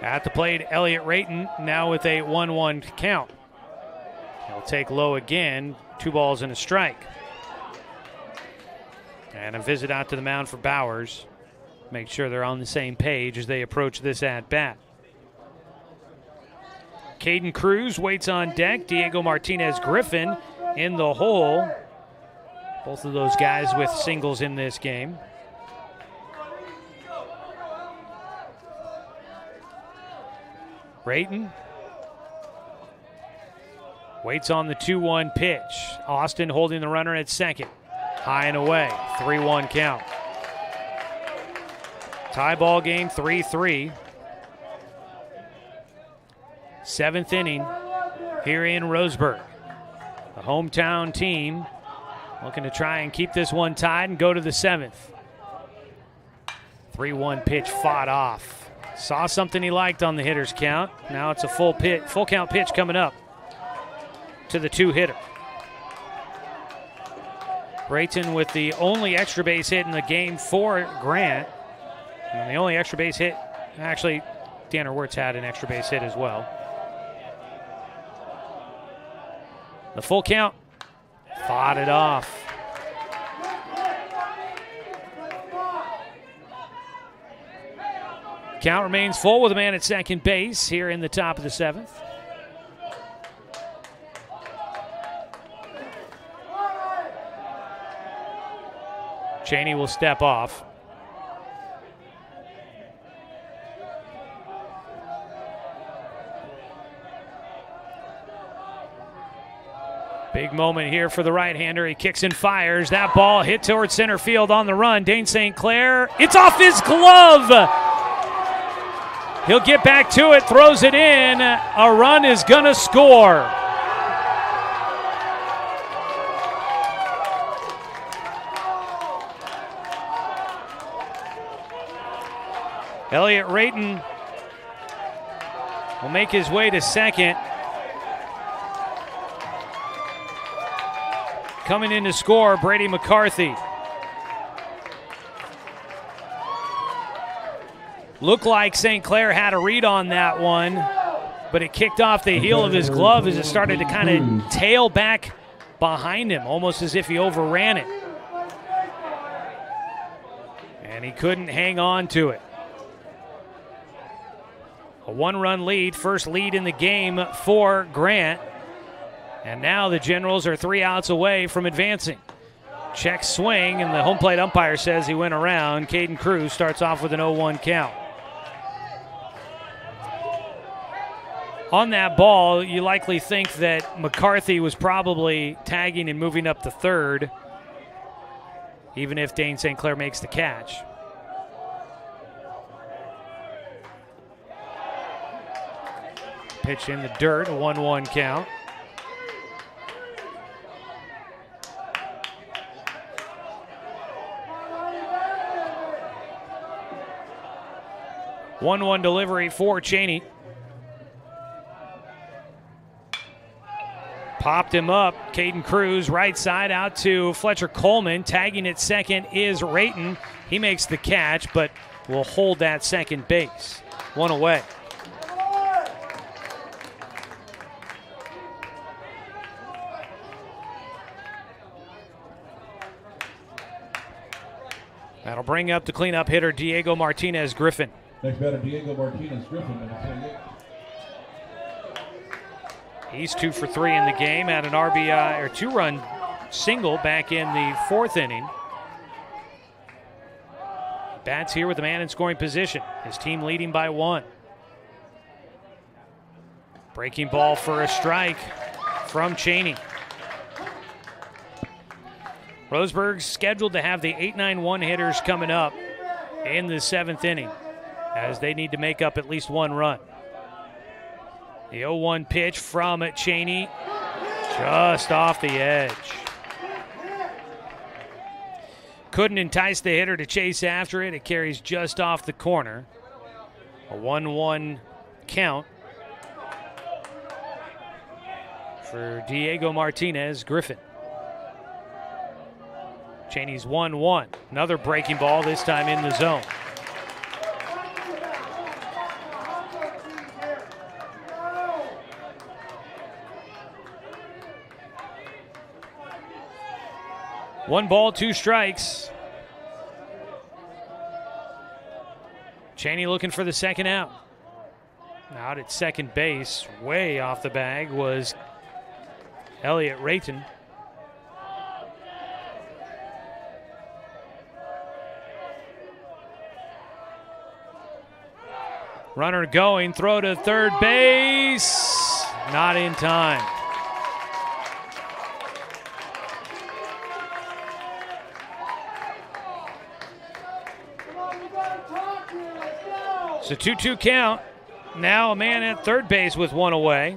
At the plate, Elliott Rayton now with a 1-1 count. He'll take low again, 2 balls and a strike. And a visit out to the mound for Bowers. Make sure they're on the same page as they approach this at-bat. Caden Cruz waits on deck. Diego Martinez-Griffin in the hole. Both of those guys with singles in this game. Rayton waits on the 2-1 pitch. Austin holding the runner at second. High and away, 3-1 count. Tie ball game, 3-3. 7th inning here in Roseburg. The hometown team looking to try and keep this one tied and go to the 7th. 3-1 pitch fought off. Saw something he liked on the hitter's count. Now it's a full count pitch coming up to the 2-hitter. Rayton with the only extra base hit in the game for Grant. And the only extra base hit, actually, Danner Wirtz had an extra base hit as well. The full count, fought it off. Count remains full with a man at second base here in the top of the 7th. Cheney will step off. Big moment here for the right-hander. He kicks and fires. That ball hit towards center field on the run. Dane St. Clair, it's off his glove. He'll get back to it, throws it in. A run is going to score. Elliott Rayton will make his way to second. Coming in to score, Brady McCarthy. Looked like St. Clair had a read on that one, but it kicked off the heel of his glove as it started to kind of tail back behind him, almost as if he overran it. And he couldn't hang on to it. A 1-run lead, first lead in the game for Grant. And now the Generals are 3 outs away from advancing. Check swing, and the home plate umpire says he went around. Caden Cruz starts off with an 0-1 count. On that ball, you likely think that McCarthy was probably tagging and moving up to third, even if Dane St. Clair makes the catch. Pitch in the dirt, a 1-1 count. One delivery for Cheney. Popped him up. Caden Cruz, right side out to Fletcher Coleman. Tagging at second is Rayton. He makes the catch, but will hold that second base. One away. That'll bring up the cleanup hitter, Diego Martinez Griffin. Next batter, Diego Martinez Griffin, number 28. He's 2 for 3 in the game, had an RBI or 2-run single back in the 4th inning. Bats here with the man in scoring position. His team leading by 1. Breaking ball for a strike from Cheney. Roseburg's scheduled to have the 8-9-1 hitters coming up in the 7th inning as they need to make up at least 1 run. The 0-1 pitch from Cheney, just off the edge. Couldn't entice the hitter to chase after it. It carries just off the corner. A 1-1 count for Diego Martinez Griffin. Cheney's 1-1. Another breaking ball, this time in the zone. One ball, 2 strikes. Cheney looking for the second out. Out at second base, way off the bag, was Elliott Rayton. Runner going, throw to third base, not in time. It's a 2-2 count. Now a man at third base with 1 away.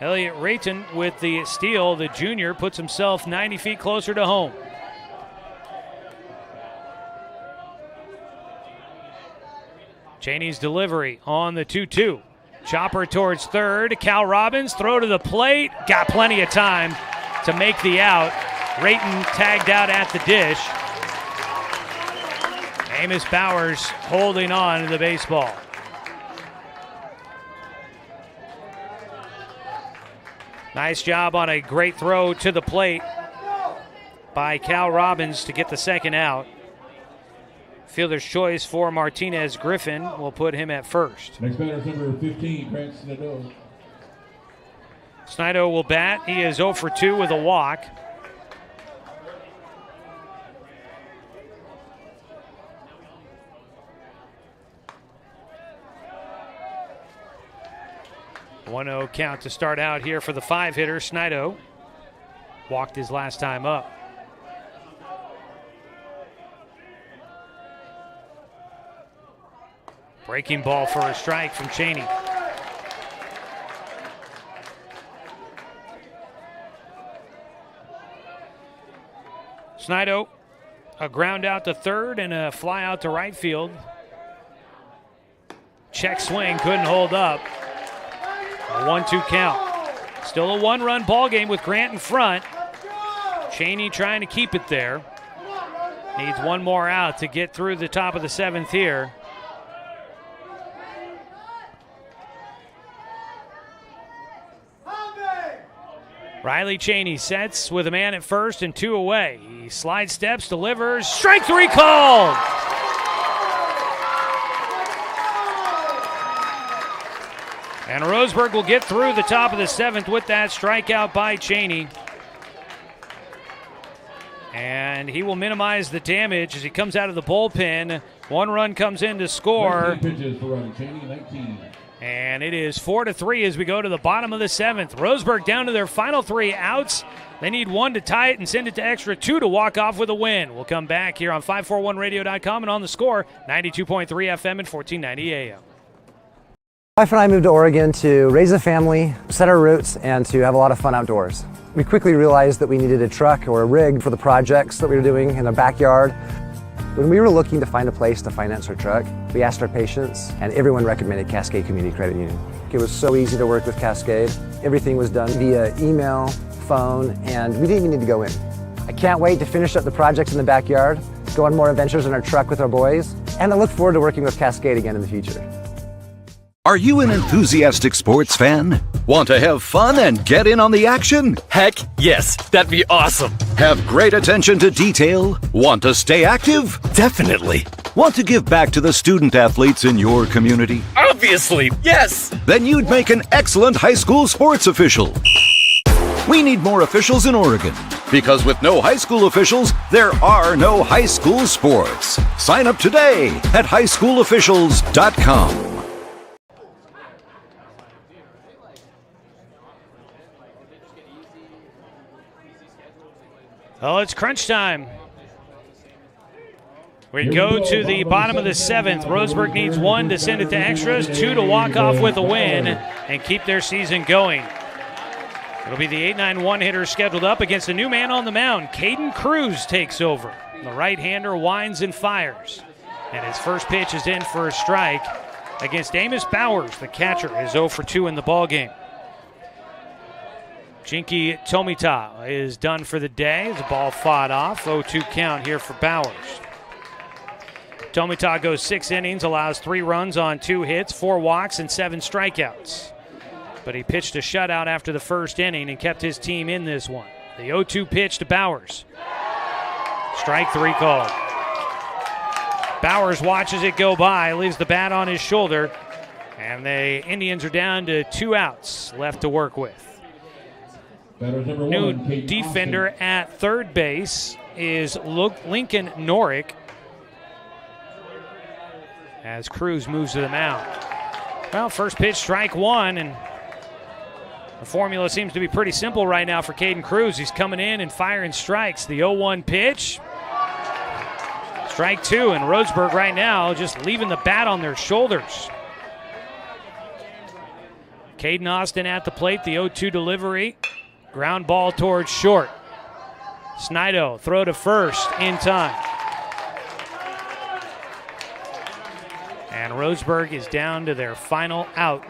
Elliott Rayton with the steal. The junior puts himself 90 feet closer to home. Cheney's delivery on the 2-2. Chopper towards third. Cal Robbins, throw to the plate. Got plenty of time to make the out. Rayton tagged out at the dish. Amos Bowers holding on to the baseball. Nice job on a great throw to the plate by Cal Robbins to get the second out. Fielder's choice for Martinez Griffin will put him at first. Next batter is number 15, Grant Snido. Snido will bat. He is 0 for 2 with a walk. A 1-0 count to start out here for the 5-hitter. Snido walked his last time up. Breaking ball for a strike from Cheney. Snido, a ground out to third and a fly out to right field. Check swing, couldn't hold up. A 1-2 count. Still a 1-run ball game with Grant in front. Cheney trying to keep it there. Needs 1 more out to get through the top of the 7th here. Riley Cheney sets with a man at first and 2 away. He slide steps, delivers, strike 3 called. And Roseburg will get through the top of the 7th with that strikeout by Cheney. And he will minimize the damage as he comes out of the bullpen. 1 run comes in to score. 19 pitches for Cheney, 19. And it is 4-3 as we go to the bottom of the 7th. Roseburg down to their final 3 outs. They need 1 to tie it and send it to extra 2 to walk off with a win. We'll come back here on 541radio.com and on the score, 92.3 FM and 1490 AM. My wife and I moved to Oregon to raise a family, set our roots, and to have a lot of fun outdoors. We quickly realized that we needed a truck or a rig for the projects that we were doing in our backyard. When we were looking to find a place to finance our truck, we asked our patients, and everyone recommended Cascade Community Credit Union. It was so easy to work with Cascade. Everything was done via email, phone, and we didn't even need to go in. I can't wait to finish up the projects in the backyard, go on more adventures in our truck with our boys, and I look forward to working with Cascade again in the future. Are you an enthusiastic sports fan? Want to have fun and get in on the action? Heck yes, that'd be awesome. Have great attention to detail? Want to stay active? Definitely. Want to give back to the student athletes in your community? Obviously, yes. Then you'd make an excellent high school sports official. We need more officials in Oregon, because with no high school officials, there are no high school sports. Sign up today at highschoolofficials.com. Oh, it's crunch time. We go to the bottom of the 7th. Roseburg needs 1 to send it to extras, 2 to walk off with a win and keep their season going. It'll be the 8-9-1 hitter scheduled up against a new man on the mound. Caden Cruz takes over. The right-hander winds and fires. And his first pitch is in for a strike against Amos Bowers. The catcher is 0 for 2 in the ballgame. Jinky Tomita is done for the day. The ball fought off. 0-2 count here for Bowers. Tomita goes 6 innings, allows 3 runs on 2 hits, 4 walks, and 7 strikeouts. But he pitched a shutout after the first inning and kept his team in this one. The 0-2 pitch to Bowers. Strike 3 called. Bowers watches it go by, leaves the bat on his shoulder, and the Indians are down to 2 outs left to work with. New defender at third base is Lincoln Norick as Cruz moves to the mound. Well, first pitch, strike 1, and the formula seems to be pretty simple right now for Caden Cruz. He's coming in and firing strikes. The 0-1 pitch, strike 2, and Roseburg right now just leaving the bat on their shoulders. Caden Austin at the plate, the 0-2 delivery. Ground ball towards short. Snido, throw to first in time. And Roseburg is down to their final out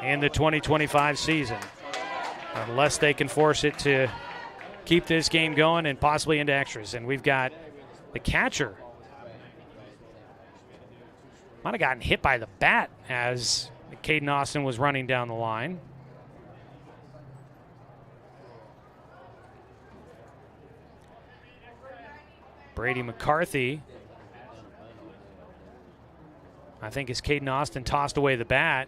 in the 2025 season, unless they can force it to keep this game going and possibly into extras. And we've got the catcher. Might have gotten hit by the bat as Caden Austin was running down the line. Brady McCarthy, I think as Caden Austin tossed away the bat,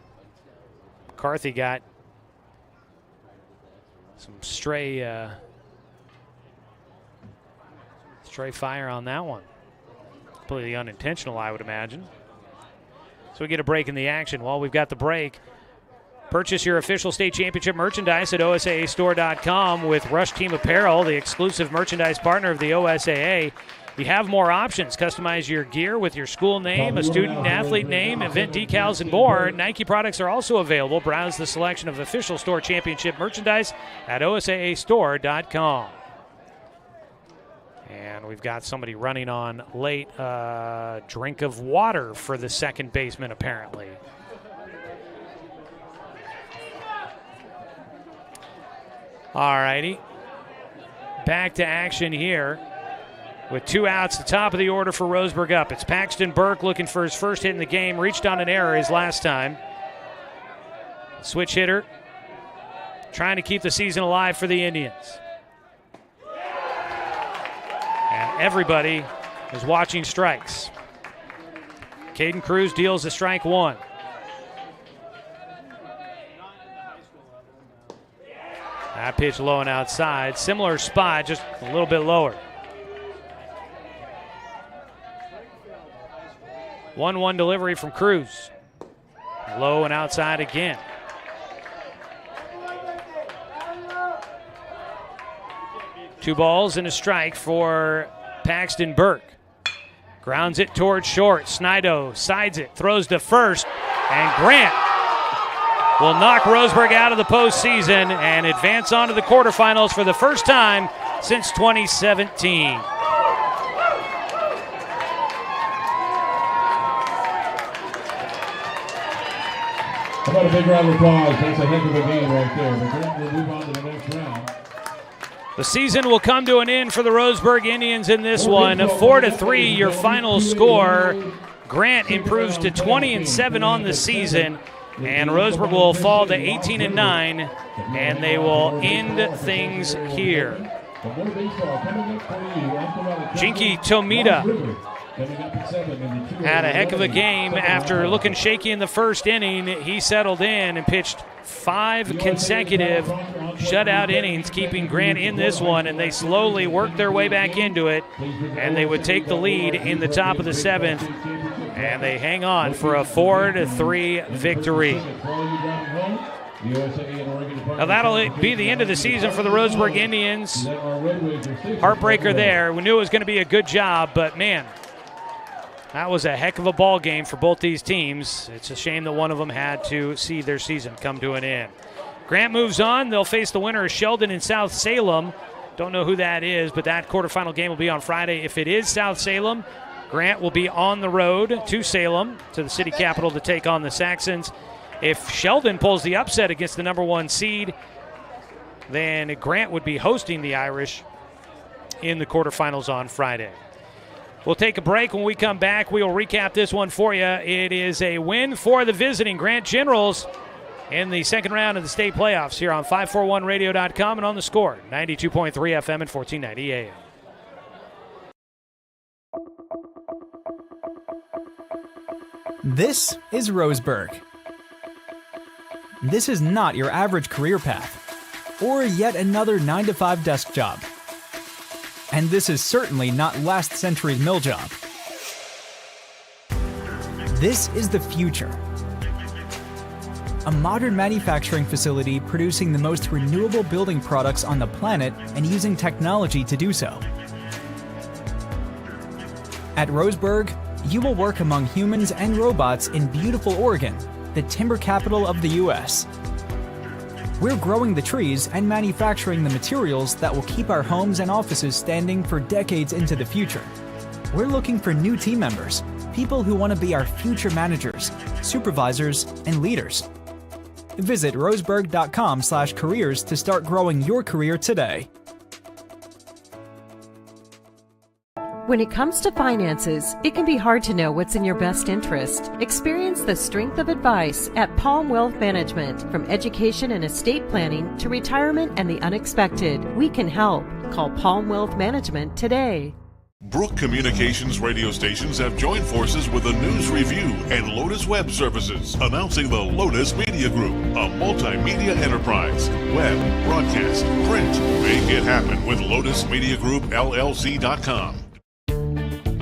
McCarthy got some stray fire on that one. Completely unintentional, I would imagine. So we get a break in the action. While we've got the break, purchase your official state championship merchandise at OSAAstore.com with Rush Team Apparel, the exclusive merchandise partner of the OSAA. You have more options. Customize your gear with your school name, a student-athlete name, event decals, and more. Nike products are also available. Browse the selection of official store championship merchandise at OSAAstore.com. And we've got somebody running on late. Drink of water for the second baseman, apparently. All righty. Back to action here. With 2 outs, the top of the order for Roseburg up. It's Paxton Burke looking for his first hit in the game. Reached on an error his last time. Switch hitter. Trying to keep the season alive for the Indians. And everybody is watching strikes. Caden Cruz deals a strike 1. That pitch low and outside. Similar spot, just a little bit lower. 1-1 delivery from Cruz. Low and outside again. Two balls and a strike for Paxton Burke. Grounds it towards short. Snido sides it, throws to first, and Grant will knock Roseburg out of the postseason and advance on to the quarterfinals for the first time since 2017. How about a big round of applause? That's a heck of a game right there. But we'll move on to the next round. The season will come to an end for the Roseburg Indians in this one. 4-3, your final score. Grant improves to 20-7 on the season. And Roseburg will fall to 18-9, and they will end things here. Jinky Tomita had a heck of a game after looking shaky in the first inning. He settled in and pitched 5 consecutive shutout innings, keeping Grant in this one, and they slowly worked their way back into it, and they would take the lead in the top of the 7th, and they hang on for a 4-3 victory. Now that'll be the end of the season for the Roseburg Indians. Heartbreaker there. We knew it was going to be a good job, but man, that was a heck of a ball game for both these teams. It's a shame that one of them had to see their season come to an end. Grant moves on. They'll face the winner of Sheldon and South Salem. Don't know who that is, but that quarterfinal game will be on Friday. If it is South Salem, Grant will be on the road to Salem, to the city capital, to take on the Saxons. If Sheldon pulls the upset against the number 1 seed, then Grant would be hosting the Irish in the quarterfinals on Friday. We'll take a break. When we come back, we will recap this one for you. It is a win for the visiting Grant Generals in the second round of the state playoffs here on 541radio.com and on the Score, 92.3 FM and 1490 AM. This is Roseburg. This is not your average career path, or yet another 9-to-5 desk job. And this is certainly not last century's mill job. This is the future. A modern manufacturing facility producing the most renewable building products on the planet and using technology to do so. At Roseburg, you will work among humans and robots in beautiful Oregon, the timber capital of the U.S. We're growing the trees and manufacturing the materials that will keep our homes and offices standing for decades into the future. We're looking for new team members, people who want to be our future managers, supervisors, and leaders. Visit roseburg.com/careers to start growing your career today. When it comes to finances, it can be hard to know what's in your best interest. Experience the strength of advice at Palm Wealth Management. From education and estate planning to retirement and the unexpected, we can help. Call Palm Wealth Management today. Brook Communications radio stations have joined forces with the News Review and Lotus Web Services, announcing the Lotus Media Group, a multimedia enterprise. Web, broadcast, print. Make it happen with LotusMediaGroupLLC.com.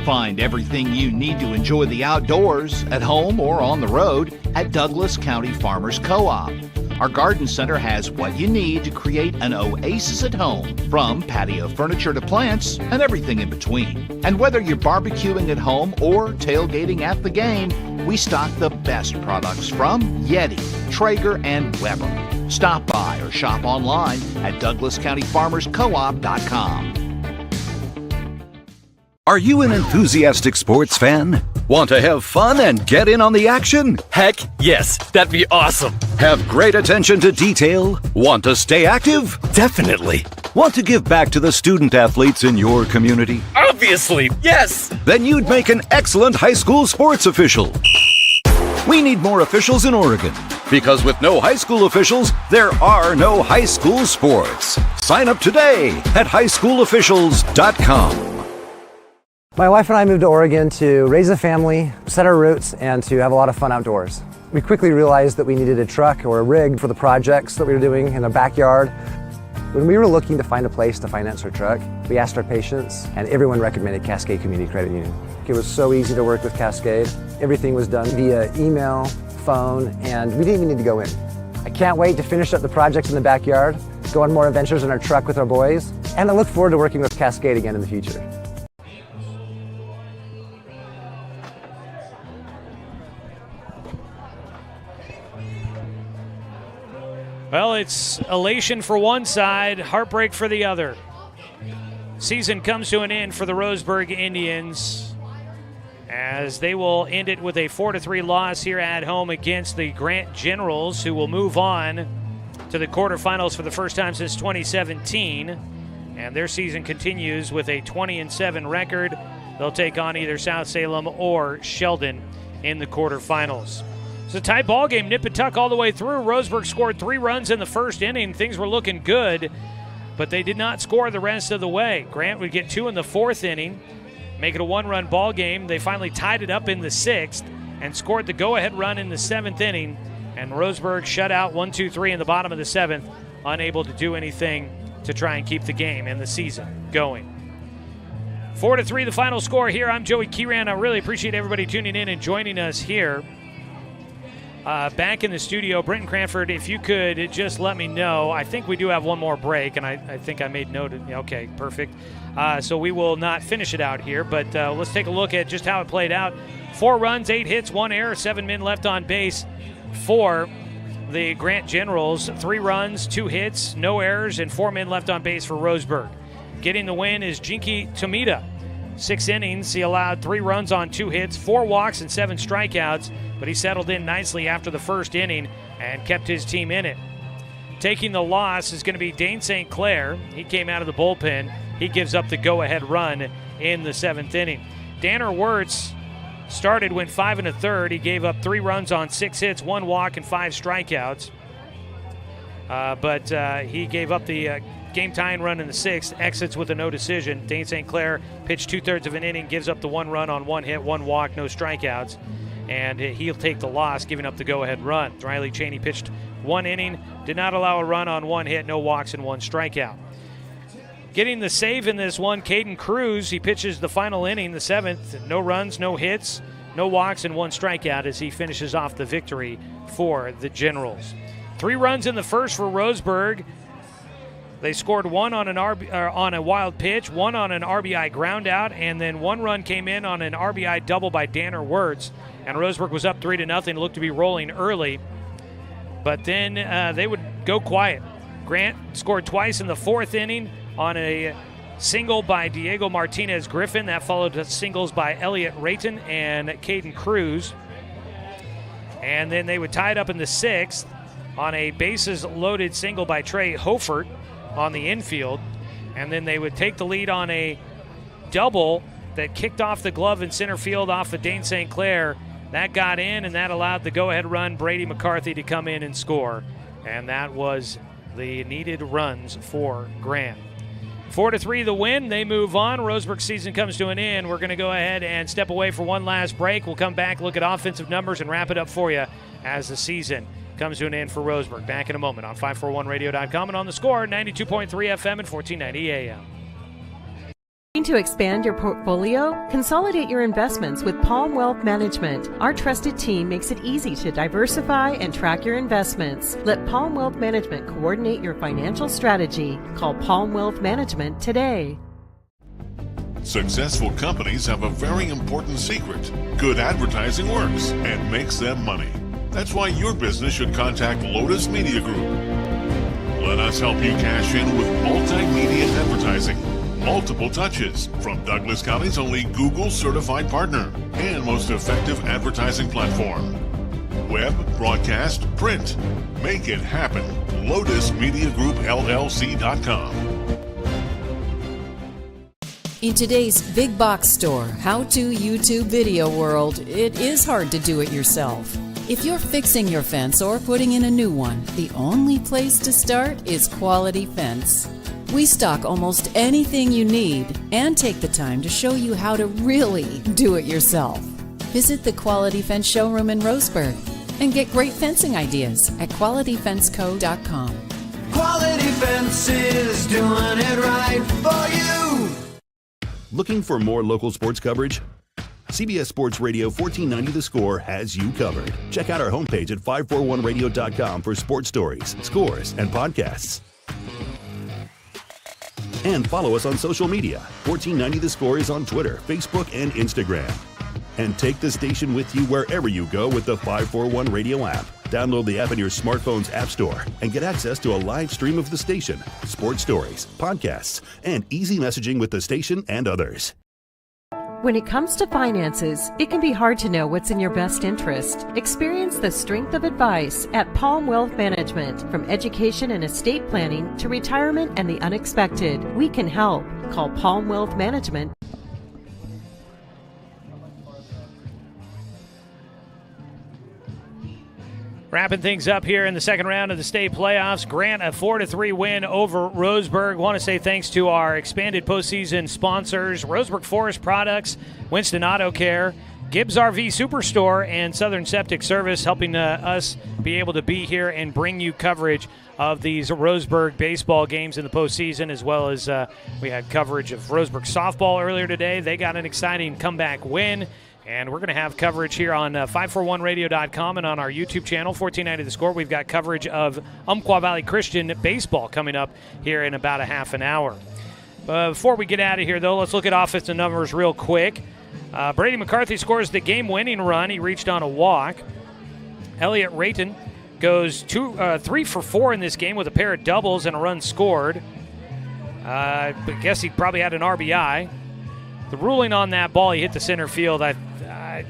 Find everything you need to enjoy the outdoors, at home or on the road, at Douglas County Farmers Co-op. Our garden center has what you need to create an oasis at home, from patio furniture to plants and everything in between. And whether you're barbecuing at home or tailgating at the game, we stock the best products from Yeti, Traeger, and Weber. Stop by or shop online at DouglasCountyFarmersCoop.com. Are you an enthusiastic sports fan? Want to have fun and get in on the action? Heck yes, that'd be awesome. Have great attention to detail? Want to stay active? Definitely. Want to give back to the student athletes in your community? Obviously, yes. Then you'd make an excellent high school sports official. We need more officials in Oregon, because with no high school officials, there are no high school sports. Sign up today at highschoolofficials.com. My wife and I moved to Oregon to raise a family, set our roots, and to have a lot of fun outdoors. We quickly realized that we needed a truck or a rig for the projects that we were doing in our backyard. When we were looking to find a place to finance our truck, we asked our patients, and everyone recommended Cascade Community Credit Union. It was so easy to work with Cascade. Everything was done via email, phone, and we didn't even need to go in. I can't wait to finish up the projects in the backyard, go on more adventures in our truck with our boys, and I look forward to working with Cascade again in the future. Well, it's elation for one side, heartbreak for the other. Season comes to an end for the Roseburg Indians, as they will end it with a 4-3 loss here at home against the Grant Generals, who will move on to the quarterfinals for the first time since 2017. And their season continues with a 20-7 record. They'll take on either South Salem or Sheldon in the quarterfinals. It's a tight ball game, nip and tuck all the way through. Roseburg scored 3 runs in the first inning. Things were looking good, but they did not score the rest of the way. Grant would get 2 in the 4th inning, make it a 1-run ball game. They finally tied it up in the 6th and scored the go-ahead run in the 7th inning, and Roseburg shut out 1-2-3 in the bottom of the 7th, unable to do anything to try and keep the game and the season going. 4-3 the final score here. I'm Joey Kieran. I really appreciate everybody tuning in and joining us here. Back in the studio, Brenton Cranford, if you could just let me know. I think we do have one more break, and I think I made note of. Okay, perfect. So we will not finish it out here, but let's take a look at just how it played out. 4 runs, 8 hits, 1 error, 7 men left on base for the Grant Generals. 3 runs, 2 hits, no errors, and 4 men left on base for Roseburg. Getting the win is Jinky Tomita. 6 innings, he allowed 3 runs on 2 hits, 4 walks, and 7 strikeouts, but he settled in nicely after the first inning and kept his team in it. Taking the loss is going to be Dane St. Clair. He came out of the bullpen. He gives up the go-ahead run in the 7th inning. Danner Wirtz started, went 5 1/3. He gave up 3 runs on 6 hits, 1 walk, and 5 strikeouts. But he gave up the game-tying run in the 6th, exits with a no decision. Dane St. Clair pitched 2/3 of an inning, gives up the 1 run on 1 hit, 1 walk, no strikeouts, and he'll take the loss, giving up the go-ahead run. Riley Cheney pitched 1 inning, did not allow a run on 1 hit, no walks, and 1 strikeout. Getting the save in this one, Caden Cruz. He pitches the final inning, the 7th, no runs, no hits, no walks, and 1 strikeout as he finishes off the victory for the Generals. 3 runs in the first for Roseburg. They scored 1 on on a wild pitch, 1 on an RBI ground out, and then 1 run came in on an RBI double by Danner Wirtz. And Roseburg was up 3-0, looked to be rolling early. But then they would go quiet. Grant scored twice in the 4th inning on a single by Diego Martinez Griffin. That followed singles by Elliott Rayton and Caden Cruz. And then they would tie it up in the 6th on a bases-loaded single by Trey Hofert on the infield. And then they would take the lead on a double that kicked off the glove in center field off of Dane St. Clair. That got in, and that allowed the go-ahead run, Brady McCarthy, to come in and score. And that was the needed runs for Grant. 4-3 the win. They move on. Roseburg's season comes to an end. We're going to go ahead and step away for one last break. We'll come back, look at offensive numbers, and wrap it up for you as the season comes to an end for Roseburg. Back in a moment on 541radio.com and on the Score, 92.3 FM and 1490 AM. To expand your portfolio? Consolidate your investments with Palm Wealth Management. Our trusted team makes it easy to diversify and track your investments. Let Palm Wealth Management coordinate your financial strategy. Call Palm Wealth Management today. Successful companies have a very important secret. Good advertising works and makes them money. That's why your business should contact Lotus Media Group. Let us help you cash in with multimedia advertising. Multiple touches from Douglas County's only Google certified partner and most effective advertising platform. Web, broadcast, print. Make it happen. LotusMediaGroupLLC.com. In today's big box store, how-to YouTube video world, it is hard to do it yourself. If you're fixing your fence or putting in a new one, the only place to start is Quality Fence. We stock almost anything you need and take the time to show you how to really do it yourself. Visit the Quality Fence showroom in Roseburg and get great fencing ideas at QualityFenceCo.com. Quality Fences, doing it right for you. Looking for more local sports coverage? CBS Sports Radio 1490 The Score has you covered. Check out our homepage at 541radio.com for sports stories, scores, and podcasts. And follow us on social media. 1490 The Score is on Twitter, Facebook, and Instagram. And take the station with you wherever you go with the 541 Radio app. Download the app in your smartphone's app store and get access to a live stream of the station, sports stories, podcasts, and easy messaging with the station and others. When it comes to finances, it can be hard to know what's in your best interest. Experience the strength of advice at Palm Wealth Management. From education and estate planning to retirement and the unexpected, we can help. Call Palm Wealth Management. Wrapping things up here in the second round of the state playoffs, Grant a 4-3 win over Roseburg. Want to say thanks to our expanded postseason sponsors, Roseburg Forest Products, Winston Auto Care, Gibbs RV Superstore, and Southern Septic Service, helping us be able to be here and bring you coverage of these Roseburg baseball games in the postseason, as well as we had coverage of Roseburg softball earlier today. They got an exciting comeback win. And we're going to have coverage here on 541radio.com and on our YouTube channel, 1490 The Score. We've got coverage of Umpqua Valley Christian baseball coming up here in about a half an hour. Before we get out of here, though, let's look at offensive numbers real quick. Brady McCarthy scores the game-winning run. He reached on a walk. Elliot Rayton goes 3 for 4 in this game with a pair of doubles and a run scored. I guess he probably had an RBI. The ruling on that ball, he hit the center field.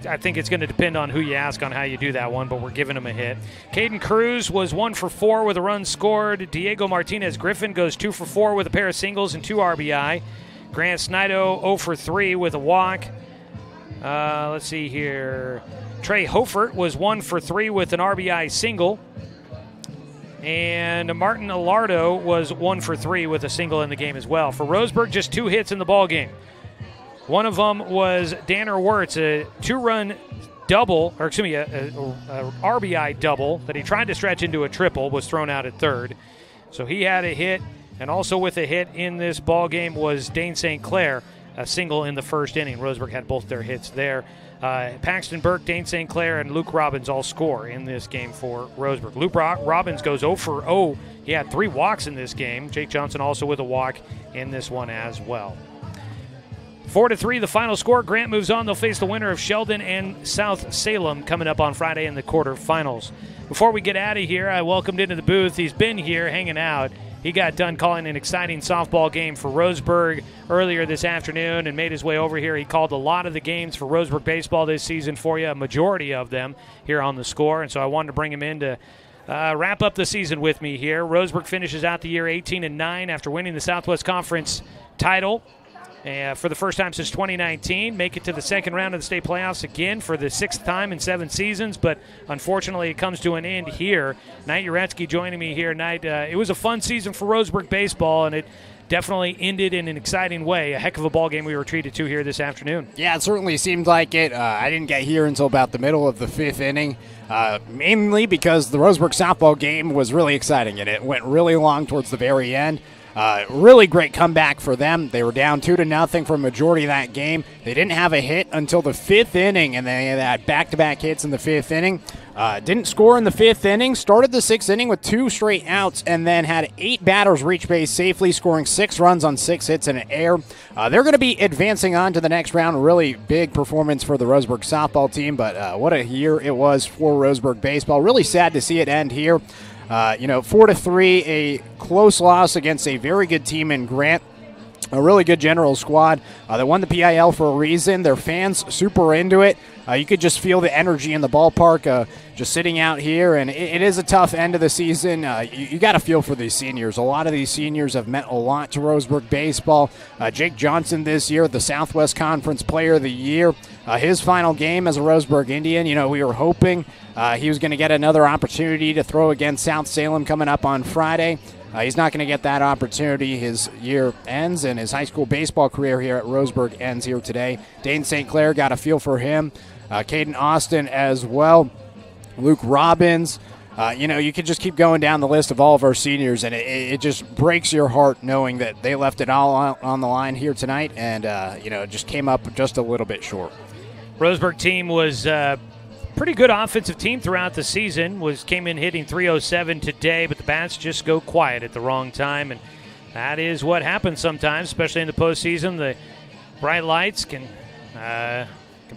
I think it's going to depend on who you ask on how you do that one, but we're giving him a hit. Caden Cruz was 1 for 4 with a run scored. Diego Martinez Griffin goes 2 for 4 with a pair of singles and 2 RBI. Grant Snido 0 for 3 with a walk. Let's see here. Trey Hofert was 1 for 3 with an RBI single. And Martin Alardo was 1 for 3 with a single in the game as well. For Roseburg, just 2 hits in the ball game. One of them was Danner Wirtz, a 2-run double, or excuse me, a RBI double that he tried to stretch into a triple, was thrown out at third. So he had a hit, and also with a hit in this ball game was Dane St. Clair, a single in the first inning. Roseburg had both their hits there. Paxton Burke, Dane St. Clair, and Luke Robbins all score in this game for Roseburg. Luke Robbins goes 0 for 0. He had 3 walks in this game. Jake Johnson also with a walk in this one as well. 4-3, the final score. Grant moves on. They'll face the winner of Sheldon and South Salem coming up on Friday in the quarterfinals. Before we get out of here, I welcomed into the booth. He's been here hanging out. He got done calling an exciting softball game for Roseburg earlier this afternoon and made his way over here. He called a lot of the games for Roseburg baseball this season for you, a majority of them here on the Score. And so I wanted to bring him in to wrap up the season with me here. Roseburg finishes out the year 18-9 after winning the Southwest Conference title. For the first time since 2019, make it to the second round of the state playoffs again for the 6th time in 7 seasons, but unfortunately it comes to an end here. Knight Uretsky joining me here. Knight, it was a fun season for Roseburg baseball, and it definitely ended in an exciting way. A heck of a ball game we were treated to here this afternoon. Yeah, it certainly seemed like it. I didn't get here until about the middle of the 5th inning, mainly because the Roseburg softball game was really exciting, and it went really long towards the very end. Really great comeback for them. They were down 2-0 for a majority of that game. They didn't have a hit until the 5th inning, and they had back-to-back hits in the 5th inning. Didn't score in the 5th inning, started the 6th inning with 2 straight outs, and then had 8 batters reach base safely, scoring 6 runs on 6 hits and an error. They're going to be advancing on to the next round. Really big performance for the Roseburg softball team, but what a year it was for Roseburg baseball. Really sad to see it end here. 4-3, a close loss against a very good team in Grant. A really good general squad. They won the PIL for a reason. Their fans super into it. You could just feel the energy in the ballpark just sitting out here, and it is a tough end of the season. You got to feel for these seniors. A lot of these seniors have meant a lot to Roseburg baseball. Jake Johnson this year, the Southwest Conference Player of the Year. His final game as a Roseburg Indian, we were hoping he was going to get another opportunity to throw against South Salem coming up on Friday. He's not going to get that opportunity. His year ends, and his high school baseball career here at Roseburg ends here today. Dane St. Clair got a feel for him. Caden Austin as well. Luke Robbins. You could just keep going down the list of all of our seniors, and it just breaks your heart knowing that they left it all on the line here tonight, and, it just came up just a little bit short. Roseburg team was pretty good offensive team throughout the season. Came in hitting .307 today, but the bats just go quiet at the wrong time, and that is what happens sometimes, especially in the postseason. The bright lights can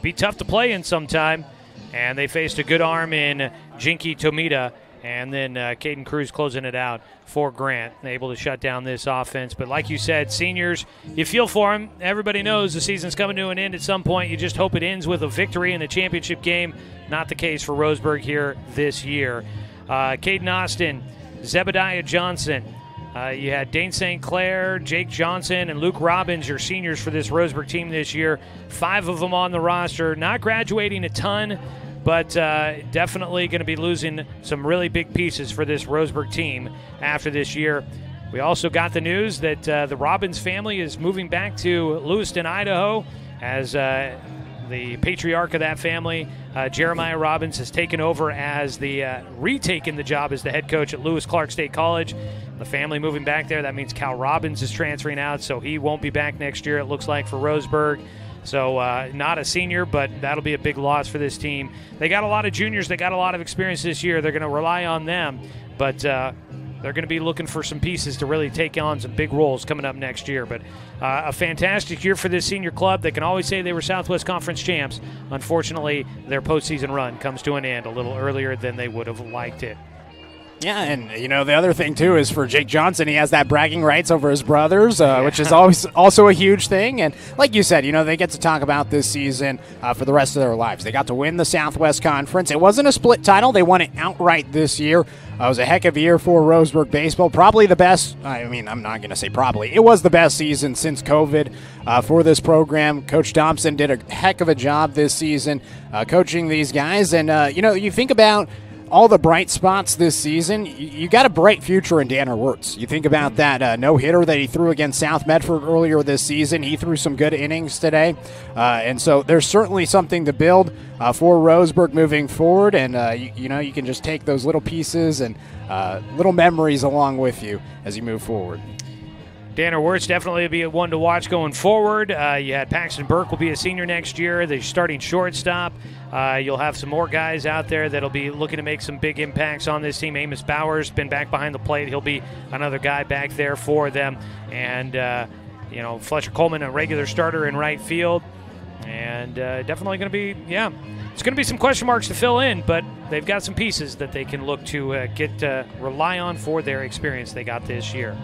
be tough to play in sometime, and they faced a good arm in Jinky Tomita, and then Caden Cruz closing it out for Grant, able to shut down this offense. But like you said, seniors, you feel for them. Everybody knows the season's coming to an end at some point. You just hope it ends with a victory in a championship game. Not the case for Roseburg here this year. Caden Austin, Zebediah Johnson. You had Dane St. Clair, Jake Johnson, and Luke Robbins, your seniors for this Roseburg team this year. 5 of them on the roster. Not graduating a ton, but definitely going to be losing some really big pieces for this Roseburg team after this year. We also got the news that the Robbins family is moving back to Lewiston, Idaho, as the patriarch of that family, Jeremiah Robbins, has taken over as retaken the job as the head coach at Lewis Clark State College. The family moving back there, that means Cal Robbins is transferring out, so he won't be back next year, it looks like, for Roseburg. So not a senior, but that'll be a big loss for this team. They got a lot of juniors. They got a lot of experience this year. They're going to rely on them, but they're going to be looking for some pieces to really take on some big roles coming up next year. But a fantastic year for this senior club. They can always say they were Southwest Conference champs. Unfortunately, their postseason run comes to an end a little earlier than they would have liked it. Yeah, and, the other thing, too, is for Jake Johnson, he has that bragging rights over his brothers, which is always also a huge thing. And like you said, they get to talk about this season for the rest of their lives. They got to win the Southwest Conference. It wasn't a split title. They won it outright this year. It was a heck of a year for Roseburg baseball. Probably the best. I'm not going to say probably. It was the best season since COVID for this program. Coach Thompson did a heck of a job this season coaching these guys. And, you think about all the bright spots this season, you got a bright future in Danner Wirtz. You think about that no-hitter that he threw against South Medford earlier this season. He threw some good innings today. And so there's certainly something to build for Roseburg moving forward. And, you can just take those little pieces and little memories along with you as you move forward. Danner Wirtz definitely will be one to watch going forward. You had Paxton Burke will be a senior next year. They're starting shortstop. You'll have some more guys out there that'll be looking to make some big impacts on this team. Amos Bowers been back behind the plate. He'll be another guy back there for them. And, Fletcher Coleman, a regular starter in right field. And definitely going to be, it's going to be some question marks to fill in, but they've got some pieces that they can look to rely on for their experience they got this year.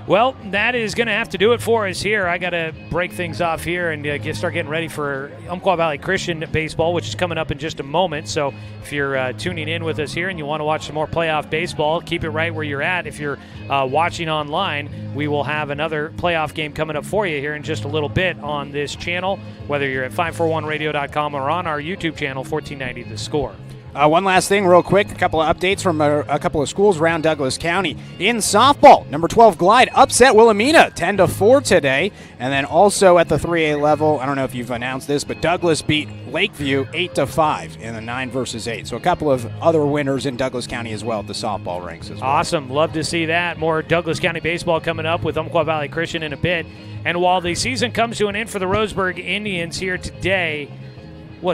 Well, that is going to have to do it for us here. I got to break things off here and start getting ready for Umpqua Valley Christian baseball, which is coming up in just a moment. So if you're tuning in with us here and you want to watch some more playoff baseball, keep it right where you're at. If you're watching online, we will have another playoff game coming up for you here in just a little bit on this channel, whether you're at 541radio.com or on our YouTube channel, 1490 The Score. One last thing real quick, a couple of updates from a couple of schools around Douglas County. In softball, number 12 Glide upset Wilhelmina 10-4 today. And then also at the 3A level, I don't know if you've announced this, but Douglas beat Lakeview 8-5 in the 9 versus 8. So a couple of other winners in Douglas County as well at the softball ranks as well. Awesome. Love to see that. More Douglas County baseball coming up with Umpqua Valley Christian in a bit. And while the season comes to an end for the Roseburg Indians here today,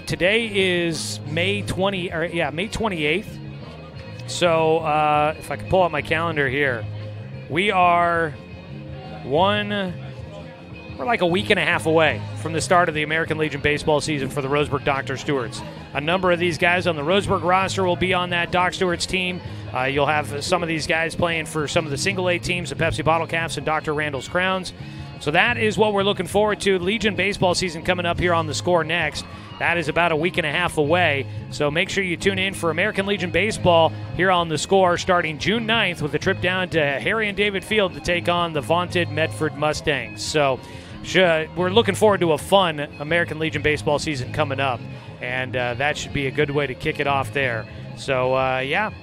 today is May 28th. So if I can pull up my calendar here, we're like a week and a half away from the start of the American Legion baseball season for the Roseburg Dr. Stewarts. A number of these guys on the Roseburg roster will be on that Doc Stewarts team. You'll have some of these guys playing for some of the single A teams, the Pepsi Bottle Caps and Dr. Randall's Crowns. So that is what we're looking forward to. Legion baseball season coming up here on The Score next. That is about a week and a half away. So make sure you tune in for American Legion baseball here on The Score starting June 9th with a trip down to Harry and David Field to take on the vaunted Medford Mustangs. So we're looking forward to a fun American Legion baseball season coming up. And that should be a good way to kick it off there. So,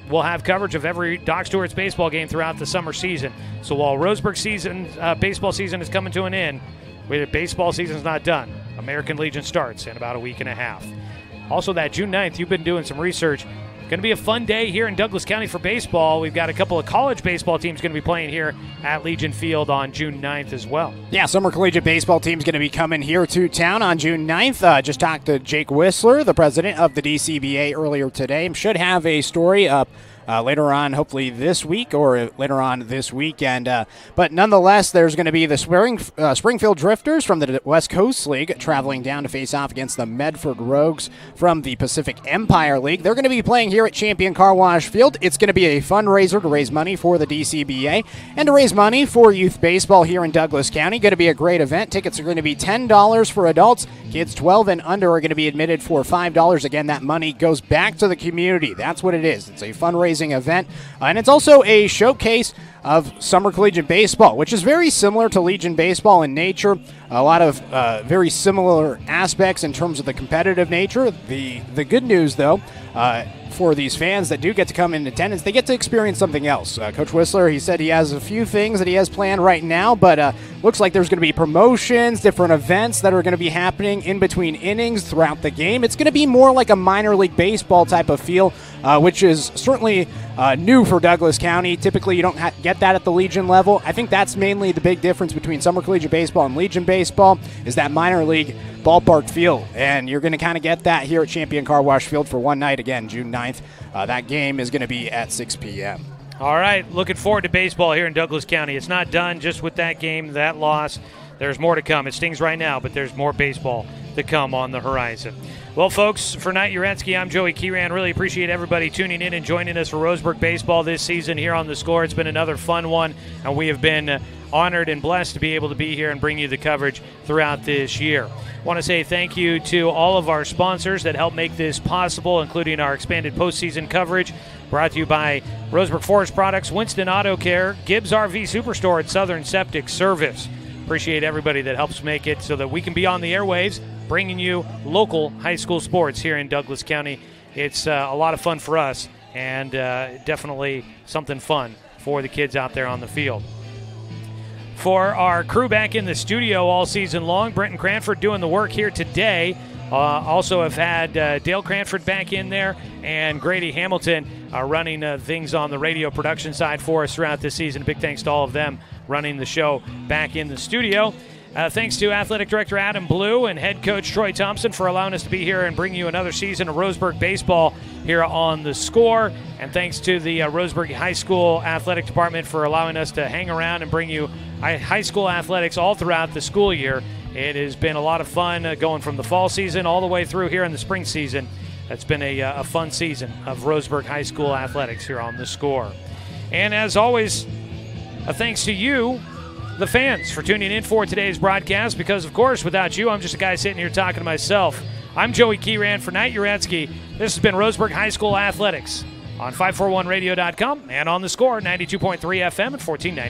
we'll have coverage of every Doc Stewart's baseball game throughout the summer season. So while Roseburg baseball season is coming to an end, baseball season's not done. American Legion starts in about a week and a half. Also, that June 9th, you've been doing some research. Going to be a fun day here in Douglas County for baseball. We've got a couple of college baseball teams going to be playing here at Legion Field on June 9th as well. Yeah, summer collegiate baseball team's going to be coming here to town on June 9th. Just talked to Jake Whistler, the president of the DCBA, earlier today. Should have a story up later on, hopefully this week or later on this weekend. But nonetheless, there's going to be the Springfield Drifters from the West Coast League traveling down to face off against the Medford Rogues from the Pacific Empire League. They're going to be playing here at Champion Car Wash Field. It's going to be a fundraiser to raise money for the DCBA and to raise money for youth baseball here in Douglas County. Going to be a great event. Tickets are going to be $10 for adults. Kids 12 and under are going to be admitted for $5. Again, that money goes back to the community. That's what it is. It's a fundraiser fundraising event, and it's also a showcase of summer collegiate baseball, which is very similar to Legion baseball in nature. A lot of very similar aspects in terms of the competitive nature. The good news, though, for these fans that do get to come in attendance, they get to experience something else. Coach Whistler, he said he has a few things that he has planned right now, but looks like there's going to be promotions, different events that are going to be happening in between innings throughout the game. It's going to be more like a minor league baseball type of feel, which is certainly new for Douglas County. Typically, you don't get that at the Legion level. I think that's mainly the big difference between summer collegiate baseball and Legion baseball is that minor league ballpark feel, and you're going to kind of get that here at Champion Car Wash Field for one night, again, June 9th. That game is going to be at 6 p.m. All right, looking forward to baseball here in Douglas County. It's not done just with that game, that loss. There's more to come. It stings right now, but there's more baseball to come on the horizon. Well, folks, for Knight Uretsky, I'm Joey Kieran. Really appreciate everybody tuning in and joining us for Roseburg baseball this season here on The Score. It's been another fun one, and we have been honored and blessed to be able to be here and bring you the coverage throughout this year. I want to say thank you to all of our sponsors that help make this possible, including our expanded postseason coverage, brought to you by Roseburg Forest Products, Winston Auto Care, Gibbs RV Superstore, and Southern Septic Service. Appreciate everybody that helps make it so that we can be on the airwaves, bringing you local high school sports here in Douglas County. It's a lot of fun for us, and definitely something fun for the kids out there on the field. For our crew back in the studio all season long, Brenton Cranford doing the work here today. Also have had Dale Cranford back in there and Grady Hamilton running things on the radio production side for us throughout this season. Big thanks to all of them running the show back in the studio. Thanks to Athletic Director Adam Blue and Head Coach Troy Thompson for allowing us to be here and bring you another season of Roseburg baseball here on The Score. And thanks to the Roseburg High School Athletic Department for allowing us to hang around and bring you high school athletics all throughout the school year. It has been a lot of fun going from the fall season all the way through here in the spring season. It's been a fun season of Roseburg High School athletics here on The Score. And as always, a thanks to you, the fans, for tuning in for today's broadcast, because, of course, without you, I'm just a guy sitting here talking to myself. I'm Joey Kieran for Knight Uretsky. This has been Roseburg High School Athletics on 541radio.com and on The Score, 92.3 FM and 1490.